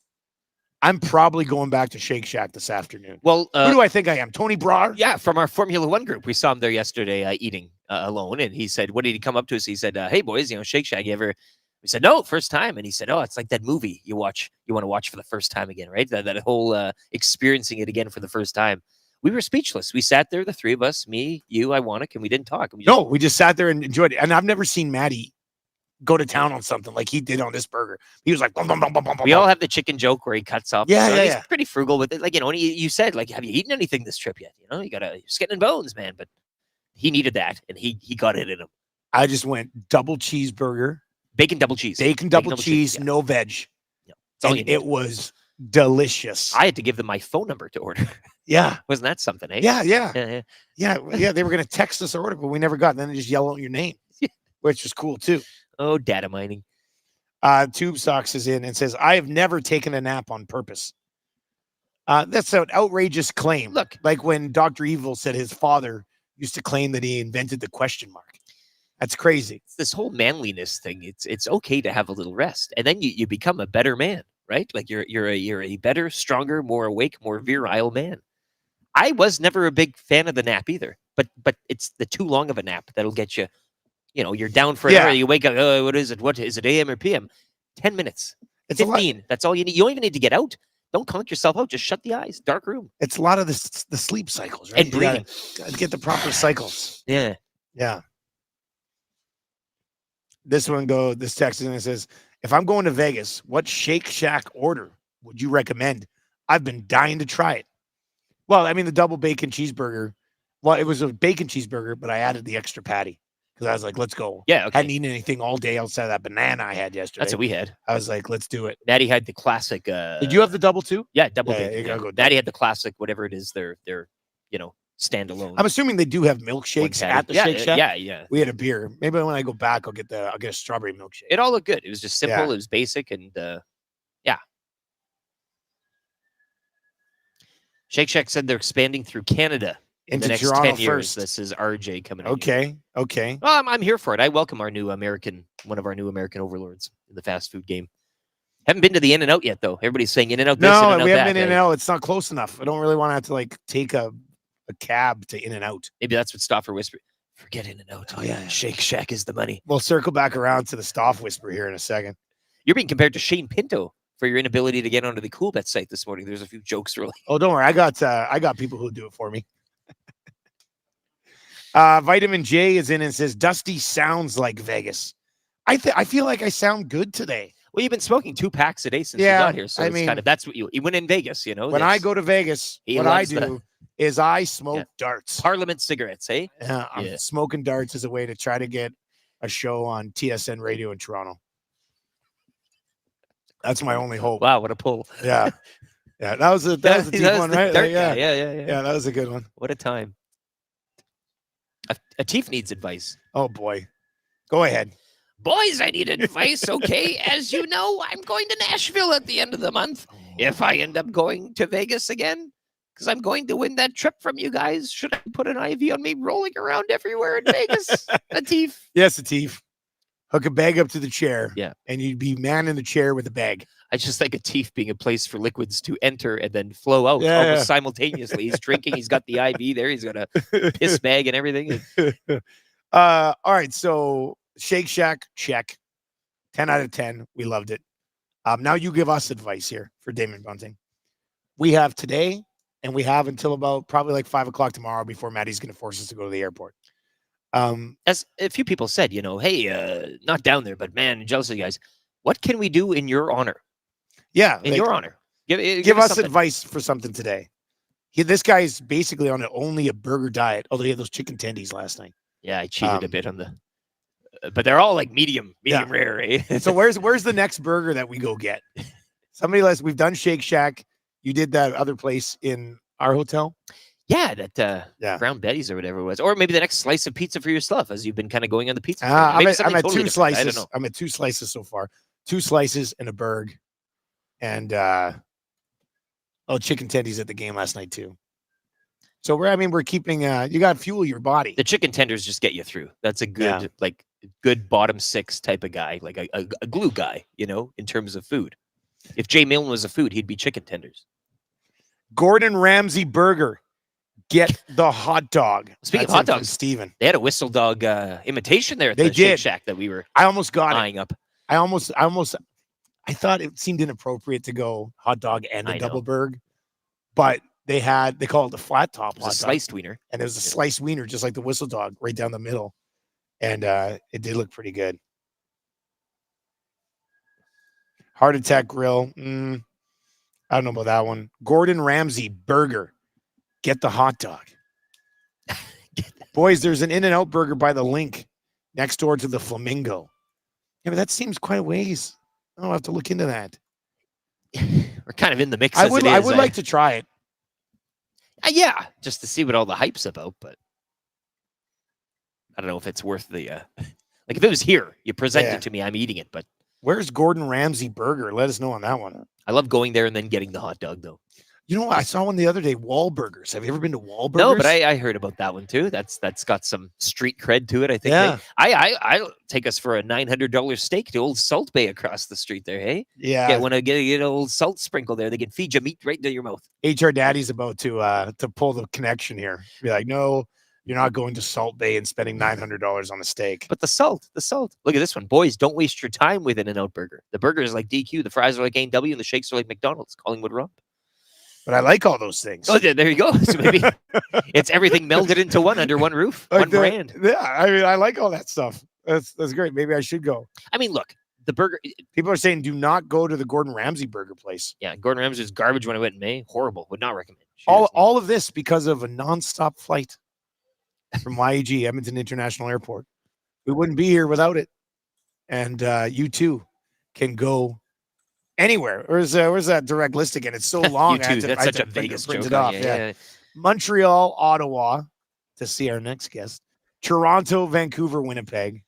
I'm probably going back to Shake Shack this afternoon. Well, who do I think I am? Tony Brar? Yeah, from our Formula One group. We saw him there yesterday eating alone. And he said, what did he come up to us? He said, hey, boys, Shake Shack, you ever... We said, no, first time. And he said, oh, it's like that movie you want to watch for the first time again, right? That whole experiencing it again for the first time. We were speechless. We sat there, the three of us, me, you, Iwanik, and we didn't talk. We just sat there and enjoyed it. And I've never seen Maddie go to town on something like he did on this burger. He was like, bum, bum, bum, bum, bum, we all have the chicken joke where he cuts up. He's Yeah. pretty frugal with it. Like, you said, like, have you eaten anything this trip yet? You got skin and bones, man. But he needed that, and he got it in him. I just went double cheeseburger. Bacon double cheese. Bacon double cheese, yeah. No veg. Yeah. And it was delicious. I had to give them my phone number to order. Yeah. Wasn't that something, eh? Yeah. They were going to text us our order, but we never got it. Then they just yell out your name, which was cool too. Oh, data mining. Tube Socks is in and says, I have never taken a nap on purpose. That's an outrageous claim. Look. Like when Dr. Evil said his father used to claim that he invented the question mark. That's crazy. It's this whole manliness thing. It's okay to have a little rest, and then you become a better man, right? Like you're a better, stronger, more awake, more virile man. I was never a big fan of the nap either, but it's the too long of a nap that'll get you. You're down for an hour. You wake up. Oh, what is it? What is it? AM or PM? 10 minutes. It's 15. That's all you need. You don't even need to get out. Don't conk yourself out. Just shut the eyes. Dark room. It's a lot of the sleep cycles, right? And breathing. Gotta get the proper cycles. Yeah. This text in and says, if I'm going to Vegas, what Shake Shack order would you recommend? I've been dying to try it. Well, I mean, the double bacon cheeseburger. Well, it was a bacon cheeseburger, but I added the extra patty because I was like, let's go. Yeah. Okay. Hadn't eaten anything all day outside of that banana I had yesterday. That's what we had. I was like, let's do it. Natty had the classic. Did you have the double too? Yeah, double Yeah, bacon. you gotta go Natty had the classic, whatever it is, their standalone. I'm assuming they do have milkshakes patty. at the Yeah, Shake Shack. yeah. We had a beer. Maybe when I go back, I'll get a strawberry milkshake. It all looked good. It was just simple. Yeah. It was basic, and yeah. Shake Shack said they're expanding through Canada in the Into next Toronto 10 years. first. This is RJ coming in. Okay. Well, I'm here for it. I welcome one of our new American overlords in the fast food game. Haven't been to the In-N-Out yet, though. Everybody's saying In-N-Out this, No, In-N-Out we haven't that, been In-N-Out. It's not close enough. I don't really want to have to like take a cab to In-N-Out. Maybe that's what Stoffer whispered. Forget In-N-Out. Oh yeah, Shake Shack is the money. We'll circle back around to the Stoff whisper here in a second. You're being compared to Shane Pinto for your inability to get onto the Cool Bet site this morning. There's a few jokes really. Oh, don't worry. I got people who do it for me. Vitamin J is in and says Dusty sounds like Vegas. I feel like I sound good today. Well, you've been smoking 2 packs a day since you got here, so that's what you went in Vegas, you know. When I go to Vegas, what I do is I smoke darts. Parliament cigarettes, eh? I'm smoking darts as a way to try to get a show on TSN radio in Toronto. That's my only hope. Wow, what a pull! Yeah, that was a deep one, right? Yeah, that was a good one. What a time. Atif needs advice. Oh boy, go ahead. Boys, I need advice, okay? As you know, I'm going to Nashville at the end of the month. If I end up going to Vegas again, because I'm going to win that trip from you guys, should I put an IV on me rolling around everywhere in Vegas? Atif? Yes, Atif. Hook a bag up to the chair. Yeah. And you'd be man in the chair with a bag. I just like Atif being a place for liquids to enter and then flow out almost simultaneously. He's drinking. He's got the IV there. He's got a piss bag and everything. All right, so Shake Shack, check. 10 out of 10. We loved it. Now you give us advice here for Damon Bunting. We have today, and we have until about probably like 5 o'clock tomorrow before Maddie's going to force us to go to the airport. As a few people said, hey, not down there, but man, jealous of you guys. What can we do in your honor? Yeah. In your honor. Give us advice for something today. This guy's basically on only a burger diet, although he had those chicken tendies last night. Yeah, I cheated a bit on the... but they're all like medium rare, eh? So where's the next burger that we go get? We've done Shake Shack. You did that other place in our hotel? Yeah, that Brown Betty's or whatever it was. Or maybe the next slice of pizza for yourself as you've been kind of going on the pizza. I'm at 2 slices. I don't know. I'm at 2 slices so far. 2 slices and a burger. And chicken tendies at the game last night too. So we're keeping you got to fuel your body. The chicken tenders just get you through. That's a good good bottom 6 type of guy, like a glue guy, in terms of food. If Jay Milne was a food, he'd be chicken tenders. Gordon Ramsay burger. Get the hot dog. Speaking of hot dogs, Steven. They had a whistle dog imitation there at the Shake Shack that we were I almost got eyeing up. I thought it seemed inappropriate to go hot dog and a double burger, but they call it the flat top hot dog. Sliced wiener. And there was a sliced wiener, just like the whistle dog, right down the middle. And it did look pretty good. Heart Attack Grill. I don't know about that one. Gordon Ramsay burger. Get the hot dog. Boys, there's an In-N-Out burger by the link next door to the Flamingo. Yeah, but that seems quite a ways. I'll have to look into that. We're kind of in the mix. I would like to try it. Yeah, just to see what all the hype's about, but I don't know if it's worth the like if it was here, you present it to me, I'm eating it, but where's Gordon Ramsay burger? Let us know on that one. I love going there and then getting the hot dog though. You know what? I saw one the other day, Wahlburgers. Have you ever been to Wahlburgers? No, but I heard about that one too. That's got some street cred to it, I think. Yeah. I'll take us for a $900 steak to old Salt Bay across the street there, hey? Yeah. Get an old salt sprinkle there. They can feed you meat right into your mouth. HR Daddy's about to pull the connection here. Be like, no, you're not going to Salt Bay and spending $900 on a steak. But the salt. Look at this one. Boys, don't waste your time with In-N-Out burger. The burger is like DQ, the fries are like A&W, and the shakes are like McDonald's. Collingwood Rump. But I like all those things. Oh, there you go. So maybe it's everything melded into one under one roof, one brand. Yeah, I mean, I like all that stuff. That's great. Maybe I should go. I mean, look, the burger. People are saying do not go to the Gordon Ramsay burger place. Yeah, Gordon Ramsay was garbage when I went in May. Horrible. Would not recommend. All of this because of a nonstop flight from YEG, Edmonton International Airport. We wouldn't be here without it. And you too can go anywhere. Where's that direct list again? It's so long. That's such a Vegas joke. Yeah. Montreal, Ottawa to see our next guest. Toronto, Vancouver, Winnipeg.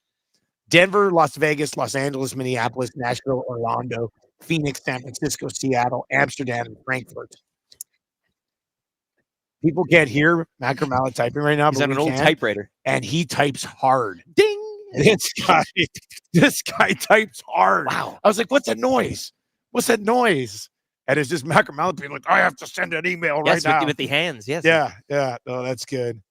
Denver, Las Vegas, Los Angeles, Minneapolis, Nashville, Orlando, Phoenix, San Francisco, Seattle, Amsterdam, and Frankfurt. People can't hear Macramalla typing right now. He's but on we an old can, typewriter. and he types hard. Ding! This guy types hard. Wow. I was like, what's that noise? What's that noise? And it's just Macramalla being like, I have to send an email right Yes, now. with the hands. Yes. Yeah. Oh, that's good.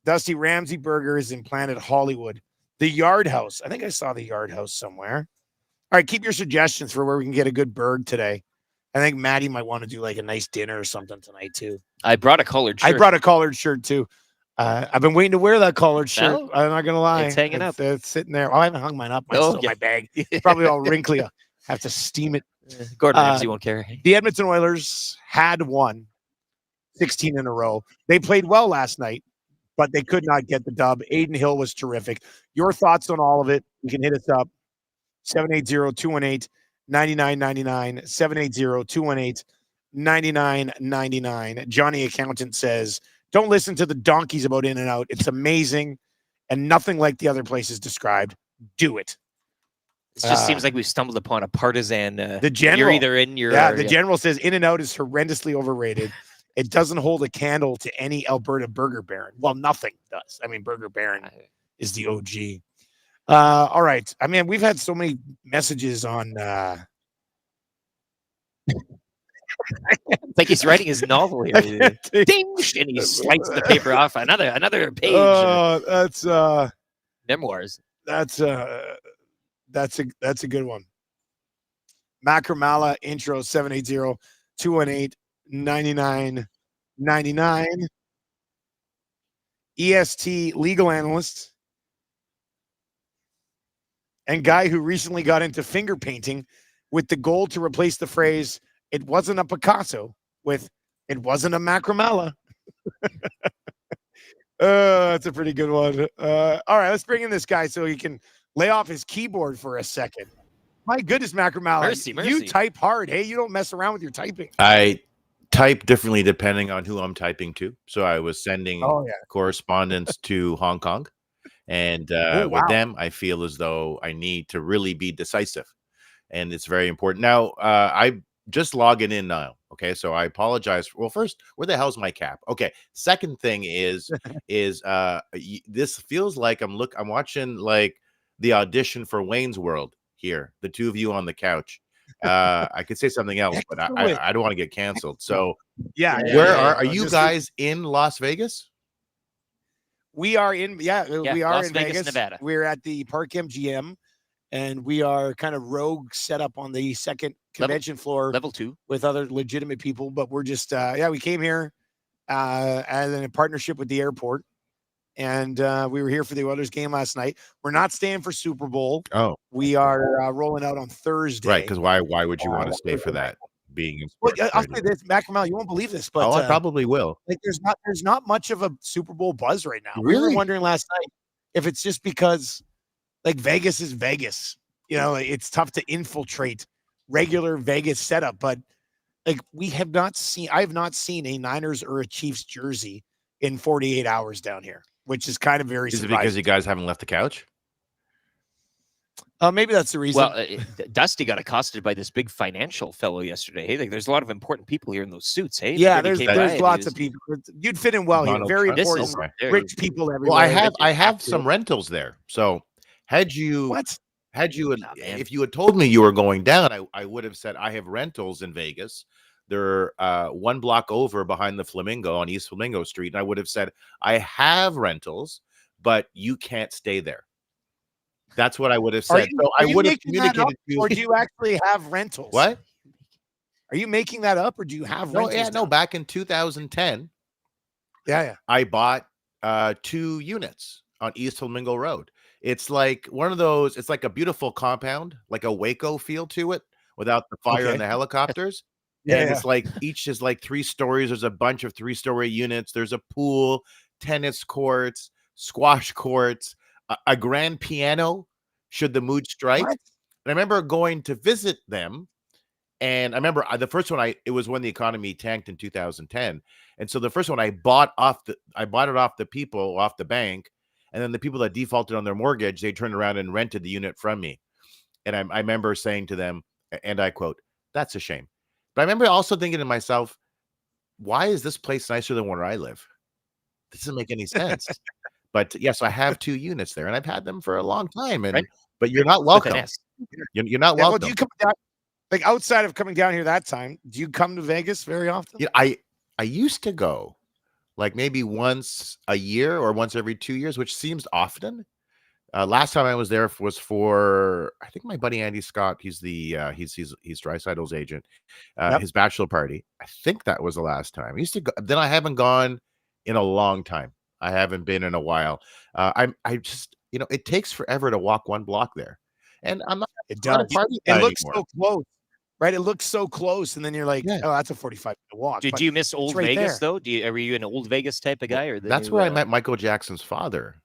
Dusty Ramsey Burgers in Planet Hollywood. The Yard House. I think I saw the Yard House somewhere. All right, keep your suggestions for where we can get a good burg today. I think Maddie might want to do like a nice dinner or something tonight too. I brought a collared shirt. I brought a collared shirt too. I've been waiting to wear that collared shirt. No, I'm not gonna lie. it's hanging up. It's sitting there. Oh, I haven't hung mine up. Mine's Oh, still in okay. my bag. It's probably all wrinkly. I have to steam it. Gordon Ramsay won't care. The Edmonton Oilers had won 16 in a row. They played well last night, but they could not get the dub. Aiden Hill was terrific. Your thoughts on all of it? You can hit us up 780-218-9999, 780-218-9999. Johnny Accountant says, don't listen to the donkeys about In-N-Out. It's amazing and nothing like the other places described. Do it. It just seems like we've stumbled upon a partisan. The general, you're either in, you're yeah. out, The general says In-N-Out is horrendously overrated. It doesn't hold a candle to any Alberta Burger Baron. Well, nothing does. I mean, Burger Baron is the OG. All right. I mean, we've had so many messages on. Like he's writing his novel here. Ding! And he slices the paper off another page. That's memoirs. That's a good one. Macramalla intro 780-218-9999. EST legal analyst and guy who recently got into finger painting with the goal to replace the phrase "it wasn't a Picasso" with "it wasn't a Macramalla." That's a pretty good one. All right, let's bring in this guy so he can lay off his keyboard for a second. My goodness, Macramalla. Mercy. You type hard. Hey, you don't mess around with your typing. I type differently depending on who I'm typing to. So I was sending correspondence to Hong Kong. And with them, I feel as though I need to really be decisive. And it's very important. Now, I just logging in now. Okay, so I apologize. Well, first, where the hell's my cap? Okay, second thing is this feels like I'm watching like the audition for Wayne's World here. The two of you on the couch. I could say something else, but I don't want to get canceled. So where are you guys in Las Vegas? We are in, we are Las in Vegas, Nevada. We're at the Park MGM, and we are kind of rogue set up on the second convention floor, level 2, with other legitimate people. But we're just, we came here as in a partnership with the airport, and we were here for the Oilers game last night. We're not staying for Super Bowl. Oh, we are rolling out on Thursday. Right? Because why would you want to stay for that? Being in well, I'll say this, Macramalla, you won't believe this, but I probably will. Like, there's not much of a Super Bowl buzz right now. Really? We were wondering last night if it's just because like Vegas is Vegas. You know, it's tough to infiltrate regular Vegas setup, but like I have not seen a Niners or a Chiefs jersey in 48 hours down here, which is kind of very Is surprising. it because you guys haven't left the couch? Maybe that's the reason. Well, Dusty got accosted by this big financial fellow yesterday. Hey, like there's a lot of important people here in those suits. Hey, yeah, there's lots of people. You'd fit in well here. Very important, rich people everywhere. Well, I have some rentals there. So if you had told me you were going down, I would have said I have rentals in Vegas. They're one block over behind the Flamingo on East Flamingo Street, and I would have said I have rentals, but you can't stay there. That's what I would have said. So I would have communicated to you. Or do you actually have rentals? What? Are you making that up, or do you have rentals? No. Back in 2010, I bought 2 units on East Flamingo Road. It's like one of those. It's like a beautiful compound, like a Waco feel to it, without the fire and the helicopters. And it's like each is like 3 stories. There's a bunch of 3-story units. There's a pool, tennis courts, squash courts, a grand piano should the mood strike. And I remember going to visit them, And I remember the first one it was when the economy tanked in 2010. And so the first one I bought it off the bank, and then the people that defaulted on their mortgage, they turned around and rented the unit from me. And I remember saying to them, and I quote, "That's a shame." But I remember also thinking to myself, why is this place nicer than where I live? This doesn't make any sense. But yes, I have 2 units there, and I've had them for a long time. And but you're not welcome. You're not welcome. Well, do you come down, like outside of coming down here that time? Do you come to Vegas very often? Yeah, I used to go like maybe once a year or once every 2 years, which seems often. Last time I was there was for, I think, my buddy Andy Scott. He's he's Dreisaitl's agent. His bachelor party. I think that was the last time. I used to go. Then I haven't gone in a long time. I haven't been in a while. I just, it takes forever to walk 1 block there, and I'm not. It not a does. party It guy looks anymore. so close, right? It looks so close, and then you're like, oh, that's a 45-minute walk. Did but you miss Old it's right Vegas there. though? Were you an Old Vegas type of guy, or That's where I met Michael Jackson's father.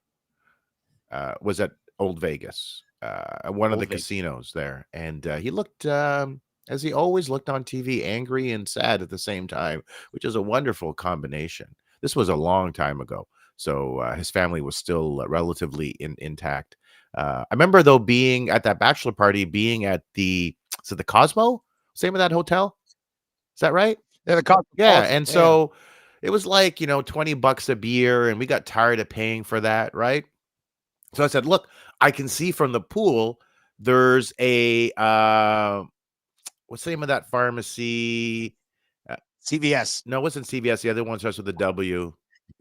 Was at Old Vegas, one of the casinos there, and he looked, as he always looked on TV, angry and sad at the same time, which is a wonderful combination. This was a long time ago, so his family was still relatively intact. I remember though being at that bachelor party, being at the Cosmo, same with that hotel. Is that right? Yeah, the Cosmo. Yeah, and so it was like $20 a beer, and we got tired of paying for that, right? So I said, look, I can see from the pool, there's a, what's the name of that pharmacy? CVS. No, it wasn't CVS. The other one starts with a W.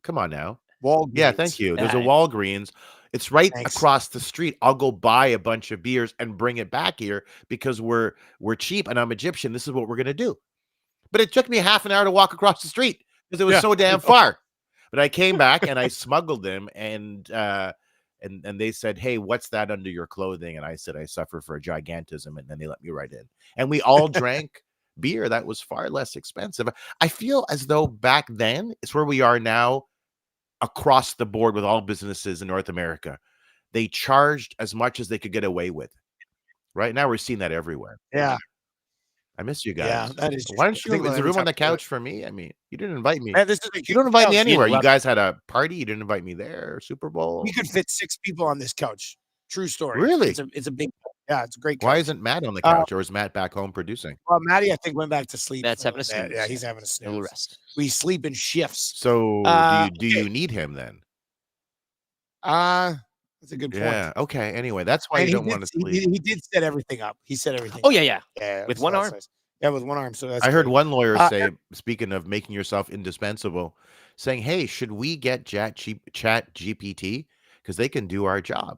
Come on now. Walgreens. Yeah, thank you. There's a Walgreens. It's right across the street. I'll go buy a bunch of beers and bring it back here because we're cheap and I'm Egyptian. This is what we're going to do. But it took me half an hour to walk across the street because it was so damn far. But I came back and I smuggled them, and they said, "Hey, what's that under your clothing?" And I said, "I suffer for gigantism," and then they let me right in. And we all drank beer that was far less expensive. I feel as though back then, it's where we are now across the board with all businesses in North America. They charged as much as they could get away with. Right now, we're seeing that everywhere. Yeah. I miss you guys. Yeah, that is. Why don't you? Is the room on the couch for me? I mean, you didn't invite me. Man, You don't invite me anywhere. You guys had a party. You didn't invite me there. Super Bowl. We could fit 6 people on this couch. True story. Really? It's a big. Yeah, it's a great couch. Why isn't Matt on the couch, or is Matt back home producing? Well, Matty, I think, went back to sleep. Matt's having a snooze. Yeah, he's having a snooze. Little rest. We sleep in shifts. So do you need him then? That's a good point. Yeah. Okay. Anyway, that's why And you don't want to sleep. He did set everything up. He set everything. Oh up. yeah. Yeah, With so one that's arm. nice. Yeah, with one arm. So that's. I heard great. one lawyer say, speaking of making yourself indispensable, saying, "Hey, should we get Chat GPT because they can do our job?"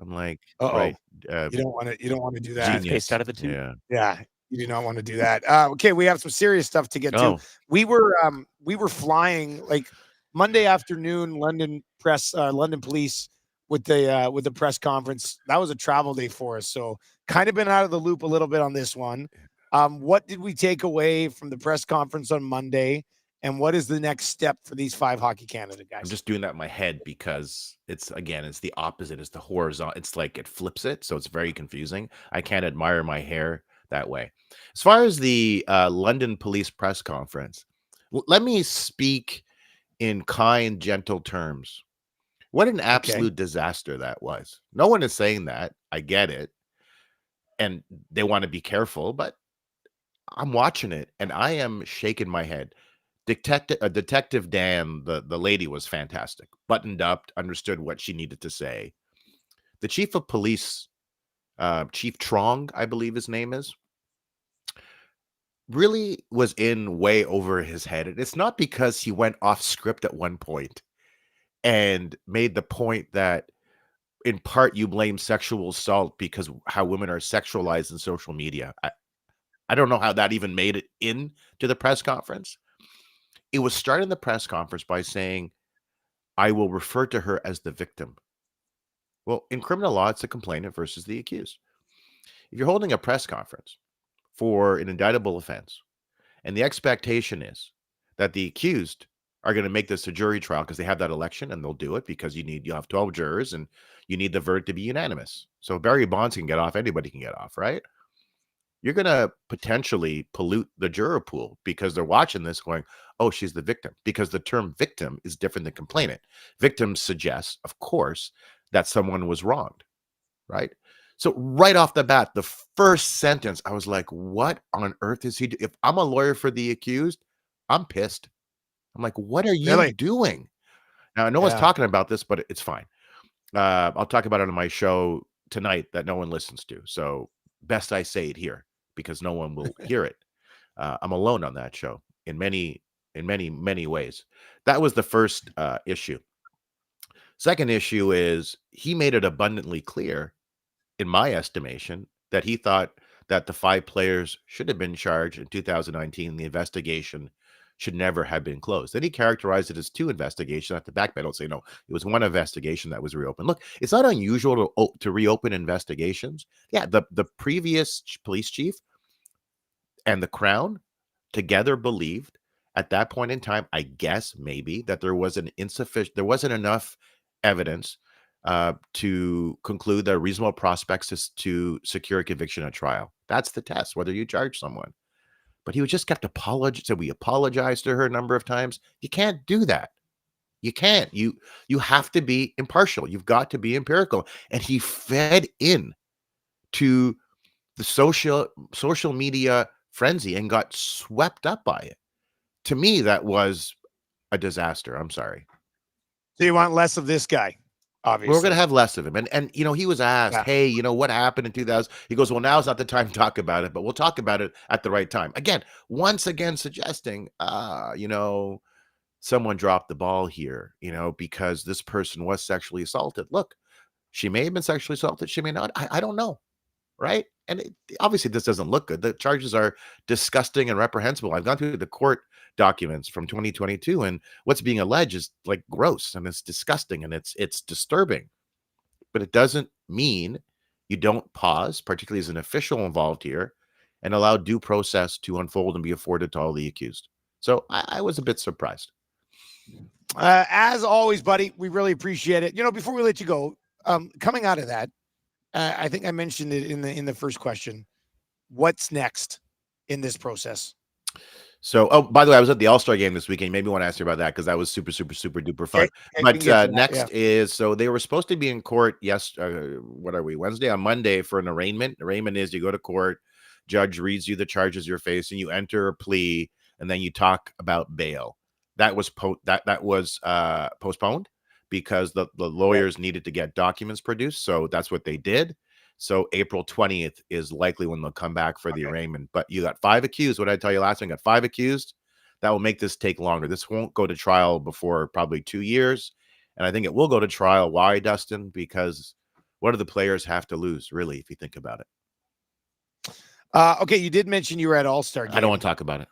I'm like, right. You don't want to do that. Genius. Based out of the tube. Yeah. Yeah, you do not want to do that. Okay, we have some serious stuff to get Oh. to. We were flying like Monday afternoon, London police with the press conference. That was a travel day for us, so kind of been out of the loop a little bit on this one. What did we take away from the press conference on Monday, and what is the next step for these 5 Hockey Canada guys? I'm just doing that in my head because it's the opposite. It's the horizontal. It's like it flips it, so it's very confusing. I can't admire my hair that way. As far as the London police press conference, let me speak in kind, gentle terms. What an absolute disaster that was. No one is saying that. I get it. And they want to be careful, but I'm watching it and I am shaking my head. Detective Dan, the lady, was fantastic. Buttoned up, understood what she needed to say. The chief of police, Chief Trong, I believe his name is, really was in way over his head. And it's not because he went off script at one point and made the point that in part you blame sexual assault because how women are sexualized in social media. I don't know how that even made it into the press conference. It was starting the press conference by saying, "I will refer to her as the victim." Well, in criminal law, it's the complainant versus the accused. If you're holding a press conference for an indictable offense, and the expectation is that the accused are going to make this a jury trial because they have that election and they'll do it because you have 12 jurors and you need the verdict to be unanimous. So Barry Bonds can get off, anybody can get off, right? you're going to potentially pollute the juror pool because they're watching this going, oh, she's the victim, because the term victim is different than complainant. Victim suggests, of course, that someone was wronged, right? So right off the bat, the first sentence, I was like, what on earth is he doing? If I'm a lawyer for the accused, I'm pissed. I'm like, what are you doing? Now, no one's talking about this, but it's fine. I'll talk about it on my show tonight that no one listens to. So best I say it here because no one will hear it. I'm alone on that show in many ways. That was the first issue. Second issue is he made it abundantly clear, in my estimation, that he thought that the 5 players should have been charged in 2019. The investigation should never have been closed. Then he characterized it as 2 investigations. At the back panel say, no, it was 1 investigation that was reopened. Look, it's not unusual to reopen investigations. Yeah, the previous police chief and the Crown together believed at that point in time, I guess maybe, that there wasn't enough evidence to conclude there are reasonable prospects to secure a conviction at trial. That's the test, whether you charge someone. But he just kept apologizing. So we apologized to her a number of times. You can't do that. You can't. You have to be impartial. You've got to be empirical. And he fed in to the social media frenzy and got swept up by it. To me, that was a disaster. I'm sorry. So you want less of this guy? Obviously. We're going to have less of him. And he was asked, hey, what happened in 2000? He goes, well, now's not the time to talk about it, but we'll talk about it at the right time. Once again, suggesting, someone dropped the ball here, because this person was sexually assaulted. Look, she may have been sexually assaulted. She may not. I don't know. Right. And obviously this doesn't look good. The charges are disgusting and reprehensible. I've gone through the court documents from 2022 and what's being alleged is like gross and it's disgusting and it's disturbing, but it doesn't mean you don't pause, particularly as an official involved here, and allow due process to unfold and be afforded to all the accused. So I was a bit surprised. As always, buddy, we really appreciate it. Before we let you go, coming out of that, I think I mentioned it in the first question. What's next in this process? So, by the way, I was at the All-Star game this weekend. You maybe want to ask you about that because that was super, super, super duper fun. But next is, so they were supposed to be in court what are we, Wednesday? On Monday for an arraignment. Arraignment is you go to court, judge reads you the charges you're facing, you enter a plea, and then you talk about bail. That was postponed because the lawyers needed to get documents produced. So that's what they did. So April 20th is likely when they'll come back for the arraignment. But you got 5 accused. What did I tell you last time? You got 5 accused. That will make this take longer. This won't go to trial before probably 2 years. And I think it will go to trial. Why, Dustin? Because what do the players have to lose, really, if you think about it? Okay, you did mention you were at All-Star game. I don't want to talk about it.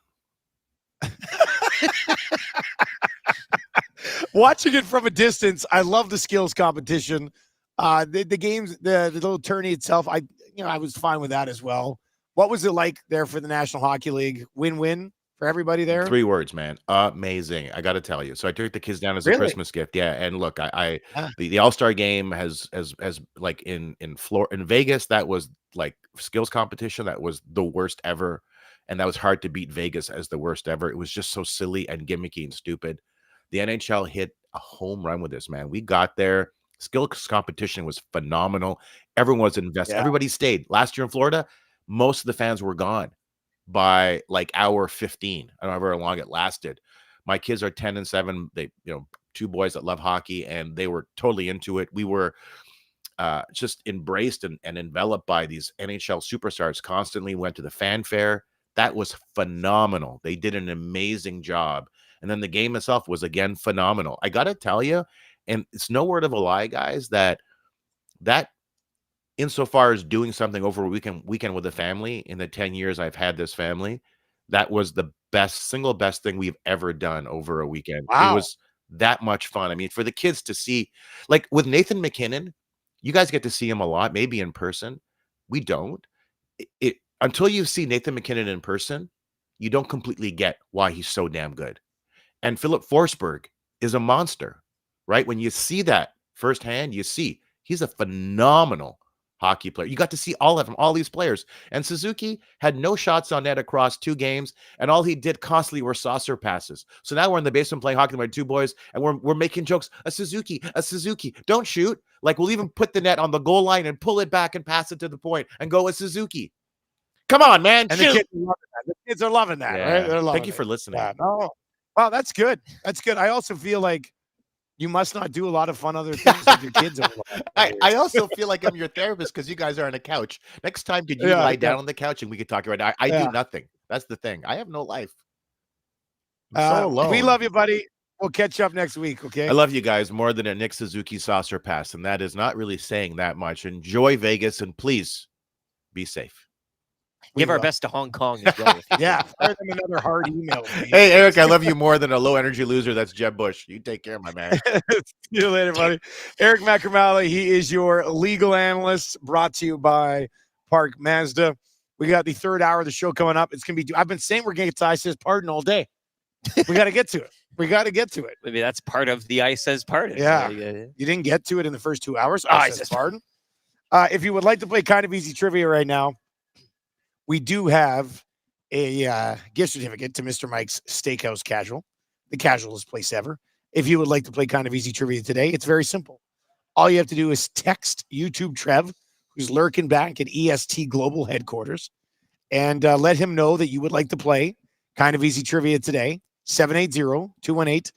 Watching it from a distance, I love the skills competition. The games, the little tourney itself, I was fine with that as well. What was it like there for the National Hockey League? Win-win for everybody there? 3 words, man. Amazing. I got to tell you. So I took the kids down as a Christmas gift. Yeah. And look, the All-Star game has like in Vegas, that was like skills competition. That was the worst ever. And that was hard to beat Vegas as the worst ever. It was just so silly and gimmicky and stupid. The NHL hit a home run with this, man. We got there. Skills competition was phenomenal. Everyone was invested. Yeah. Everybody stayed. Last year in Florida, most of the fans were gone by like hour 15. I don't know how long it lasted. My kids are 10 and 7. They, 2 boys that love hockey, and they were totally into it. We were just embraced and enveloped by these NHL superstars. Constantly went to the fanfare. That was phenomenal. They did an amazing job. And then the game itself was, again, phenomenal. I got to tell you, and it's no word of a lie, guys, that insofar as doing something over a weekend with a family in the 10 years I've had this family, that was the single best thing we've ever done over a weekend. Wow. It was that much fun. I mean, for the kids to see, like with Nathan McKinnon, you guys get to see him a lot, maybe in person. We don't. Until you see Nathan McKinnon in person, you don't completely get why he's so damn good. And Philip Forsberg is a monster, right? When you see that firsthand, you see he's a phenomenal hockey player. You got to see all of them, all these players. And Suzuki had no shots on net across 2 games, and all he did constantly were saucer passes. So now we're in the basement playing hockey with my 2 boys, and we're making jokes. A Suzuki, don't shoot. Like, we'll even put the net on the goal line and pull it back and pass it to the point and go with Suzuki. Come on, man. And shoot. the kids are loving that, right? They're loving Thank you it. for listening. Yeah, no. Wow, that's good. That's good. I also feel like you must not do a lot of fun other things with your kids. I also feel like I'm your therapist because you guys are on a couch. Next time, could you lie down on the couch and we could talk right now? I do nothing. That's the thing. I have no life. I'm so alone. We love you, buddy. We'll catch up next week, okay? I love you guys more than a Nick Suzuki saucer pass, and that is not really saying that much. Enjoy Vegas, and please be safe. Give our best to Hong Kong as well. Yeah, fire them another hard email. Please. Hey, Eric, I love you more than a low-energy loser. That's Jeb Bush. You take care, my man. See you later, buddy. Eric Macramalla, he is your legal analyst, brought to you by Park Mazda. We got the 3rd hour of the show coming up. It's going to be – I've been saying we're going to get to I Says Pardon all day. We got to get to it. We got to get to it. Maybe that's part of the I Says Pardon. Yeah. You didn't get to it in the first 2 hours. I Says Pardon. If you would like to play Kind of Easy Trivia right now, we do have a gift certificate to Mr. Mike's Steakhouse Casual, the casualest place ever. If you would like to play Kind of Easy Trivia today, it's very simple. All you have to do is text YouTube Trev, who's lurking back at EST Global Headquarters, and let him know that you would like to play Kind of Easy Trivia today. 780-218-9999,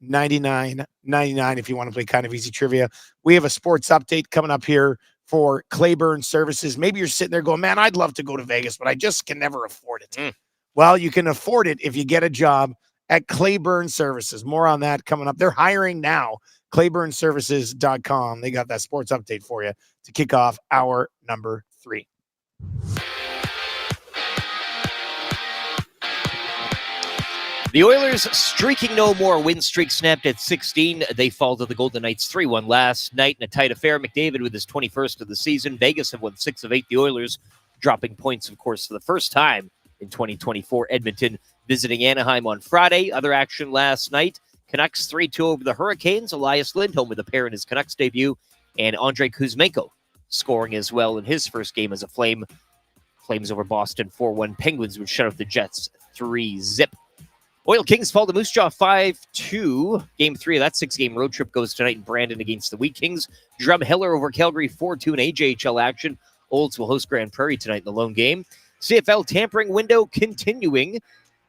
780-218-9999 if you want to play Kind of Easy Trivia. We have a sports update coming up here for Claiborne Services. Maybe you're sitting there going, man, I'd love to go to Vegas, but I just can never afford it. Well, you can afford it if you get a job at Claiborne Services. More on that coming up. They're hiring now. ClaiborneServices.com. They got that sports update for you to kick off hour number 3. The Oilers streaking no more. Win streak snapped at 16. They fall to the Golden Knights 3-1 last night in a tight affair. McDavid with his 21st of the season. Vegas have won 6 of 8. The Oilers dropping points, of course, for the first time in 2024. Edmonton visiting Anaheim on Friday. Other action last night. Canucks 3-2 over the Hurricanes. Elias Lindholm with a pair in his Canucks debut. And Andrei Kuzmenko scoring as well in his first game as a Flame. Flames over Boston 4-1. Penguins would shut out the Jets 3-0. Oil Kings fall to Moose Jaw 5-2. Game 3 of that 6-game road trip goes tonight in Brandon against the Wheat Kings. Drumheller over Calgary 4-2 in AJHL action. Olds will host Grand Prairie tonight in the lone game. CFL tampering window continuing.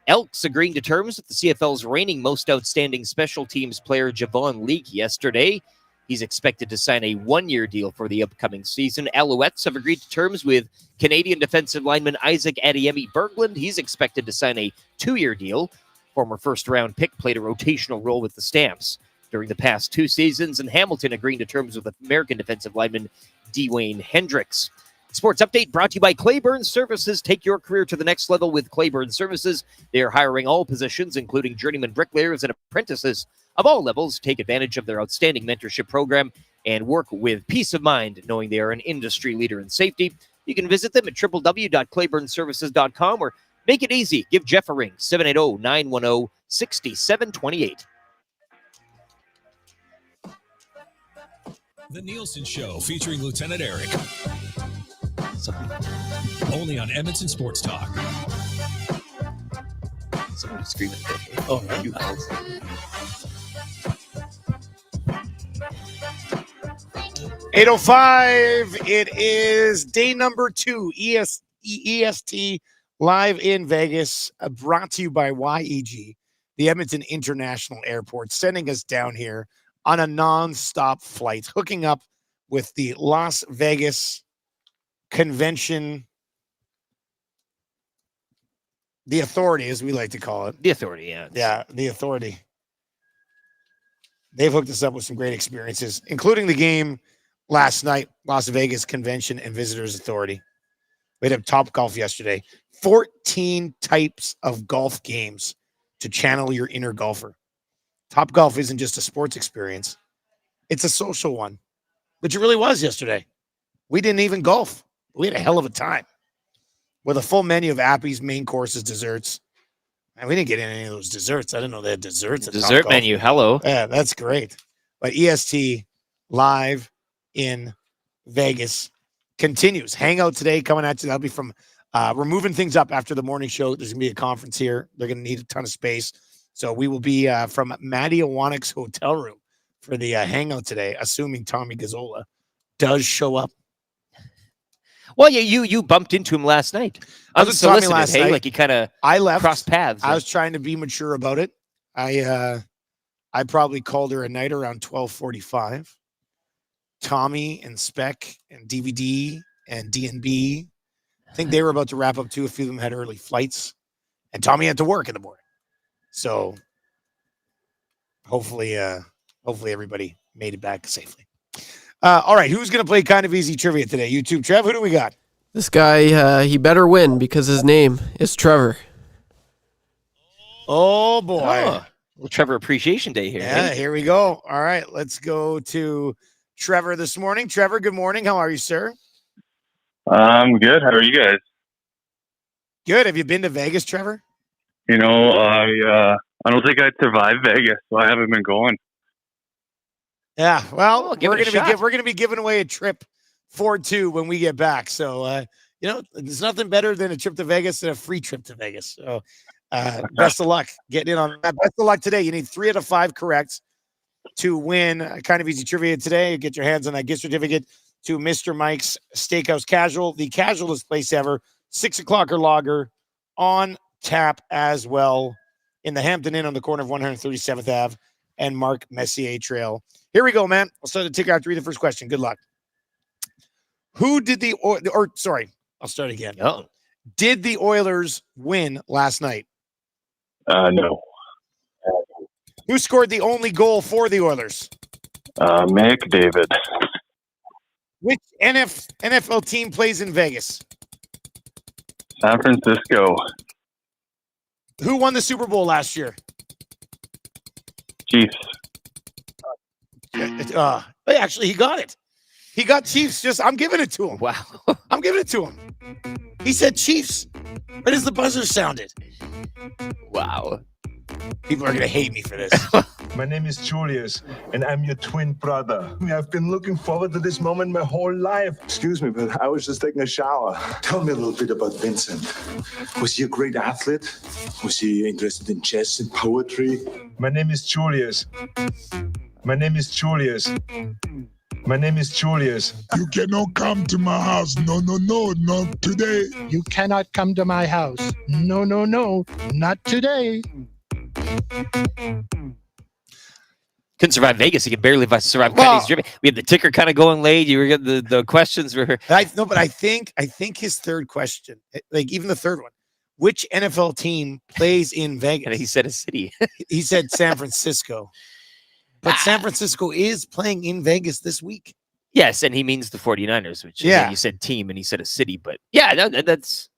Elks agreeing to terms with the CFL's reigning most outstanding special teams player Javon Leake yesterday. He's expected to sign a 1-year deal for the upcoming season. Alouettes have agreed to terms with Canadian defensive lineman Isaac Adeyemi Berglund. He's expected to sign a 2-year deal. Former first-round pick played a rotational role with the Stamps during the past 2 seasons, and Hamilton agreeing to terms with American defensive lineman Dwayne Hendricks. Sports Update brought to you by Claiborne Services. Take your career to the next level with Claiborne Services. They are hiring all positions, including journeyman bricklayers and apprentices of all levels. Take advantage of their outstanding mentorship program and work with peace of mind, knowing they are an industry leader in safety. You can visit them at www.claiborneservices.com or make it easy. Give Jeff a ring, 780-910-6728. The Nielsen Show featuring Lieutenant Eric. Only on Edmonton Sports Talk. Someone screaming. Oh, you guys. $8:05. It is day number 2. EST live in Vegas, brought to you by YEG, the Edmonton International Airport, sending us down here on a non-stop flight, hooking up with the Las Vegas Convention, the Authority, as we like to call it. The Authority, yeah. Yeah, the Authority. They've hooked us up with some great experiences, including the game last night, Las Vegas Convention and Visitors Authority. We had Top Golf yesterday. 14 types of golf games to channel your inner golfer. Top Golf isn't just a sports experience. It's a social one, which it really was yesterday. We didn't even golf. We had a hell of a time with a full menu of appies, main courses, desserts. And we didn't get any of those desserts. I didn't know they had desserts. At Dessert Top menu, Golf. hello. Yeah, that's great. But EST live in Vegas continues. Hangout today coming at you. That'll be from we're moving things up after the morning show. There's gonna be a conference here. They're gonna need a ton of space. So we will be from Matty Awanik's hotel room for the hangout today, assuming Tommy Gazzola does show up. Well, yeah, you bumped into him last night. I was with Tommy last night. Like you kind of crossed paths. I was trying to be mature about it. I probably called her a night around 12:45. Tommy and Spec and DVD and DNB, I think they were about to wrap up too. A few of them had early flights, and Tommy had to work in the morning. So hopefully everybody made it back safely. All right, who's going to play kind of easy trivia today? You too, Trev. Who do we got? This guy, he better win because his name is Trevor. Oh boy. Well, Trevor Appreciation Day here. Yeah, here we go. All right, let's go to Trevor this morning. Trevor, good morning. How are you, sir? I'm good. How are you guys? Good. Have you been to Vegas, Trevor? You know, I don't think I'd survive Vegas, so I haven't been going. Yeah. Well, give we're it a gonna shot. we're gonna be giving away a trip for two when we get back. So there's nothing better than a trip to Vegas than a free trip to Vegas. So best of luck getting in on that. Best of luck today. You need 3 out of 5 correct to win kind of easy trivia today. Get your hands on that gift certificate to Mr. Mike's Steakhouse Casual, the casualest place ever. 6 o'clock or lager on tap as well in the Hampton Inn on the corner of 137th Ave and Mark Messier Trail. Here we go, man. I'll start the ticker after read the first question. Good luck. Who did I'll start again. Oh. Did the Oilers win last night? No. Who scored the only goal for the Oilers? McDavid. Which NFL team plays in Vegas? San Francisco. Who won the Super Bowl last year? Chiefs. Actually, he got it. He got Chiefs. I'm giving it to him. Wow. I'm giving it to him. He said Chiefs. Right as the buzzer sounded. Wow. People are going to hate me for this. My name is Julius, and I'm your twin brother. I've been looking forward to this moment my whole life. Excuse me, but I was just taking a shower. Tell me a little bit about Vincent. Was he a great athlete? Was he interested in chess and poetry? My name is Julius. My name is Julius. My name is Julius. You cannot come to my house. No, not today. You cannot come to my house. No, not today. Couldn't survive Vegas. You could barely survive. We had the ticker kind of going late. You were getting the questions were. But I think his third question, like even the third one, which NFL team plays in Vegas? And he said a city. He said San Francisco. But San Francisco is playing in Vegas this week. Yes, and he means the 49ers, which you said team and he said a city, but that's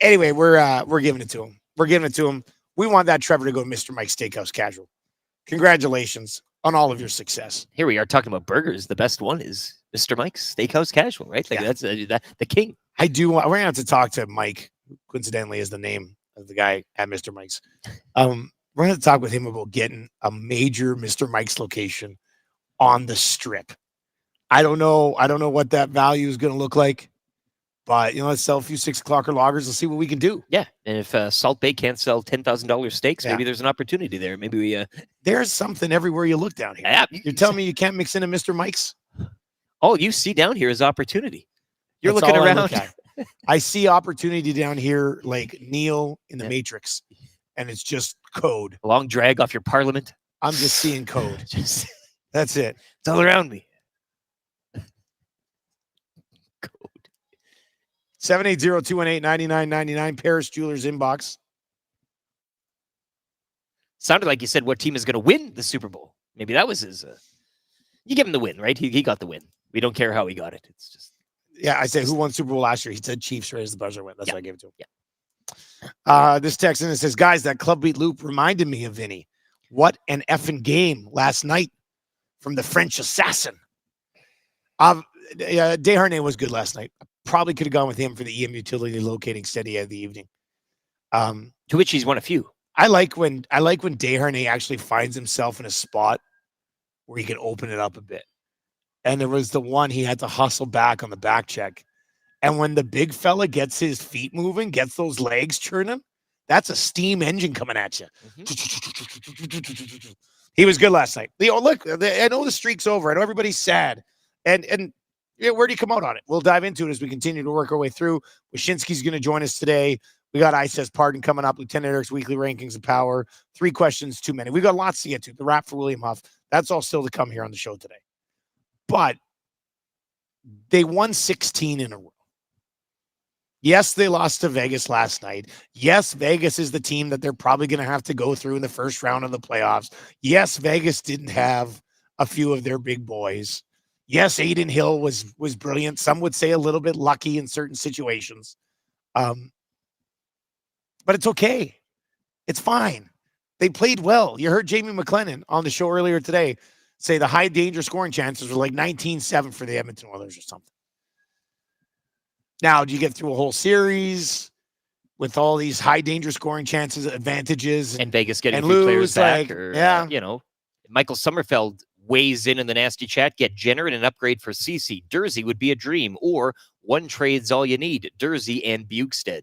anyway, we're giving it to him. We're giving it to him. We want that Trevor to go to Mr. Mike's Steakhouse Casual. Congratulations on all of your success. Here we are talking about burgers. The best one is Mr. Mike's Steakhouse Casual, right? Like that's the king. We're gonna have to talk to Mike, who coincidentally is the name of the guy at Mr. Mike's. We're going to talk with him about getting a major Mr. Mike's location on the strip. I don't know what that value is going to look like, but let's sell a few 6 o'clock or loggers and see what we can do. Yeah, and if Salt Bay can't sell $10,000 steaks, maybe there's an opportunity there. Maybe we. There's something everywhere you look down here. Yeah, you're telling me you can't mix in a Mr. Mike's? All you see down here is opportunity. You're That's looking all around. I see opportunity down here like Neo in the Matrix. And it's just code. A long drag off your parliament. I'm just seeing code. That's it. It's all around me. Code. 780-218-9999. Paris Jewelers inbox. Sounded like you said what team is going to win the Super Bowl. Maybe that was his. You give him the win, right? He got the win. We don't care how he got it. It's just. Yeah, I said who won Super Bowl last year. He said Chiefs right as the buzzer went. That's why I gave it to him. Yeah. This text in it says, guys, that club beat loop reminded me of Vinny. What an effing game last night from the French assassin. Desharnais was good last night. I probably could have gone with him for the EM utility locating steady of the evening. To which he's won a few. I like when Desharnais actually finds himself in a spot where he can open it up a bit. And there was the one he had to hustle back on the back check. And when the big fella gets his feet moving, gets those legs churning, that's a steam engine coming at you. He was good last night. Leo, look, I know the streak's over. I know everybody's sad. And yeah, where do you come out on it? We'll dive into it as we continue to work our way through. Wyshynski's going to join us today. We got ISS Pardon coming up, Lieutenant Eric's weekly rankings of power. 3 questions, too many. We've got lots to get to. The wrap for William Huff. That's all still to come here on the show today. But they won 16 in a row. Yes, they lost to Vegas last night. Yes, Vegas is the team that they're probably going to have to go through in the first round of the playoffs. Yes, Vegas didn't have a few of their big boys. Yes, Aiden Hill was brilliant. Some would say a little bit lucky in certain situations. But it's okay. It's fine. They played well. You heard Jamie McLennan on the show earlier today say the high danger scoring chances were like 19-7 for the Edmonton Oilers or something. Now, do you get through a whole series with all these high danger scoring chances, advantages, and Vegas getting and a few lose, players back? like, Or, yeah. Michael Sommerfeld weighs in the nasty chat. Get Jenner and an upgrade for Cece. Dursey would be a dream, or one trade's all you need. Dursey and Bukestead.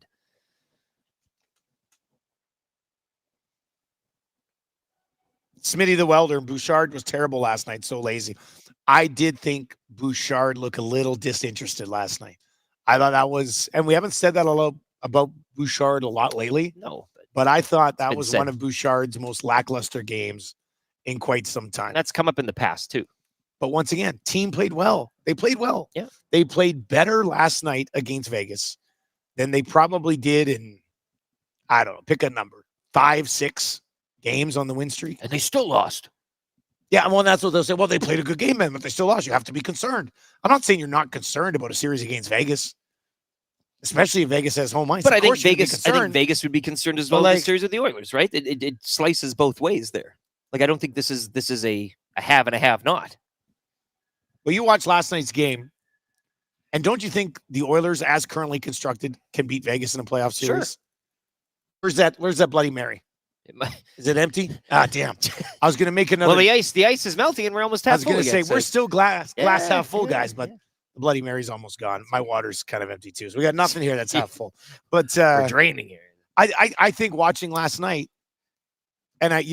Smitty the welder, Bouchard was terrible last night, so lazy. I did think Bouchard looked a little disinterested last night. I thought that was, and we haven't said that a lot about Bouchard a lot lately. No. But I thought that was one of Bouchard's most lackluster games in quite some time. That's come up in the past, too. But once again, team played well. They played well. Yeah. They played better last night against Vegas than they probably did in, I don't know, pick a number, 5, 6 games on the win streak. And they still lost. Yeah, well, that's what they'll say. Well, they played a good game, man, but they still lost. You have to be concerned. I'm not saying you're not concerned about a series against Vegas, especially if Vegas has home ice. But I think Vegas would be concerned as well in the series with the Oilers, right? It slices both ways there. Like, I don't think this is a have and a have not. Well, you watched last night's game, and don't you think the Oilers, as currently constructed, can beat Vegas in a playoff series? Sure. Where's that Bloody Mary? Is it empty? Ah, damn. I was going to make another. Well, the ice is melting, and we're almost half full. I was going to say, we're still glass half full, guys, but the Bloody Mary's almost gone. My water's kind of empty, too. So we got nothing here that's half full. But we're draining here. I think watching last night, and I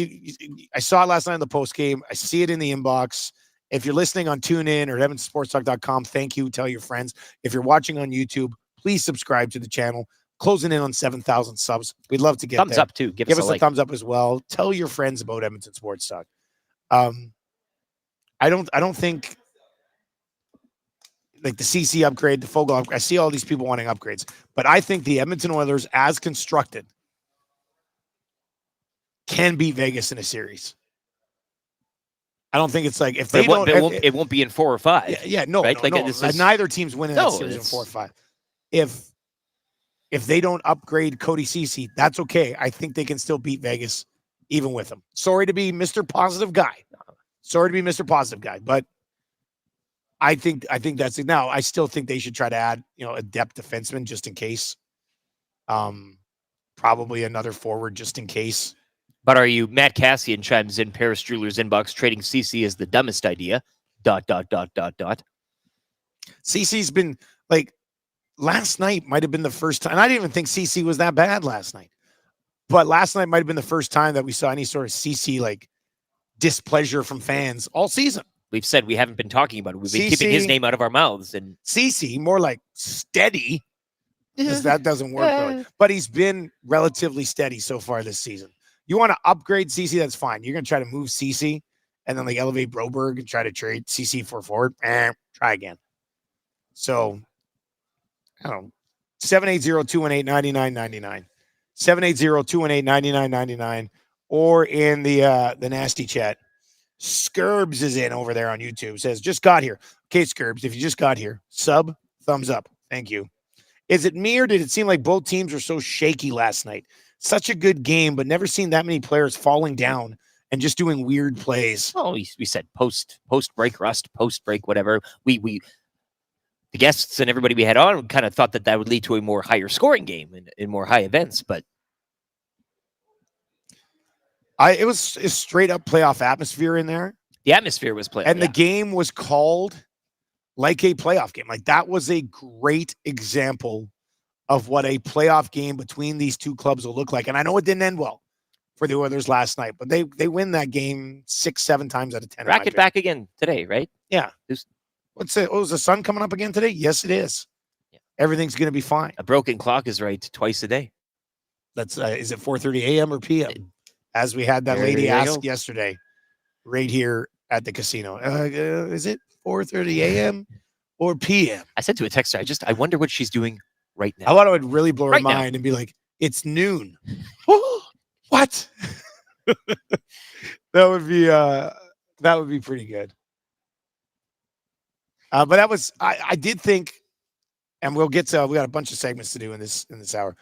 saw it last night in the post game. I see it in the inbox. If you're listening on TuneIn or EdmontonSportsTalk.com, thank you. Tell your friends. If you're watching on YouTube, please subscribe to the channel. Closing in on 7,000 subs. We'd love to get thumbs there. Up too. Give us a thumbs up as well. Tell your friends about Edmonton Sports Talk. I don't think like the CC upgrade, the Fogle upgrade. I see all these people wanting upgrades, but I think the Edmonton Oilers, as constructed, can beat Vegas in a series. I don't think it's like if they don't. It won't be in 4 or 5. Yeah, no, right? No. Neither team's winning that series in 4 or 5. If they don't upgrade Cody Ceci, that's okay. I think they can still beat Vegas even with him. Sorry to be Mr. Positive Guy. But I think that's it. Now, I still think they should try to add, a depth defenseman just in case. Probably another forward just in case. But are you, Matt Cassian chimes in Paris Jeweler's inbox, trading Ceci is the dumbest idea. ... Ceci's been like, last night might have been the first time. And I didn't even think CC was that bad last night. But last night might have been the first time that we saw any sort of CC like displeasure from fans all season. We've said we haven't been talking about it. We've been keeping his name out of our mouths. And CC, more like steady, because that doesn't work really. But he's been relatively steady so far this season. You want to upgrade CC, that's fine. You're going to try to move CC and then like elevate Broberg and try to trade CC for forward. Try again. So I don't know, 780-218-9999, 780-218-9999, or in the nasty chat. Scurbs is in over there on YouTube, says, just got here. Okay, Scurbs, if you just got here, sub, thumbs up. Thank you. Is it me or did it seem like both teams were so shaky last night? Such a good game, but never seen that many players falling down and just doing weird plays. Oh, we said post break rust, post break, whatever. The guests and everybody we had on kind of thought that would lead to a more higher scoring game in more high events, but it was a straight up playoff atmosphere in there. The atmosphere was playing, and the game was called like a playoff game. Like that was a great example of what a playoff game between these two clubs will look like. And I know it didn't end well for the Oilers last night, but they win that game 6-7 times out of 10. Rack it back again today, right? Yeah. What's it? Oh, is the sun coming up again today? Yes, it is. Yeah. Everything's going to be fine. A broken clock is right twice a day. That's is it 4:30 a.m. or p.m.? As we had that lady ask yesterday, right here at the casino. Is it 4:30 a.m. or p.m.? I said to a texter, I wonder what she's doing right now. I thought it would really blow her mind and be like, it's noon. What? That would be pretty good. But that was I did think, and we got a bunch of segments to do in this hour.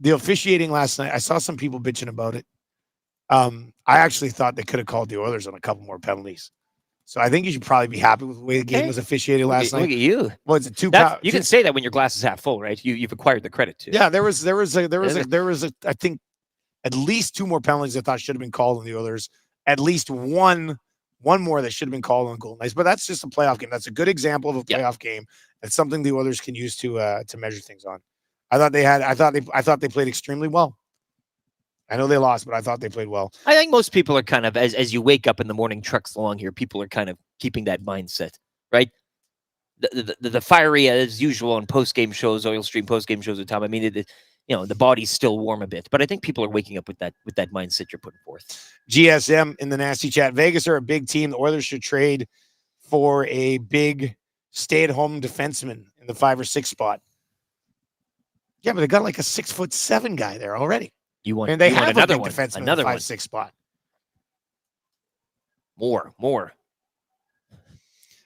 The officiating last night, I saw some people bitching about it. I actually thought they could have called the Oilers on a couple more penalties. So I think you should probably be happy with the way the game was officiated last night. Look at you. Well, it's a you can say that when your glass is half full, right? You've acquired the credit too. Yeah, there was I think at least 2 more penalties I thought should have been called on the Oilers. At least one more that should have been called on Golden Knights. But that's just a playoff game. That's a good example of a playoff game. That's something the Oilers can use to measure things on. I thought they played extremely well. I know they lost, but I thought they played well. I think most people are kind of, as you wake up in the morning, trucks along here, people are kind of keeping that mindset, right? The fiery as usual on post-game shows, Oil Stream post-game shows with Tom. I mean, the body's still warm a bit, but I think people are waking up with that mindset you're putting forth. GSM in the nasty chat. Vegas are a big team. The Oilers should trade for a big stay-at-home defenseman in the 5 or 6 spot. Yeah, but they got like a 6'7" guy there already. And they have another one, defenseman in the 5-6 spot. More.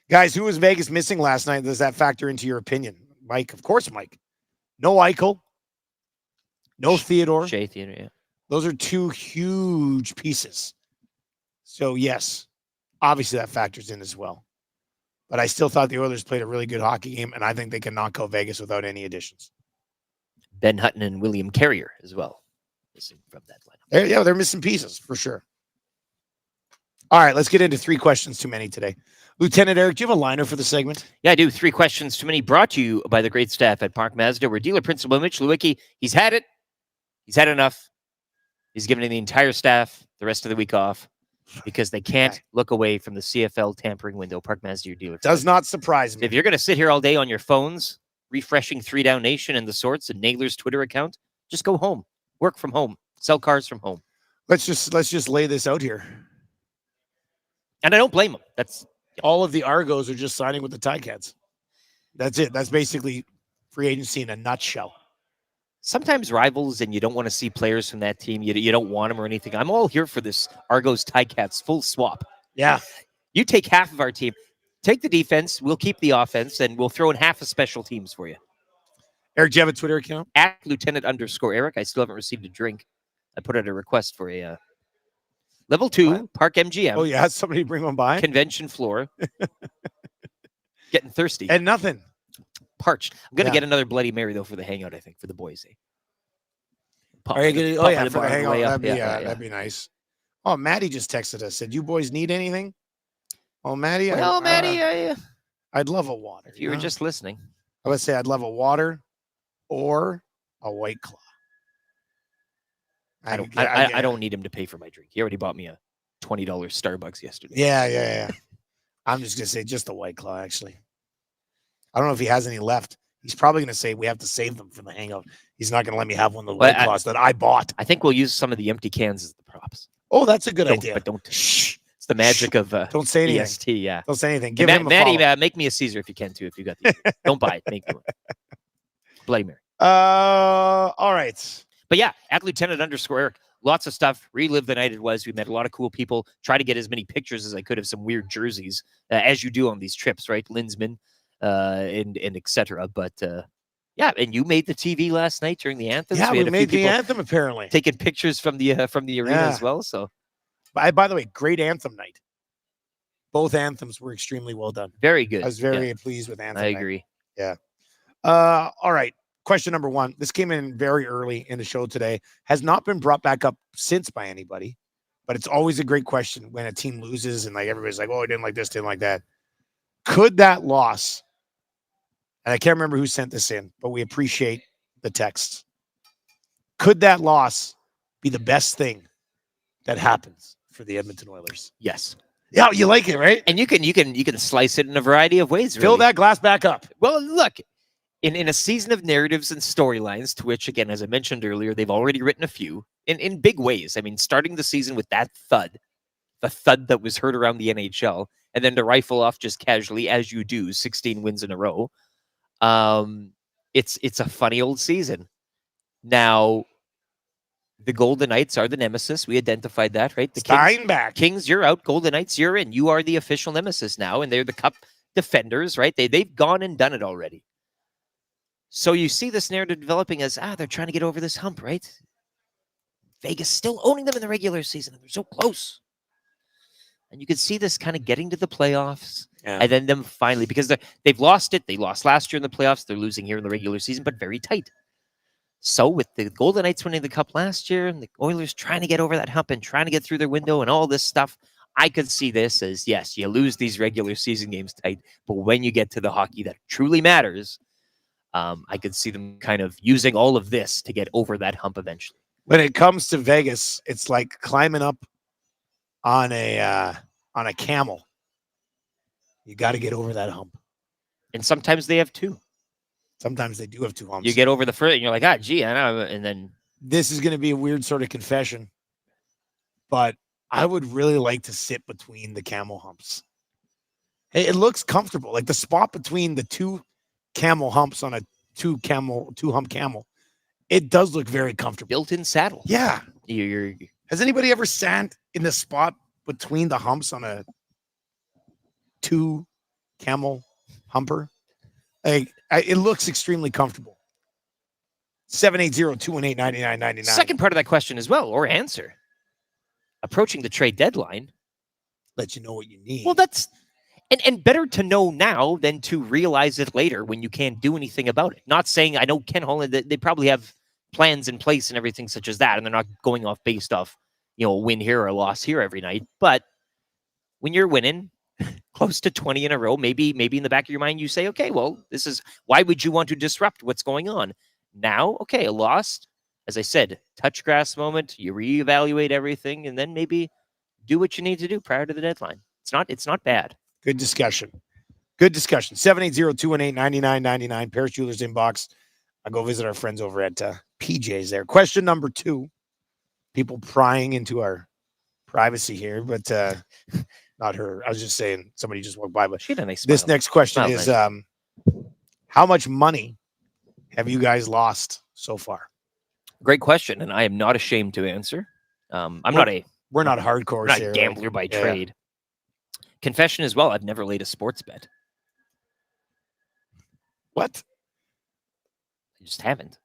Guys, who was Vegas missing last night? Does that factor into your opinion? Mike, of course, Mike. No Eichel. No Theodore. Shea Theodore, yeah. Those are 2 huge pieces. So, yes, obviously that factors in as well. But I still thought the Oilers played a really good hockey game, and I think they can knock out Vegas without any additions. Ben Hutton and William Carrier as well. Missing from that lineup. They're missing pieces for sure. All right, let's get into 3 questions too many today. Lieutenant Eric, do you have a liner for the segment? Yeah, I do. 3 questions too many, brought to you by the great staff at Park Mazda, where dealer principal Mitch Lewicki, he's had it. He's had enough. He's given the entire staff the rest of the week off because they can't look away from the CFL tampering window. Park Mazda, your dealer. Does not surprise me. If you're going to sit here all day on your phones, refreshing 3 Down Nation and the sorts and Naylor's Twitter account, just go home. Work from home. Sell cars from home. Let's just lay this out here. And I don't blame them. That's all of the Argos are just signing with the Ticats. That's it. That's basically free agency in a nutshell. Sometimes rivals, and you don't want to see players from that team. You don't want them or anything. I'm all here for this Argos Ticats full swap. Yeah. You take half of our team. Take the defense. We'll keep the offense, and we'll throw in half of special teams for you. Eric, do you have a Twitter account? At Lieutenant_Eric. I still haven't received a drink. I put out a request for a level 2 Park MGM. Oh, yeah. Somebody bring one by. Convention floor. Getting thirsty. And nothing. Parched. I'm going to get another Bloody Mary, though, for the hangout, I think, for the boys. Are you gonna, for the hangout. That'd be nice. Oh, Maddie just texted us. Said, you boys need anything? Oh, Maddie. Well, Maddie, I'd love a water. If you were just listening. I would say I'd love a water or a White Claw. I don't need him to pay for my drink. He already bought me a $20 Starbucks yesterday. Yeah. I'm just going to say just a White Claw, actually. I don't know if he has any left. He's probably going to say we have to save them for the hangout. He's not going to let me have one of the White Claws that I bought. I think we'll use some of the empty cans as the props. Oh, that's a good idea. But don't. Shh. It's the magic of don't say anything. EST, yeah. Don't say anything. Give him a Maddie, follow. make me a Caesar if you can, too, if you got the Don't buy it. Make me one. Bloody Mary. All right. But yeah, at Lieutenant_Eric. Lots of stuff. Relive the night it was. We met a lot of cool people. Try to get as many pictures as I could of some weird jerseys, as you do on these trips, right? Linsman, and etc. But yeah, and you made the TV last night during the anthem. Yeah, we made the anthem apparently. Taking pictures from the arena as well. So, by the way, great anthem night. Both anthems were extremely well done. Very good. I was very pleased with anthem. I agree. Yeah. All right. Question number 1. This came in very early in the show today. Has not been brought back up since by anybody, but it's always a great question when a team loses and like everybody's like, "Oh, I didn't like this, didn't like that." Could that loss, and I can't remember who sent this in, but we appreciate the text. Could that loss be the best thing that happens for the Edmonton Oilers? Yes. Yeah, you like it, right? And you can slice it in a variety of ways. Really. Fill that glass back up. Well, look, in a season of narratives and storylines, to which, again, as I mentioned earlier, they've already written a few in big ways. I mean, starting the season with that thud, the thud that was heard around the NHL, and then to rifle off just casually, as you do, 16 wins in a row. It's a funny old season. Now, the Golden Knights are the nemesis. We identified that, right? The Steinbach. Kings, you're out. Golden Knights, you're in. You are the official nemesis now, and they're the Cup defenders, right? They've gone and done it already. So you see this narrative developing as, they're trying to get over this hump, right? Vegas still owning them in the regular season. They're so close. And you can see this kind of getting to the playoffs, and then them finally, because they've lost it. They lost last year in the playoffs. They're losing here in the regular season, but very tight. So with the Golden Knights winning the Cup last year and the Oilers trying to get over that hump and trying to get through their window and all this stuff, I could see this as, yes, you lose these regular season games tight, but when you get to the hockey that truly matters, I could see them kind of using all of this to get over that hump eventually. When it comes to Vegas, it's like climbing up on a camel. You got to get over that hump. And sometimes they have two. Sometimes they do have two humps. You get over the first, and you're like, gee, I know. And then this is going to be a weird sort of confession, but I would really like to sit between the camel humps. Hey, it looks comfortable. Like the spot between the two camel humps on a two hump camel, it does look very comfortable. Built-in saddle. Yeah. You're Has anybody ever sat in the spot between the humps on a two camel humper? Like, it looks extremely comfortable. 780-218-9999. Second part of that question as well, or answer. Approaching the trade deadline. Let you know what you need. Well, that's and better to know now than to realize it later when you can't do anything about it. Not saying, I know Ken Holland, they probably have plans in place and everything such as that, and they're not going off based off, a win here or a loss here every night. But when you're winning close to 20 in a row, maybe in the back of your mind, you say, okay, well, this is, why would you want to disrupt what's going on? Now, okay, a loss, as I said, touch grass moment, you reevaluate everything, and then maybe do what you need to do prior to the deadline. It's not bad. Good discussion. 780-218-9999. Paris Jewelers inbox. I'll go visit our friends over at PJ's there. Question number 2. People prying into our privacy here, but not her. I was just saying somebody just walked by. But she had a nice this smile. Next question is, how much money have you guys lost so far? Great question, and I am not ashamed to answer. We're not hardcore. We're not a gambler by trade. Confession as well, I've never laid a sports bet. What? I just haven't.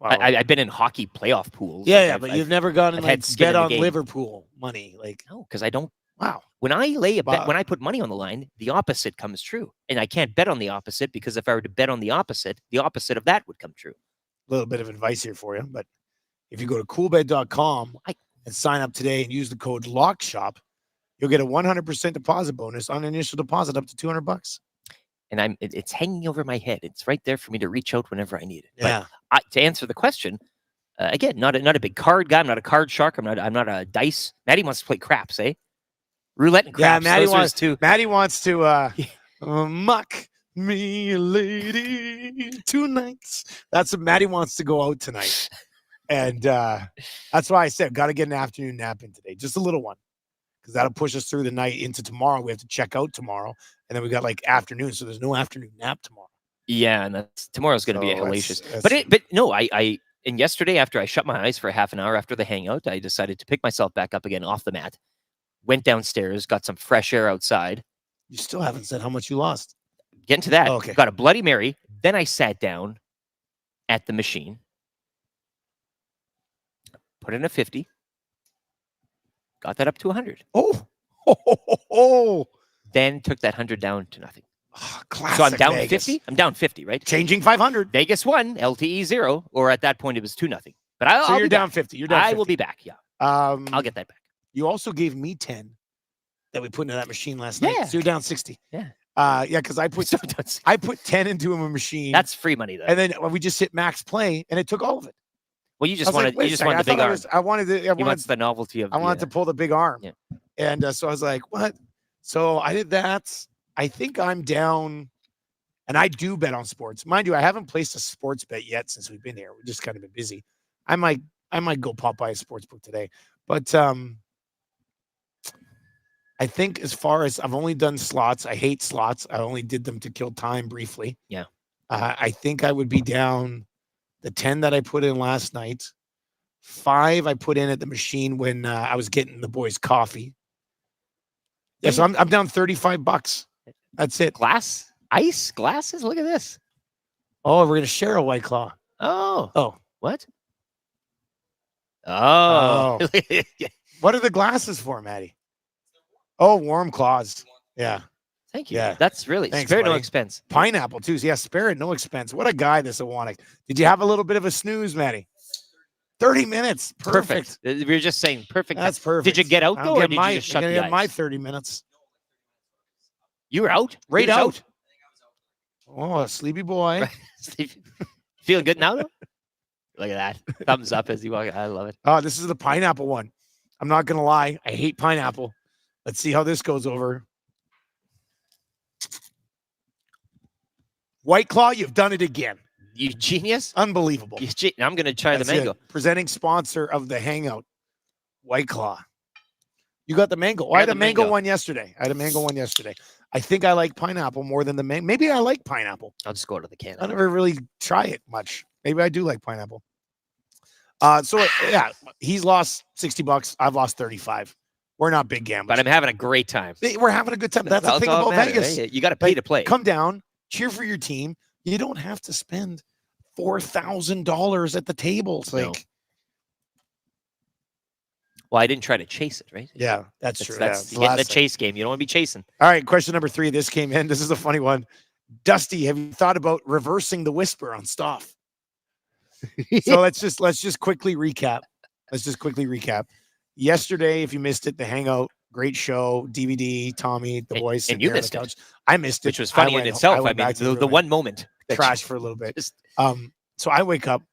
Wow. I've been in hockey playoff pools. Yeah, but you've never gone and had bet on Liverpool money. No, because I don't. Wow. When I lay a bet, when I put money on the line, the opposite comes true. And I can't bet on the opposite, because if I were to bet on the opposite of that would come true. A little bit of advice here for you, but if you go to coolbet.com and sign up today and use the code LOCKSHOP, you'll get a 100% deposit bonus on initial deposit up to $200. And it's hanging over my head. It's right there for me to reach out whenever I need it. Yeah. But to answer the question, again, not a big card guy. I'm not a card shark. I'm not a dice. Maddie wants to play craps, eh? Roulette and craps. Yeah, Maddie wants to muck me, lady, tonight. That's what Maddie wants to go out tonight. And that's why I said, got to get an afternoon nap in today. Just a little one. Because that'll push us through the night into tomorrow. We have to check out tomorrow. And then we got like afternoon. So there's no afternoon nap tomorrow. Yeah, and tomorrow's going to be hellacious. But no, and yesterday after I shut my eyes for a half an hour after the hangout, I decided to pick myself back up again off the mat. Went downstairs, got some fresh air outside. You still haven't said how much you lost. Getting to that. Oh, okay. Got a Bloody Mary. Then I sat down at the machine. Put in a 50. Got that up to 100. Oh. Then took that 100 down to nothing. Classic so I'm down Vegas. 50. I'm down 50, right? Changing 500. Vegas 1, LTE 0, or at that point it was 2-0. But So I'll you're be down back. 50. You're down 50. I will be back. Yeah. I'll get that back. You also gave me 10 that we put into that machine last night. Yeah. So you're down 60. Yeah. Yeah, because I put 10 into a machine. That's free money though. And then we just hit max play, and it took all of it. Well, you just wanted the big arm. I wanted the novelty of. I wanted to pull the big arm. Yeah. And so I was like, what? So I did that. I think I'm down, and I do bet on sports. Mind you, I haven't placed a sports bet yet since we've been here. We've just kind of been busy. I might go pop by a sports book today. But I think as far as I've only done slots, I hate slots. I only did them to kill time briefly. Yeah. I think I would be down the 10 that I put in last night. 5 I put in at the machine when I was getting the boys coffee. Yeah, so I'm down $35. That's it. Ice glasses. Look at this. Oh, we're gonna share a White Claw. Oh. What? Oh. What are the glasses for, Maddie? Oh, warm claws. Yeah. Thank you. Yeah. That's really spare no expense. Pineapple too. Yeah, spare it, no expense. What a guy this Iwanek. Did you have a little bit of a snooze, Maddie? 30 minutes. Perfect. We were just saying perfect. That's perfect. Did you get out though, or did you just shut the eyes? My 30 minutes. You were out? Right You're out. Oh, a sleepy boy. Feeling good now though? Look at that. Thumbs up as you walk. I love it. Oh, this is the pineapple one. I'm not gonna lie. I hate pineapple. Let's see how this goes over. White Claw, you've done it again. You genius. Unbelievable. I'm going to try the mango. Presenting sponsor of the Hangout, White Claw. You got the mango. I had a mango one yesterday. I think I like pineapple more than the mango. Maybe I like pineapple. I'll just go to the can. I never really try it much. Maybe I do like pineapple. So yeah, he's lost $60. I've lost 35. We're not big gamblers. But I'm having a great time. We're having a good time. That's the thing about Vegas. Hey, you got to pay to play. Come down, cheer for your team. You don't have to spend $4,000 at the tables. No. Well, I didn't try to chase it, right? Yeah, that's true. That's getting the chase game. You don't want to be chasing. All right, question number 3. This came in. This is a funny one. Dusty, have you thought about reversing the whisper on Stoff? So let's just quickly recap. Yesterday, if you missed it, the Hangout, great show, DVD, Tommy, the boys. And you missed it. I missed it. Which was funny in itself. I mean, the one moment. Trash for a little bit. So I wake up,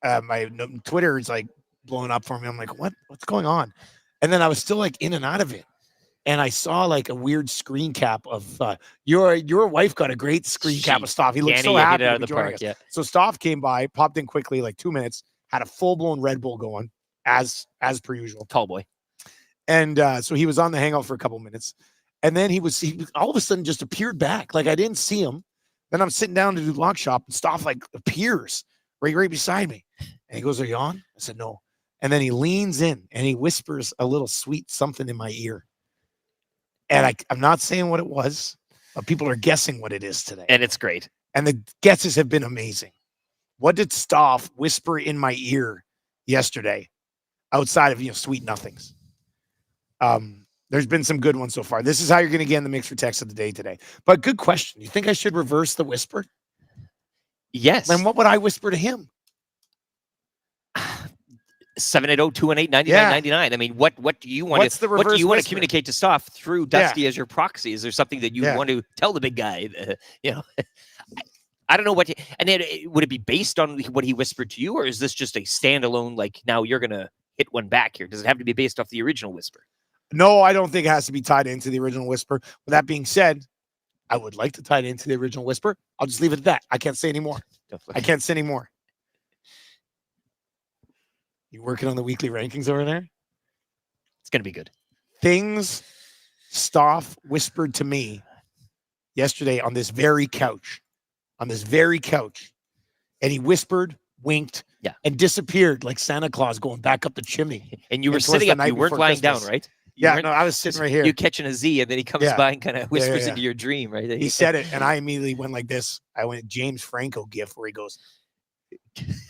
my Twitter is like blowing up for me. I'm like, what's going on? And then I was still like in and out of it. And I saw like a weird screen cap of your wife got a great screen cap of Stoff. He looked so happy to be joining us. Yeah. So Stoff came by, popped in quickly, like 2 minutes, had a full-blown Red Bull going as per usual. Tall boy. And so he was on the Hangout for a couple minutes. And then he all of a sudden just appeared back. Like I didn't see him. Then I'm sitting down to do lock shop and Stoff like appears right beside me. And he goes, "Are you on?" I said, "No." And then he leans in and he whispers a little sweet something in my ear. And I'm not saying what it was, but people are guessing what it is today. And it's great. And the guesses have been amazing. What did Stoff whisper in my ear yesterday outside of, sweet nothings? There's been some good ones so far. This is how you're going to get in the mix for text of the day today. But good question. You think I should reverse the whisper? Yes. Then what would I whisper to him? 780-218-9999. I mean, what do you want to what do you want to communicate to Stoff through Dusty as your proxy? Is there something that you want to tell the big guy? I don't know what. And then would it be based on what he whispered to you, or is this just a standalone? Like now you're gonna hit one back here. Does it have to be based off the original whisper? No, I don't think it has to be tied into the original whisper. With that being said, I would like to tie it into the original whisper. I'll just leave it at that. I can't say anymore. I can't say anymore. You working on the weekly rankings over there? It's going to be good. Things Stoff whispered to me yesterday on this very couch. And he whispered, winked, and disappeared like Santa Claus going back up the chimney. And you were sitting up. You weren't lying down, right? No, I was sitting right here. You catching a Z, and then he comes by and kind of whispers into your dream, right? He said it, and I immediately went like this. I went James Franco gif where he goes,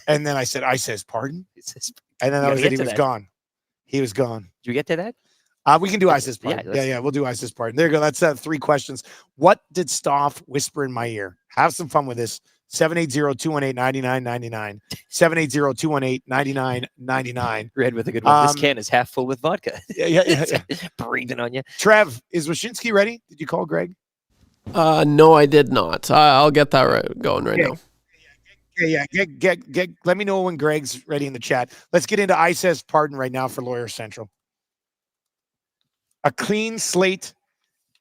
and then I says, pardon? And then he was gone. He was gone. Did you get to that? We can do I says pardon. Yeah, we'll do I says pardon. There you go. That's 3 questions. What did Stoff whisper in my ear? Have some fun with this. 780-218-9999. 780-218-9999. Red with a good one. This can is half full with vodka. Yeah. Breathing on you. Trev, is Wyshynski ready? Did you call Greg? No, I did not. I'll get that going right now. Yeah. Get. Let me know when Greg's ready in the chat. Let's get into I Says Pardon right now for Lawyer Central. A clean slate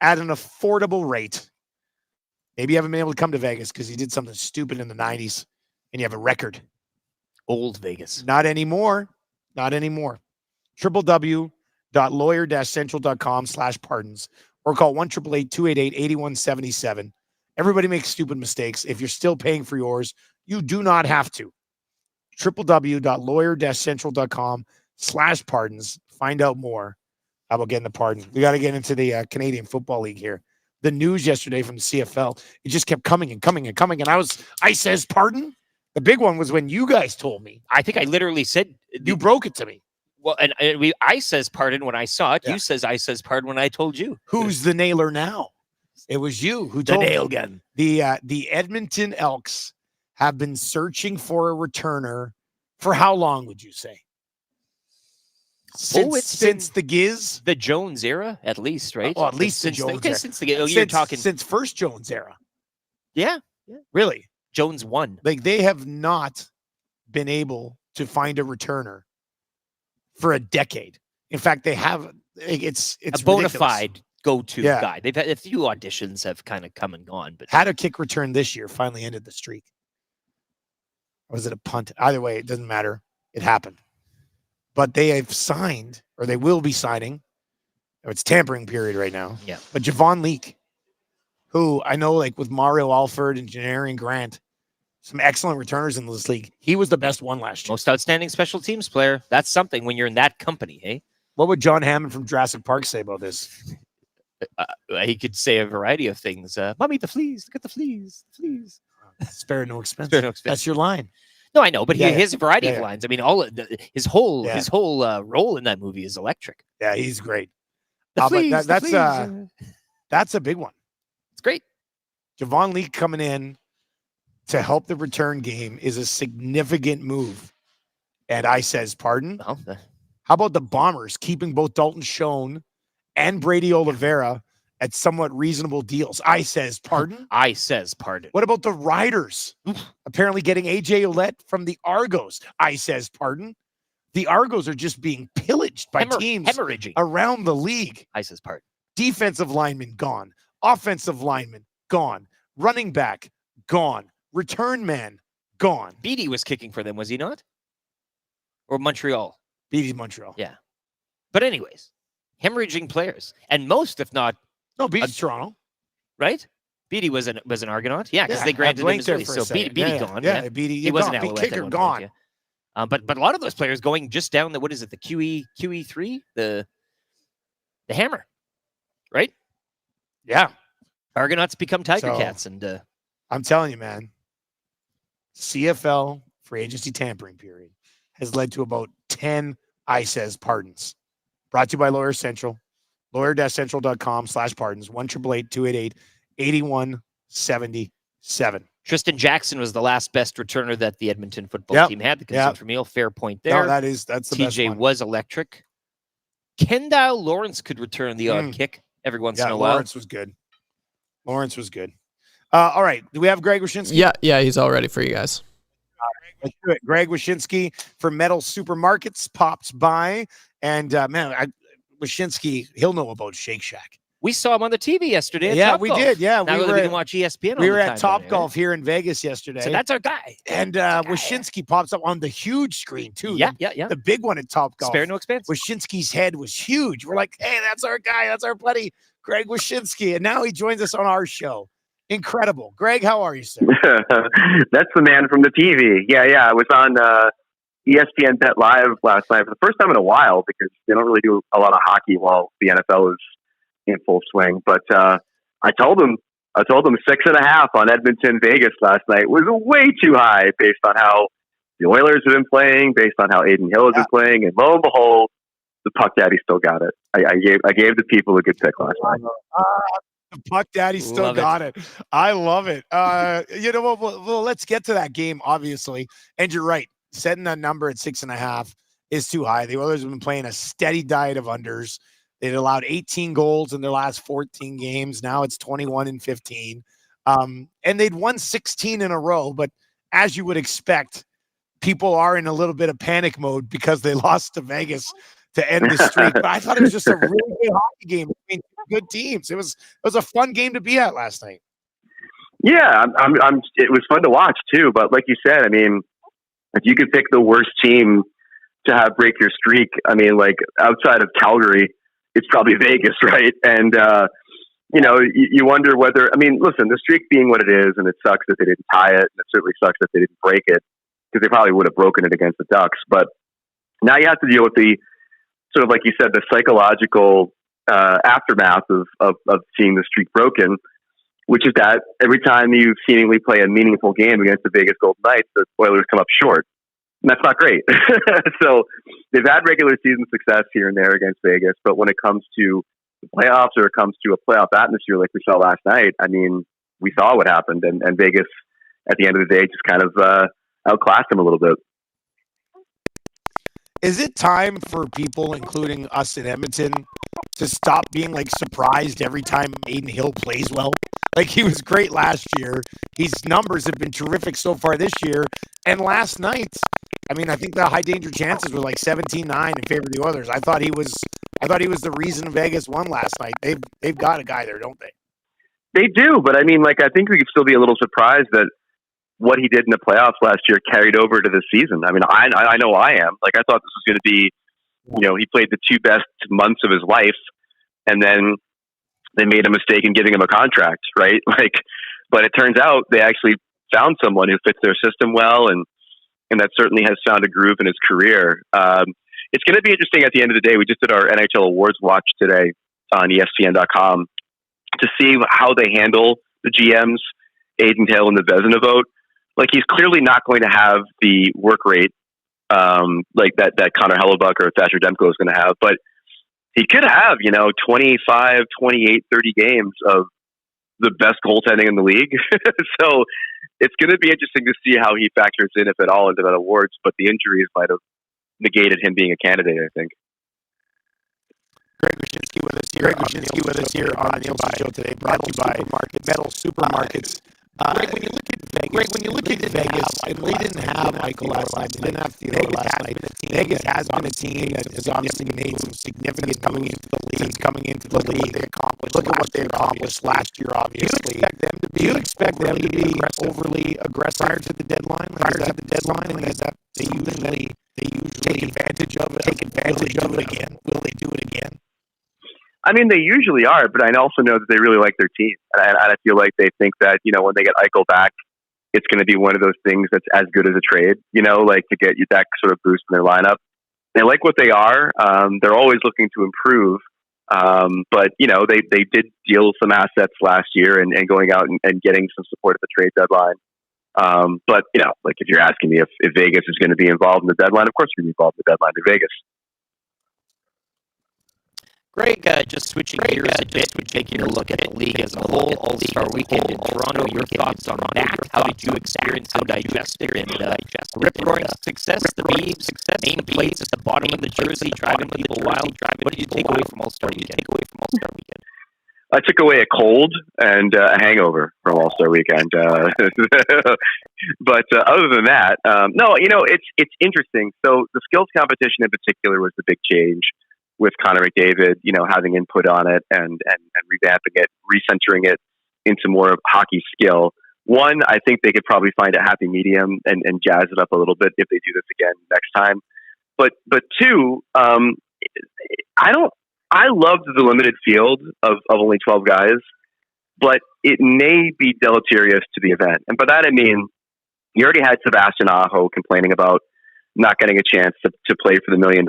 at an affordable rate. Maybe you haven't been able to come to Vegas because you did something stupid in the 90s and you have a record. Old Vegas. Not anymore. www.lawyer-central.com/pardons or call 1-888-288-8177. Everybody makes stupid mistakes. If you're still paying for yours, you do not have to. www.lawyer-central.com/pardons. Find out more about getting the pardon. We got to get into the Canadian Football League here. The news yesterday from the CFL, it just kept coming and coming and coming. And I says pardon. The big one was when you guys told me. I think I literally said you broke it to me. Well, and I says pardon when I saw it. Yeah. You says I says pardon when I told you. Who's the nailer now? It was you who told the nail gun. The Edmonton Elks have been searching for a returner for how long would you say? Since the Giz, the Jones era, at least, right? Well, at least since since first Jones era. Yeah, really. Jones won. Like they have not been able to find a returner for a decade. In fact, they have. It's a bona fide go-to guy. They've had a few auditions have kind of come and gone, but had a kick return this year. Finally ended the streak. Or was it a punt? Either way, it doesn't matter. It happened. But they have signed, or they will be signing. It's tampering period right now. Yeah. But Javon Leake, who I know, like with Mario Alford and Janarian Grant, some excellent returners in this league. He was the best one last year. Most outstanding special teams player. That's something when you're in that company, hey? What would John Hammond from Jurassic Park say about this? He could say a variety of things. Mommy, the fleas. Look at the fleas. The fleas. Spare no expense. Spare no expense. That's your line. No, I know, but he has a variety of lines. I mean, his whole role in that movie is electric. Yeah, he's great. That's a big one. It's great. Javon Leake coming in to help the return game is a significant move. And I says pardon. Well, how about the Bombers keeping both Dalton Schoen and Brady Oliveira at somewhat reasonable deals? I says pardon. I says pardon. What about the Riders? Apparently getting AJ Ouellette from the Argos. I says pardon. The Argos are just being pillaged by teams hemorrhaging around the league. I says pardon. Defensive lineman gone. Offensive lineman gone. Running back gone. Return man gone. Beatty was kicking for them, was he not? Or Montreal? Beatty's Montreal. Yeah. But anyways, hemorrhaging players. And most, if not... No, Beatty's Toronto. Right? Beatty was an Argonaut. Yeah, because they granted him his release. So Beatty gone. Yeah, Beatty. He wasn't Big Alouette kicker at gone. Point, yeah. But a lot of those players going just down the, what is it, the QE3? The hammer. Right? Yeah. Argonauts become Tiger Cats. And I'm telling you, man, CFL free agency tampering period has led to about 10 I says pardons. Brought to you by Lawyer Central. Lawyer-central.com/pardons. 1-888-288-8177. Tristan Jackson was the last best returner that the Edmonton football team had. The concern for me, fair point there. No, that's the best one. TJ was electric. Kendall Lawrence could return the odd kick every once in a while. Lawrence was good. All right. Do we have Greg Wyshynski? Yeah, he's all ready for you guys. Let's do it. Greg Wyshynski from Metal Supermarkets pops by. And, Wyshynski, he'll know about Shake Shack. We saw him on the TV yesterday. Yeah, we did. Yeah, now we can watch ESPN. We were at Top Golf here in Vegas yesterday. So that's our guy. And Wyshynski pops up on the huge screen too. Yeah. The big one at Top Golf. Spare no expense. Wyshynski's head was huge. We're like, hey, that's our guy. That's our buddy, Greg Wyshynski. And now he joins us on our show. Incredible. Greg, how are you, sir? That's the man from the TV. Yeah. I was on ESPN Bet Live last night for the first time in a while because they don't really do a lot of hockey while the NFL is in full swing. But I told them 6.5 on Edmonton Vegas last night was way too high based on how the Oilers have been playing, based on how Aiden Hill has been playing, and lo and behold, the Puck Daddy still got it. I gave the people a good pick last night. The Puck Daddy still got it. I love it. You know what? Well, let's get to that game, obviously. And you're right. Setting that number at 6.5 is too high. The Oilers have been playing a steady diet of unders. They'd allowed 18 goals in their last 14 games. Now it's 21-15. And they'd won 16 in a row. But as you would expect, people are in a little bit of panic mode because they lost to Vegas to end the streak. But I thought it was just a really good hockey game between good teams. It was a fun game to be at last night. Yeah, it was fun to watch too. But like you said, I mean, if you could pick the worst team to have break your streak, I mean, like outside of Calgary, it's probably Vegas, right? And you wonder whether. I mean, listen, the streak being what it is, and it sucks that they didn't tie it, and it certainly sucks that they didn't break it because they probably would have broken it against the Ducks. But now you have to deal with the sort of like you said, the psychological aftermath of seeing the streak broken, which is that every time you seemingly play a meaningful game against the Vegas Golden Knights, the Oilers come up short. And that's not great. So they've had regular season success here and there against Vegas, but when it comes to the playoffs or it comes to a playoff atmosphere like we saw last night, I mean, we saw what happened, and Vegas at the end of the day just kind of outclassed them a little bit. Is it time for people, including us in Edmonton, to stop being like surprised every time Aiden Hill plays well? Like, he was great last year. His numbers have been terrific so far this year. And last night, I mean, I think the high danger chances were like 17-9 in favor of the Oilers. I thought he was the reason Vegas won last night. They've got a guy there, don't they? They do, but I mean, like, I think we could still be a little surprised that what he did in the playoffs last year carried over to this season. I mean, I know I am. Like, I thought this was going to be, he played the two best months of his life, and then they made a mistake in giving him a contract, right? Like, but it turns out they actually found someone who fits their system well, and that certainly has found a groove in his career. It's going to be interesting at the end of the day. We just did our NHL Awards watch today on ESPN.com to see how they handle the GMs, Aiden Hill and the Vezina vote. Like, he's clearly not going to have the work rate like that Connor Hellebuck or Thatcher Demko is going to have, but he could have, 25, 28, 30 games of the best goaltending in the league. So it's going to be interesting to see how he factors in, if at all, into that awards, but the injuries might have negated him being a candidate, I think. Greg Wyshynski with us here on the Nielsen Show today, brought to you by Metal Supermarkets. Greg, when you look at Vegas, they didn't have Michael last night. They didn't have Theodore last night. Vegas has been a team that has obviously made some significant coming into the league. Look at what they accomplished last year, obviously. Do you expect them to be overly aggressive prior to the deadline? They usually take advantage of it again. Will they do it again? I mean, they usually are, but I also know that they really like their team. And I feel like they think that, when they get Eichel back, it's going to be one of those things that's as good as a trade, like to get you that sort of boost in their lineup. They like what they are. They're always looking to improve. But, they did deal some assets last year and going out and getting some support at the trade deadline. But, like if you're asking me if Vegas is going to be involved in the deadline, of course you're going to be involved in the deadline in Vegas. Greg, just switching gears a bit, taking a look at the league as a whole, All-Star Weekend in Toronto. Your thoughts on that? How did you experience and digest it? And rip-roaring success, the memes, name plates at the bottom of the jersey, driving people wild. What did you take away from All-Star Weekend? I took away a cold and a hangover from All-Star Weekend. But other than that, no, it's interesting. So the skills competition in particular was the big change, with Conor McDavid, having input on it and revamping it, recentering it into more of hockey skill. One, I think they could probably find a happy medium and jazz it up a little bit if they do this again next time. But two, I loved the limited field of only 12 guys, but it may be deleterious to the event. And by that I mean, you already had Sebastian Aho complaining about not getting a chance to play for the $1 million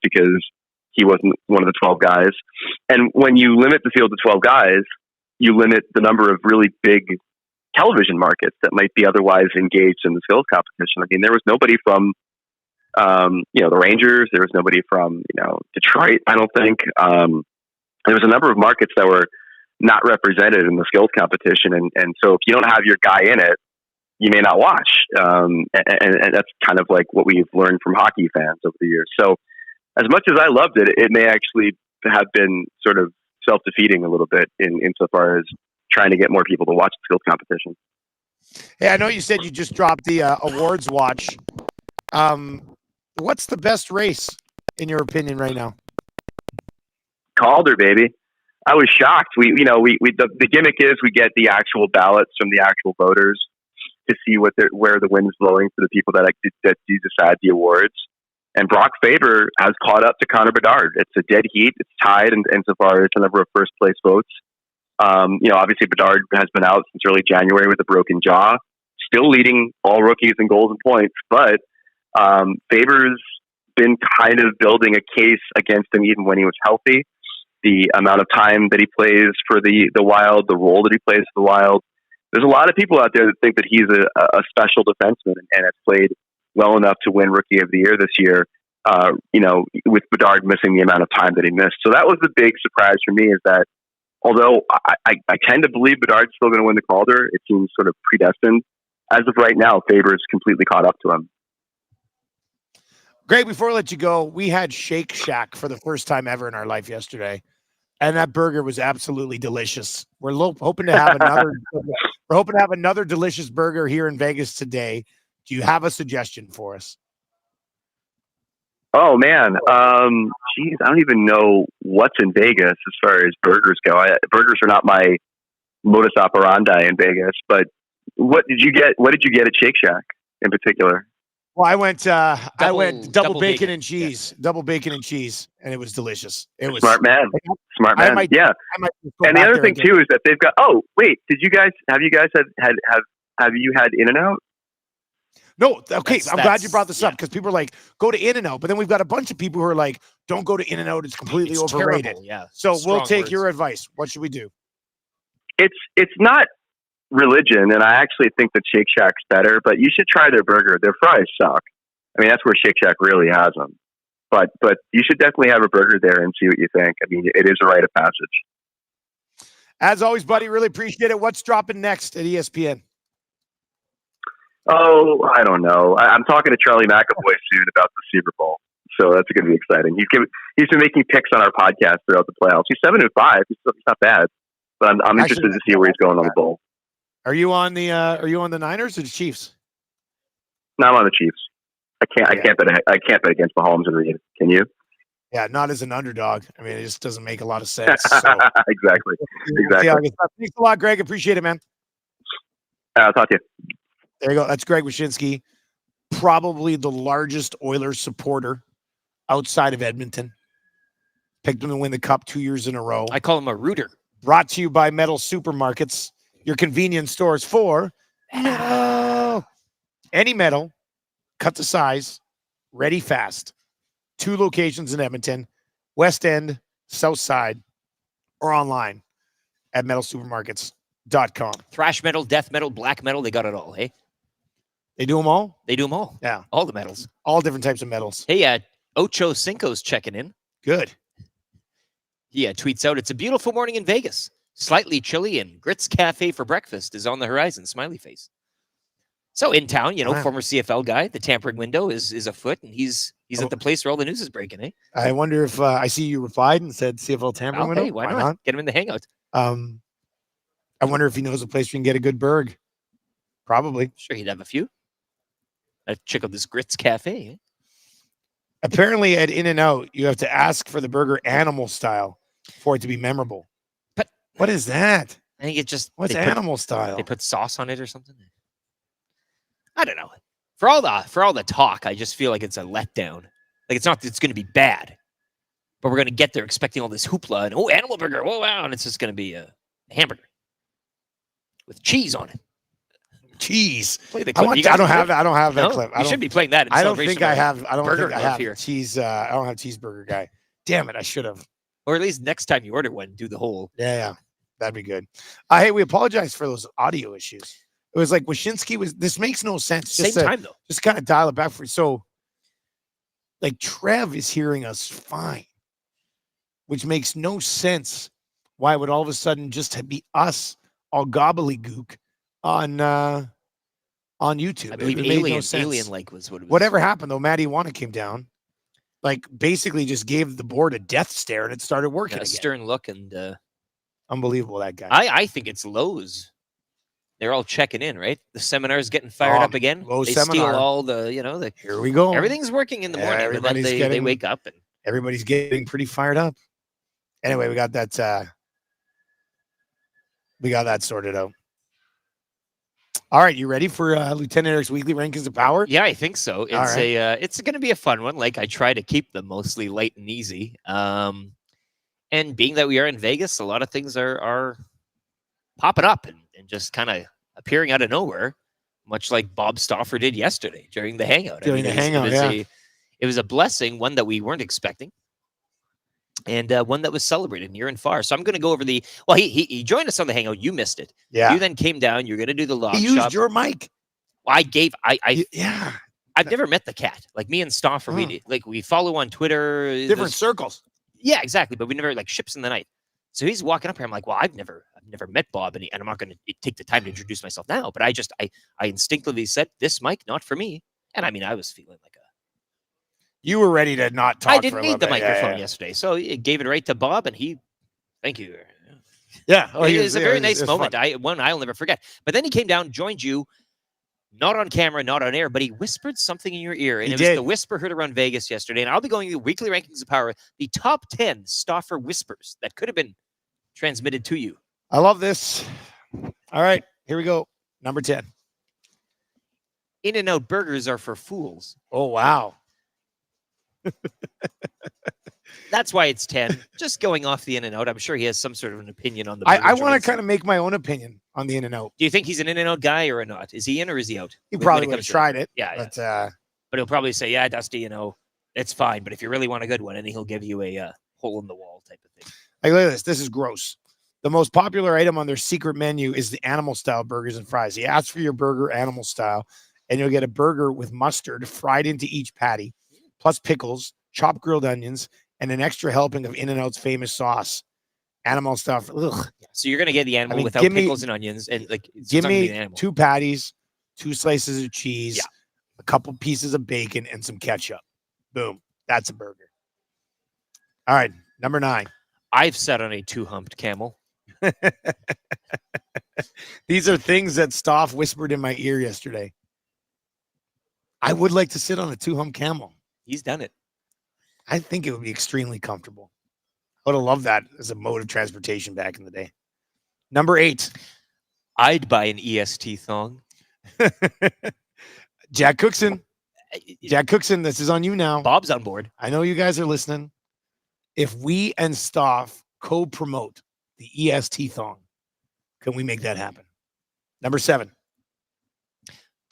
because he wasn't one of the 12 guys. And when you limit the field to 12 guys, you limit the number of really big television markets that might be otherwise engaged in the skills competition. I mean, there was nobody from, the Rangers. There was nobody from, Detroit, I don't think. There was a number of markets that were not represented in the skills competition. And so if you don't have your guy in it, you may not watch. And that's kind of like what we've learned from hockey fans over the years. So, as much as I loved it, it may actually have been sort of self-defeating a little bit insofar as trying to get more people to watch the skills competition. Hey, I know you said you just dropped the awards watch. What's the best race in your opinion right now? Calder, baby. I was shocked. The gimmick is we get the actual ballots from the actual voters to see where the wind is blowing for the people that do decide the awards. And Brock Faber has caught up to Connor Bedard. It's a dead heat. It's tied insofar as the number of first place votes. Obviously Bedard has been out since early January with a broken jaw, still leading all rookies in goals and points. But Faber's been kind of building a case against him even when he was healthy. The amount of time that he plays for the Wild, the role that he plays for the Wild. There's a lot of people out there that think that he's a special defenseman and has played well enough to win Rookie of the Year this year, with Bedard missing the amount of time that he missed. So that was the big surprise for me, is that although I tend to believe Bedard's still going to win the Calder, it seems sort of predestined. As of right now, Faber's completely caught up to him. Greg, before I let you go, we had Shake Shack for the first time ever in our life yesterday, and that burger was absolutely delicious. We're hoping to have another. We're hoping to have another delicious burger here in Vegas today. Do you have a suggestion for us? Oh man, geez, I don't even know what's in Vegas as far as burgers go. Burgers are not my modus operandi in Vegas. But what did you get? What did you get at Shake Shack in particular? Well, I went double bacon and cheese, double bacon and cheese, and it was delicious. It was smart man. Yeah. And the other thing too is that they've got. Oh wait, have you guys had In-N-Out? No, okay. I'm glad you brought this up because people are like, go to In-N-Out, but then we've got a bunch of people who are like, don't go to In-N-Out. It's completely overrated. Terrible, yeah. So Strong we'll take words. your advice. What should we do? It's not religion, and I actually think that Shake Shack's better, but you should try their burger. Their fries suck. I mean, that's where Shake Shack really has them. But you should definitely have a burger there and see what you think. I mean, it is a rite of passage. As always, buddy, really appreciate it. What's dropping next at ESPN? Oh, I don't know. I'm talking to Charlie McAvoy soon about the Super Bowl, so that's going to be exciting. He's been making picks on our podcast throughout the playoffs. He's 7-5. He's not bad, but I'm interested to see where he's going on the bowl. Are you on the Niners or the Chiefs? No, I'm on the Chiefs. I can't bet against Mahomes and Reed. Can you? Yeah, not as an underdog. I mean, it just doesn't make a lot of sense. So. Exactly. Thanks a lot, Greg. Appreciate it, man. I'll talk to you. There you go. That's Greg Wyshynski, probably the largest Oilers supporter outside of Edmonton. Picked him to win the Cup 2 years in a row. I call him a rooter. Brought to you by Metal Supermarkets, your convenience stores for metal. Any metal, cut to size, ready fast. 2 locations in Edmonton, West End, South Side, or online at metalsupermarkets.com. Thrash metal, death metal, black metal, they got it all, hey? They do them all? They do them all. Yeah. All the metals. All different types of metals. Hey, Ocho Cinco's checking in. Good. He tweets out, it's a beautiful morning in Vegas. Slightly chilly and Grits Cafe for breakfast is on the horizon. Smiley face. So in town, former CFL guy, the tampering window is afoot, and he's at the place where all the news is breaking, eh? I wonder if I see you replied and said CFL tampering window. Hey, why not? Get him in the hangout. I wonder if he knows a place where you can get a good burg. Probably. Sure, he'd have a few. I'd check out this Grits Cafe. Eh? Apparently at In-N-Out, you have to ask for the burger animal style for it to be memorable. But what is that? I think it just... What's animal style? They put sauce on it or something? I don't know. For all the talk, I just feel like it's a letdown. Like it's going to be bad. But we're going to get there expecting all this hoopla and animal burger. Oh, wow. And it's just going to be a hamburger with cheese on it. Cheese. Play the clip. I don't have that clip. You should be playing that. I don't think I have. I don't burger think I have here. Cheese. I don't have cheeseburger guy. Damn it! I should have. Or at least next time you order one, do the whole. Yeah, that'd be good. Hey, we apologize for those audio issues. It was like Wyshynski was. This makes no sense. Same time though. Just kind of dial it back for so. Like Trev is hearing us fine, which makes no sense. Why would all of a sudden just be us all gobbledygook on YouTube? I believe Alien Like was what it was. Whatever happened though, Maddie Wanna came down. like basically just gave the board a death stare and it started working A again. stern look, and unbelievable, that guy. I think it's Lowe's. They're all checking in, right? The seminar's getting fired up again. Lowe's They seminar. steal all the, Here we go. Everything's working in the morning, and then they wake up. And everybody's getting pretty fired up. Anyway, we got that sorted out. All right, you ready for Lieutenant Eric's weekly rankings of power? Yeah, I think so. It's right. it's going to be a fun one. Like, I try to keep them mostly light and easy. And being that we are in Vegas, a lot of things are popping up and just kind of appearing out of nowhere, much like Bob Stauffer did yesterday during the hangout. It was a blessing, one that we weren't expecting, and one that was celebrated near and far. So I'm going to go over he joined us on the hangout. You missed it. Yeah. You then came down. You're going to do the log He shop. used your mic. I've never met the cat. Like, me and Stauffer, we follow on Twitter. Different circles. Yeah, exactly. But we never, like, ships in the night. So he's walking up here. I'm like, well, I've never met Bob, and I'm not going to take the time to introduce myself now. But I instinctively said, this mic, not for me. And I mean, I was feeling like you were ready to not talk. I didn't need the microphone yesterday, so it gave it right to Bob, and thank you. Yeah, it was a very nice moment. One I'll never forget. But then he came down, joined you, not on camera, not on air, but he whispered something in your ear, and it was the whisper heard around Vegas yesterday. And I'll be going through the weekly rankings of power, the top 10 Stauffer whispers that could have been transmitted to you. I love this. All right, here we go. Number 10. In-N-Out burgers are for fools. Oh, wow. That's why it's 10. Just going off the In-N-Out. I'm sure he has some sort of an opinion on the I want to kind of make my own opinion on the In-N-Out. Do you think he's an In-N-Out guy or not? Is he in or is he out? He probably would have tried it. Yeah. But he'll probably say, yeah, Dusty, it's fine. But if you really want a good one, and he'll give you a hole in the wall type of thing. Like, look at this. This is gross. The most popular item on their secret menu is the animal style burgers and fries. You ask for your burger animal style, and you'll get a burger with mustard fried into each patty, plus pickles, chopped grilled onions, and an extra helping of In-N-Out's famous sauce. Animal stuff. Ugh. So you're going to get the animal without pickles and onions. And give me 2 patties, 2 slices of cheese, a couple pieces of bacon, and some ketchup. Boom. That's a burger. All right. Number 9. I've sat on a 2-humped camel. These are things that Staff whispered in my ear yesterday. I would like to sit on a 2-hump camel. He's done it. I think it would be extremely comfortable. I would have loved that as a mode of transportation back in the day. Number 8. I'd buy an EST thong. Jack Cookson. Jack Cookson, this is on you now. Bob's on board. I know you guys are listening. If we and Staff co-promote the EST thong, can we make that happen? Number 7.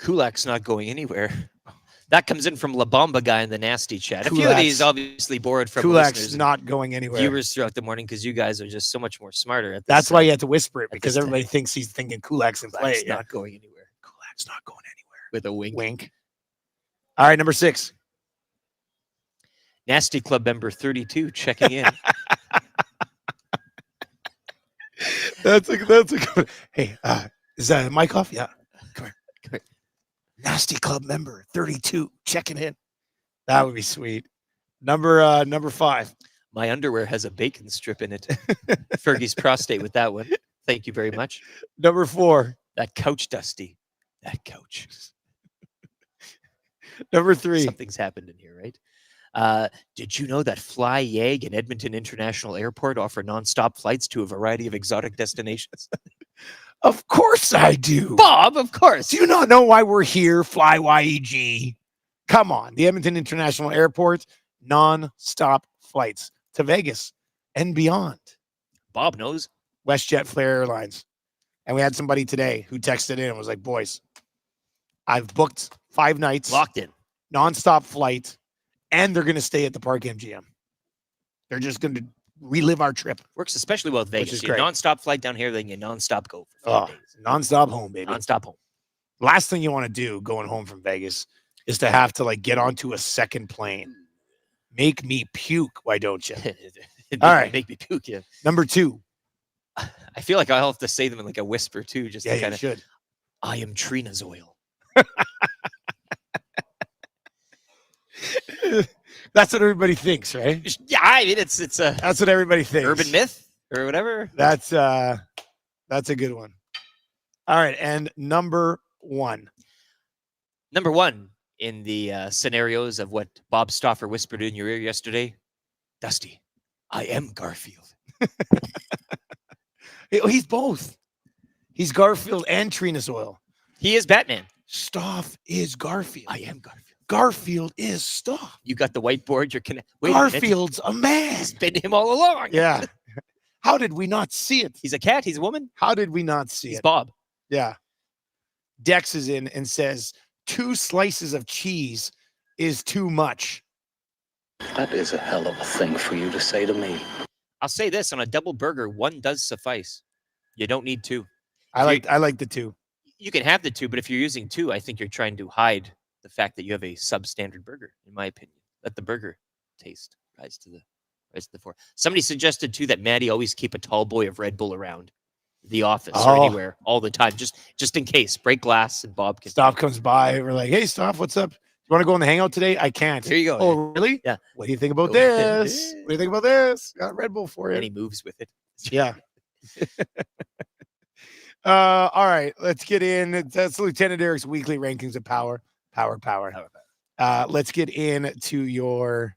Kulak's not going anywhere. That comes in from La Bamba guy in the nasty chat. A few of these obviously borrowed from Kulak's not going anywhere. Viewers throughout the morning, because you guys are just so much more smarter at this. That's why you have to whisper it, because everybody thinks he's thinking Kulak's in play. Kulak's not going anywhere. Kulak's not going anywhere. With a wink. Wink. All right, number 6. Nasty Club member 32 checking in. That's a good. Hey, is that a mic off? Yeah. Come here. Nasty Club member 32 checking in. That would be sweet. Number 5. My underwear has a bacon strip in it. Fergie's prostate with that one. Thank you very much. Number 4. That couch, Dusty. That couch. Number 3. Something's happened in here, right? Did you know that Fly Yag and Edmonton International Airport offer nonstop flights to a variety of exotic destinations? Of course I do. Bob, of course. Do you not know why we're here, Fly YEG? Come on. The Edmonton International Airport, non-stop flights to Vegas and beyond. Bob knows. WestJet Flair Airlines. And we had somebody today who texted in and was like, boys, I've booked 5 nights. Locked in. Non-stop flight. And they're going to stay at the Park MGM. They're just going to relive our trip. Works especially well with Vegas. is You great. Non-stop flight down here, then you non-stop go for 5 days. Non-stop home, baby. Non-stop home. Last thing you want to do going home from Vegas is to have to get onto a second plane. Make me puke, why don't you? All right. Make me puke, yeah. Number 2. I feel like I'll have to say them in a whisper too, just Yeah, to kind you of. should. I am Trina's oil. That's what everybody thinks, right? Yeah, I mean it's a That's what everybody thinks. urban myth or whatever. That's a good one. All right, and number one. Number one in the scenarios of what Bob Stauffer whispered in your ear yesterday, Dusty, I am Garfield. He's both. He's Garfield and Trina Soil. He is Batman. Staff is Garfield. I am Garfield. Garfield is Staff. You got the whiteboard. You're Garfield's a man. It's been him all along. Yeah. How did we not see it? He's a cat. He's a woman. How did we not see He's it? Bob. Yeah. Dex is in and says 2 slices of cheese is too much. That is a hell of a thing for you to say to me. I'll say this, on a double burger, 1 does suffice. You don't need 2. I like the 2. You can have the 2, but if you're using 2, I think you're trying to hide the fact that you have a substandard burger, in my opinion. Let the burger taste rise to the fore. Somebody suggested too that Maddie always keep a tall boy of Red Bull around the office or anywhere all the time, just in case. Break glass and Bob can. Staff comes by. We're like, hey, Staff, what's up? You want to go on the hangout today? I can't. Here you go. Oh, really? Yeah. What do you think about this? What do you think about this? Got Red Bull for you. And he moves with it. Yeah. All right, let's get in. That's Lieutenant Eric's weekly rankings of power. Let's get into your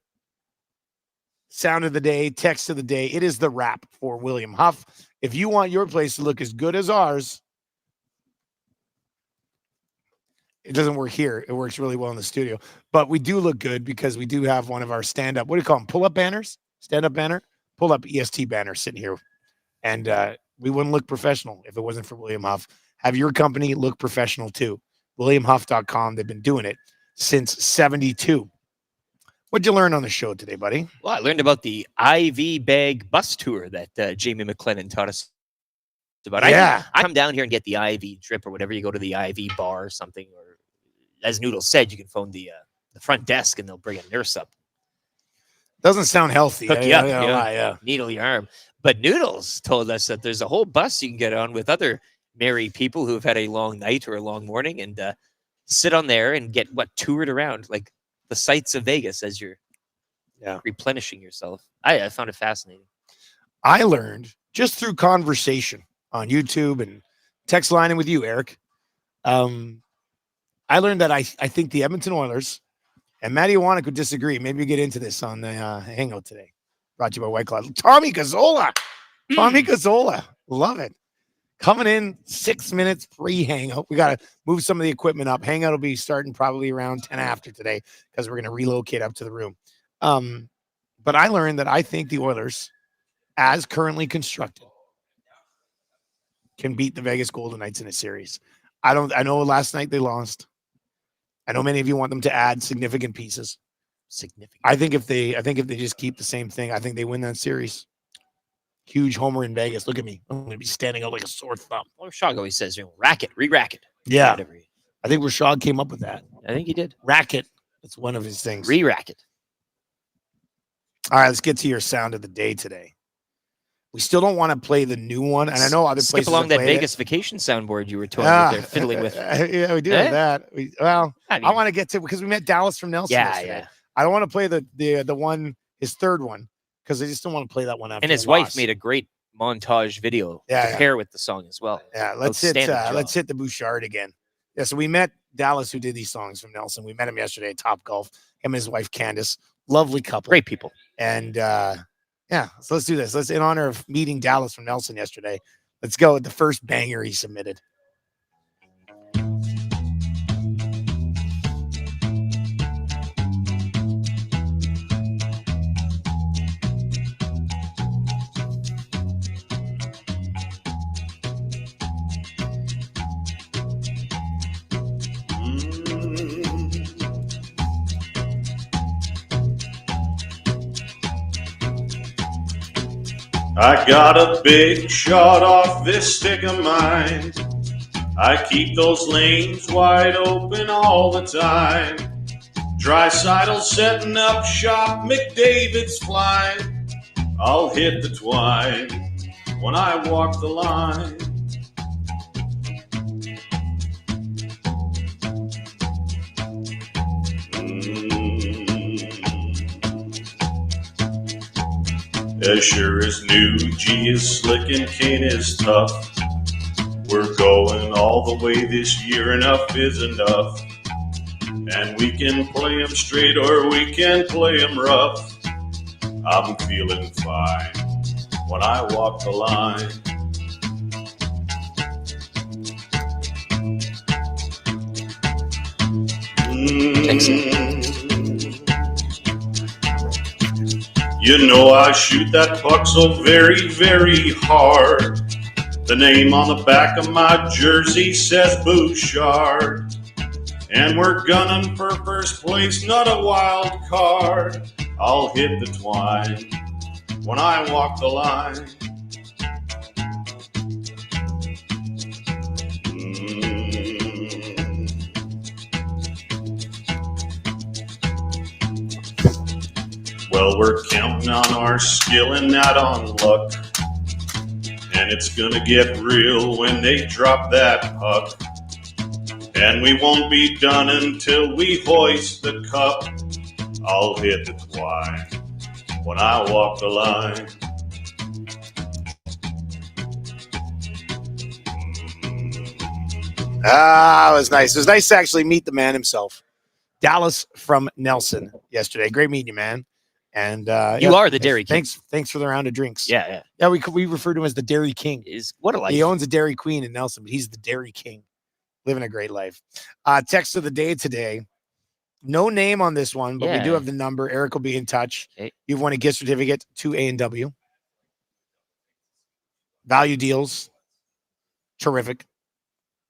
sound of the day, text of the day. It is the wrap for William Huff. If you want your place to look as good as ours, it doesn't work here. It works really well in the studio, but we do look good because we do have one of our stand-up, what do you call them? Pull-up banners, stand-up banner, pull-up EST banner sitting here. And we wouldn't look professional if it wasn't for William Huff. Have your company look professional too. WilliamHuff.com. They've been doing it since 72. What'd you learn on the show today, buddy? Well, I learned about the IV bag bus tour that Jamie McLennan taught us about. Yeah. I come down here and get the IV drip or whatever. You go to the IV bar or something, or as Noodle said, you can phone the front desk and they'll bring a nurse up. Doesn't sound healthy. Hook you up, Yeah. needle your arm. But Noodles told us that there's a whole bus you can get on with other merry people who have had a long night or a long morning and sit on there and get toured around like the sights of Vegas as you're replenishing yourself. I found it fascinating. I learned just through conversation on YouTube and text lining with you, Eric. I learned that I think the Edmonton Oilers, and Matty Iwanek would disagree. Maybe we get into this on the hangout today. Brought to you by White Claw. Tommy Gazzola. Love it. Coming in 6 minutes pre-hangout. We got to move some of the equipment up. Hangout will be starting probably around 10 after today because we're going to relocate up to the room. But I learned that I think the Oilers, as currently constructed, can beat the Vegas Golden Knights in a series. I know last night they lost. I know many of you want them to add significant pieces. I think if they just keep the same thing, I think they win that series. Huge homer in Vegas. Look at me. I'm going to be standing out like a sore thumb. Well, Rashad always says, rack it, re-rack it. Yeah. Whatever. I think Rashad came up with that. I think he did. Racket. That's one of his things. Re-rack it. All right, let's get to your sound of the day today. We still don't want to play the new one, and I know other places skip along that Vegas it. Vacation soundboard you were toying with there, fiddling with. Yeah, we do have that. I want to get to because we met Dallas from Nelson. Yeah. I don't want to play the one, his third one, because I just don't want to play that one after. And his wife made a great montage video to pair with the song as well. Yeah, let's hit the Bouchard again. Yeah, so we met Dallas, who did these songs from Nelson. We met him yesterday at Top Golf. Him and his wife Candace, lovely couple, great people. And so let's do this. Let's, in honor of meeting Dallas from Nelson yesterday, let's go with the first banger he submitted. I got a big shot off this stick of mine. I keep those lanes wide open all the time. Drysidle setting up shop, McDavid's flying. I'll hit the twine when I walk the line. as sure as new. G is slick and Kane is tough. We're going all the way this year, enough is enough. And we can play 'em straight or we can play 'em rough. I'm feeling fine when I walk the line. You know I shoot that puck so very, very hard. The name on the back of my jersey says Bouchard. And we're gunning for first place, not a wild card. I'll hit the twine when I walk the line. Well, we're counting on our skill and not on luck. And it's gonna get real when they drop that puck. And we won't be done until we hoist the cup. I'll hit the twine when I walk the line. Ah, it was nice. It was nice to actually meet the man himself. Dallas from Nelson yesterday. Great meeting you, man. And you are the Dairy King. Thanks for the round of drinks. Yeah. We refer to him as the Dairy King. What a life. He owns a Dairy Queen in Nelson, but he's the Dairy King. Living a great life. Text of the day today. No name on this one, but we do have the number. Eric will be in touch. Okay. You've won a gift certificate to A&W. Value deals. Terrific.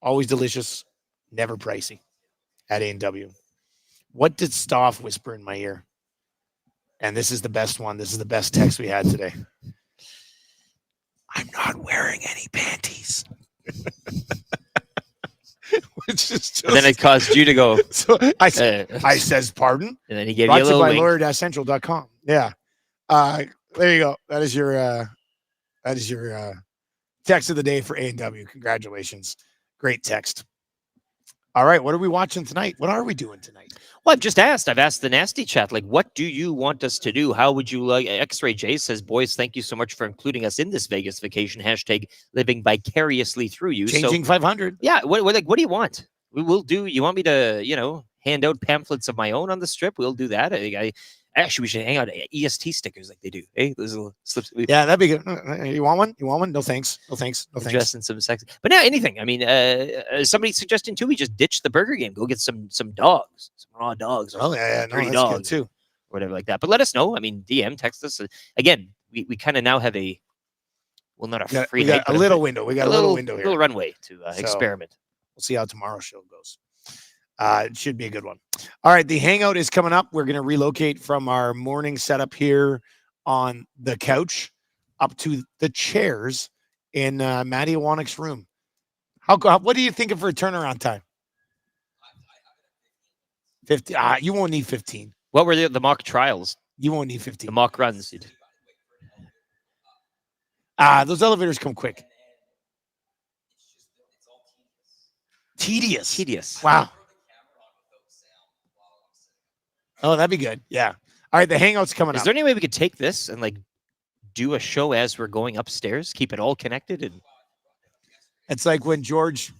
Always delicious. Never pricey at A&W. What did Stoff whisper in my ear? And this is the best one. This is the best text we had today. I'm not wearing any panties. Which is just, and then it caused you to go. So I says pardon. And then he gave you a little by wink. lawyer-central.com. Yeah. There you go. That is your text of the day for A&W. Congratulations. Great text. All right. What are we watching tonight? What are we doing tonight? Well, I've asked the nasty chat, like, what do you want us to do? How would you like? X-Ray J says, boys, thank you so much for including us in this Vegas vacation. #, living vicariously through you. Changing 500. Yeah. What do you want? We will do. You want me to, hand out pamphlets of my own on the strip? We'll do that. Actually, we should hang out EST stickers like they do. Hey, those little slips. Yeah, that'd be good. You want one? You want one? No thanks. No thanks. No thanks. Dressing some sexy. But now anything. I mean, somebody suggesting too, we just ditch the burger game. Go get some dogs, some raw dogs. Oh yeah, no, that's dogs good too. Or whatever like that. But let us know. I mean, DM, text us. Again, we kind of now have a we got a little window. We got a little window here. Little runway to experiment. We'll see how tomorrow's show goes. It should be a good one. All right, the hangout is coming up. We're going to relocate from our morning setup here on the couch up to the chairs in Matty Iwanik's room. What do you think for a turnaround time? 50. You won't need 15. What were the mock trials? You won't need 15. The mock runs. Those elevators come quick. Tedious. Wow. Oh, that'd be good. Yeah. All right, the hangout's coming up. Is there any way we could take this and do a show as we're going upstairs? Keep it all connected and. It's like when George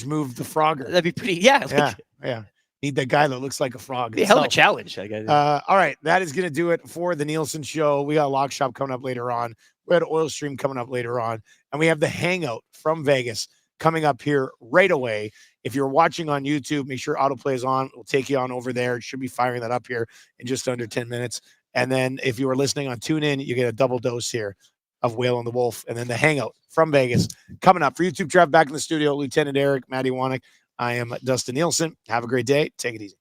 moved the Frogger. That'd be pretty. Yeah. Yeah. Need that guy that looks like a frog. Be a hell of a challenge. I guess. All right, that is going to do it for the Nielsen Show. We got a Lock Shop coming up later on. We had Oil Stream coming up later on, and we have the Hangout from Vegas coming up here right away. If you're watching on YouTube, make sure autoplay is on. We'll take you on over there. It should be firing that up here in just under 10 minutes. And then if you are listening on TuneIn, you get a double dose here of Whale and the Wolf. And then the Hangout from Vegas coming up. For YouTube, Trev back in the studio, Lieutenant Eric, Matty Iwanik. I am Dustin Nielsen. Have a great day. Take it easy.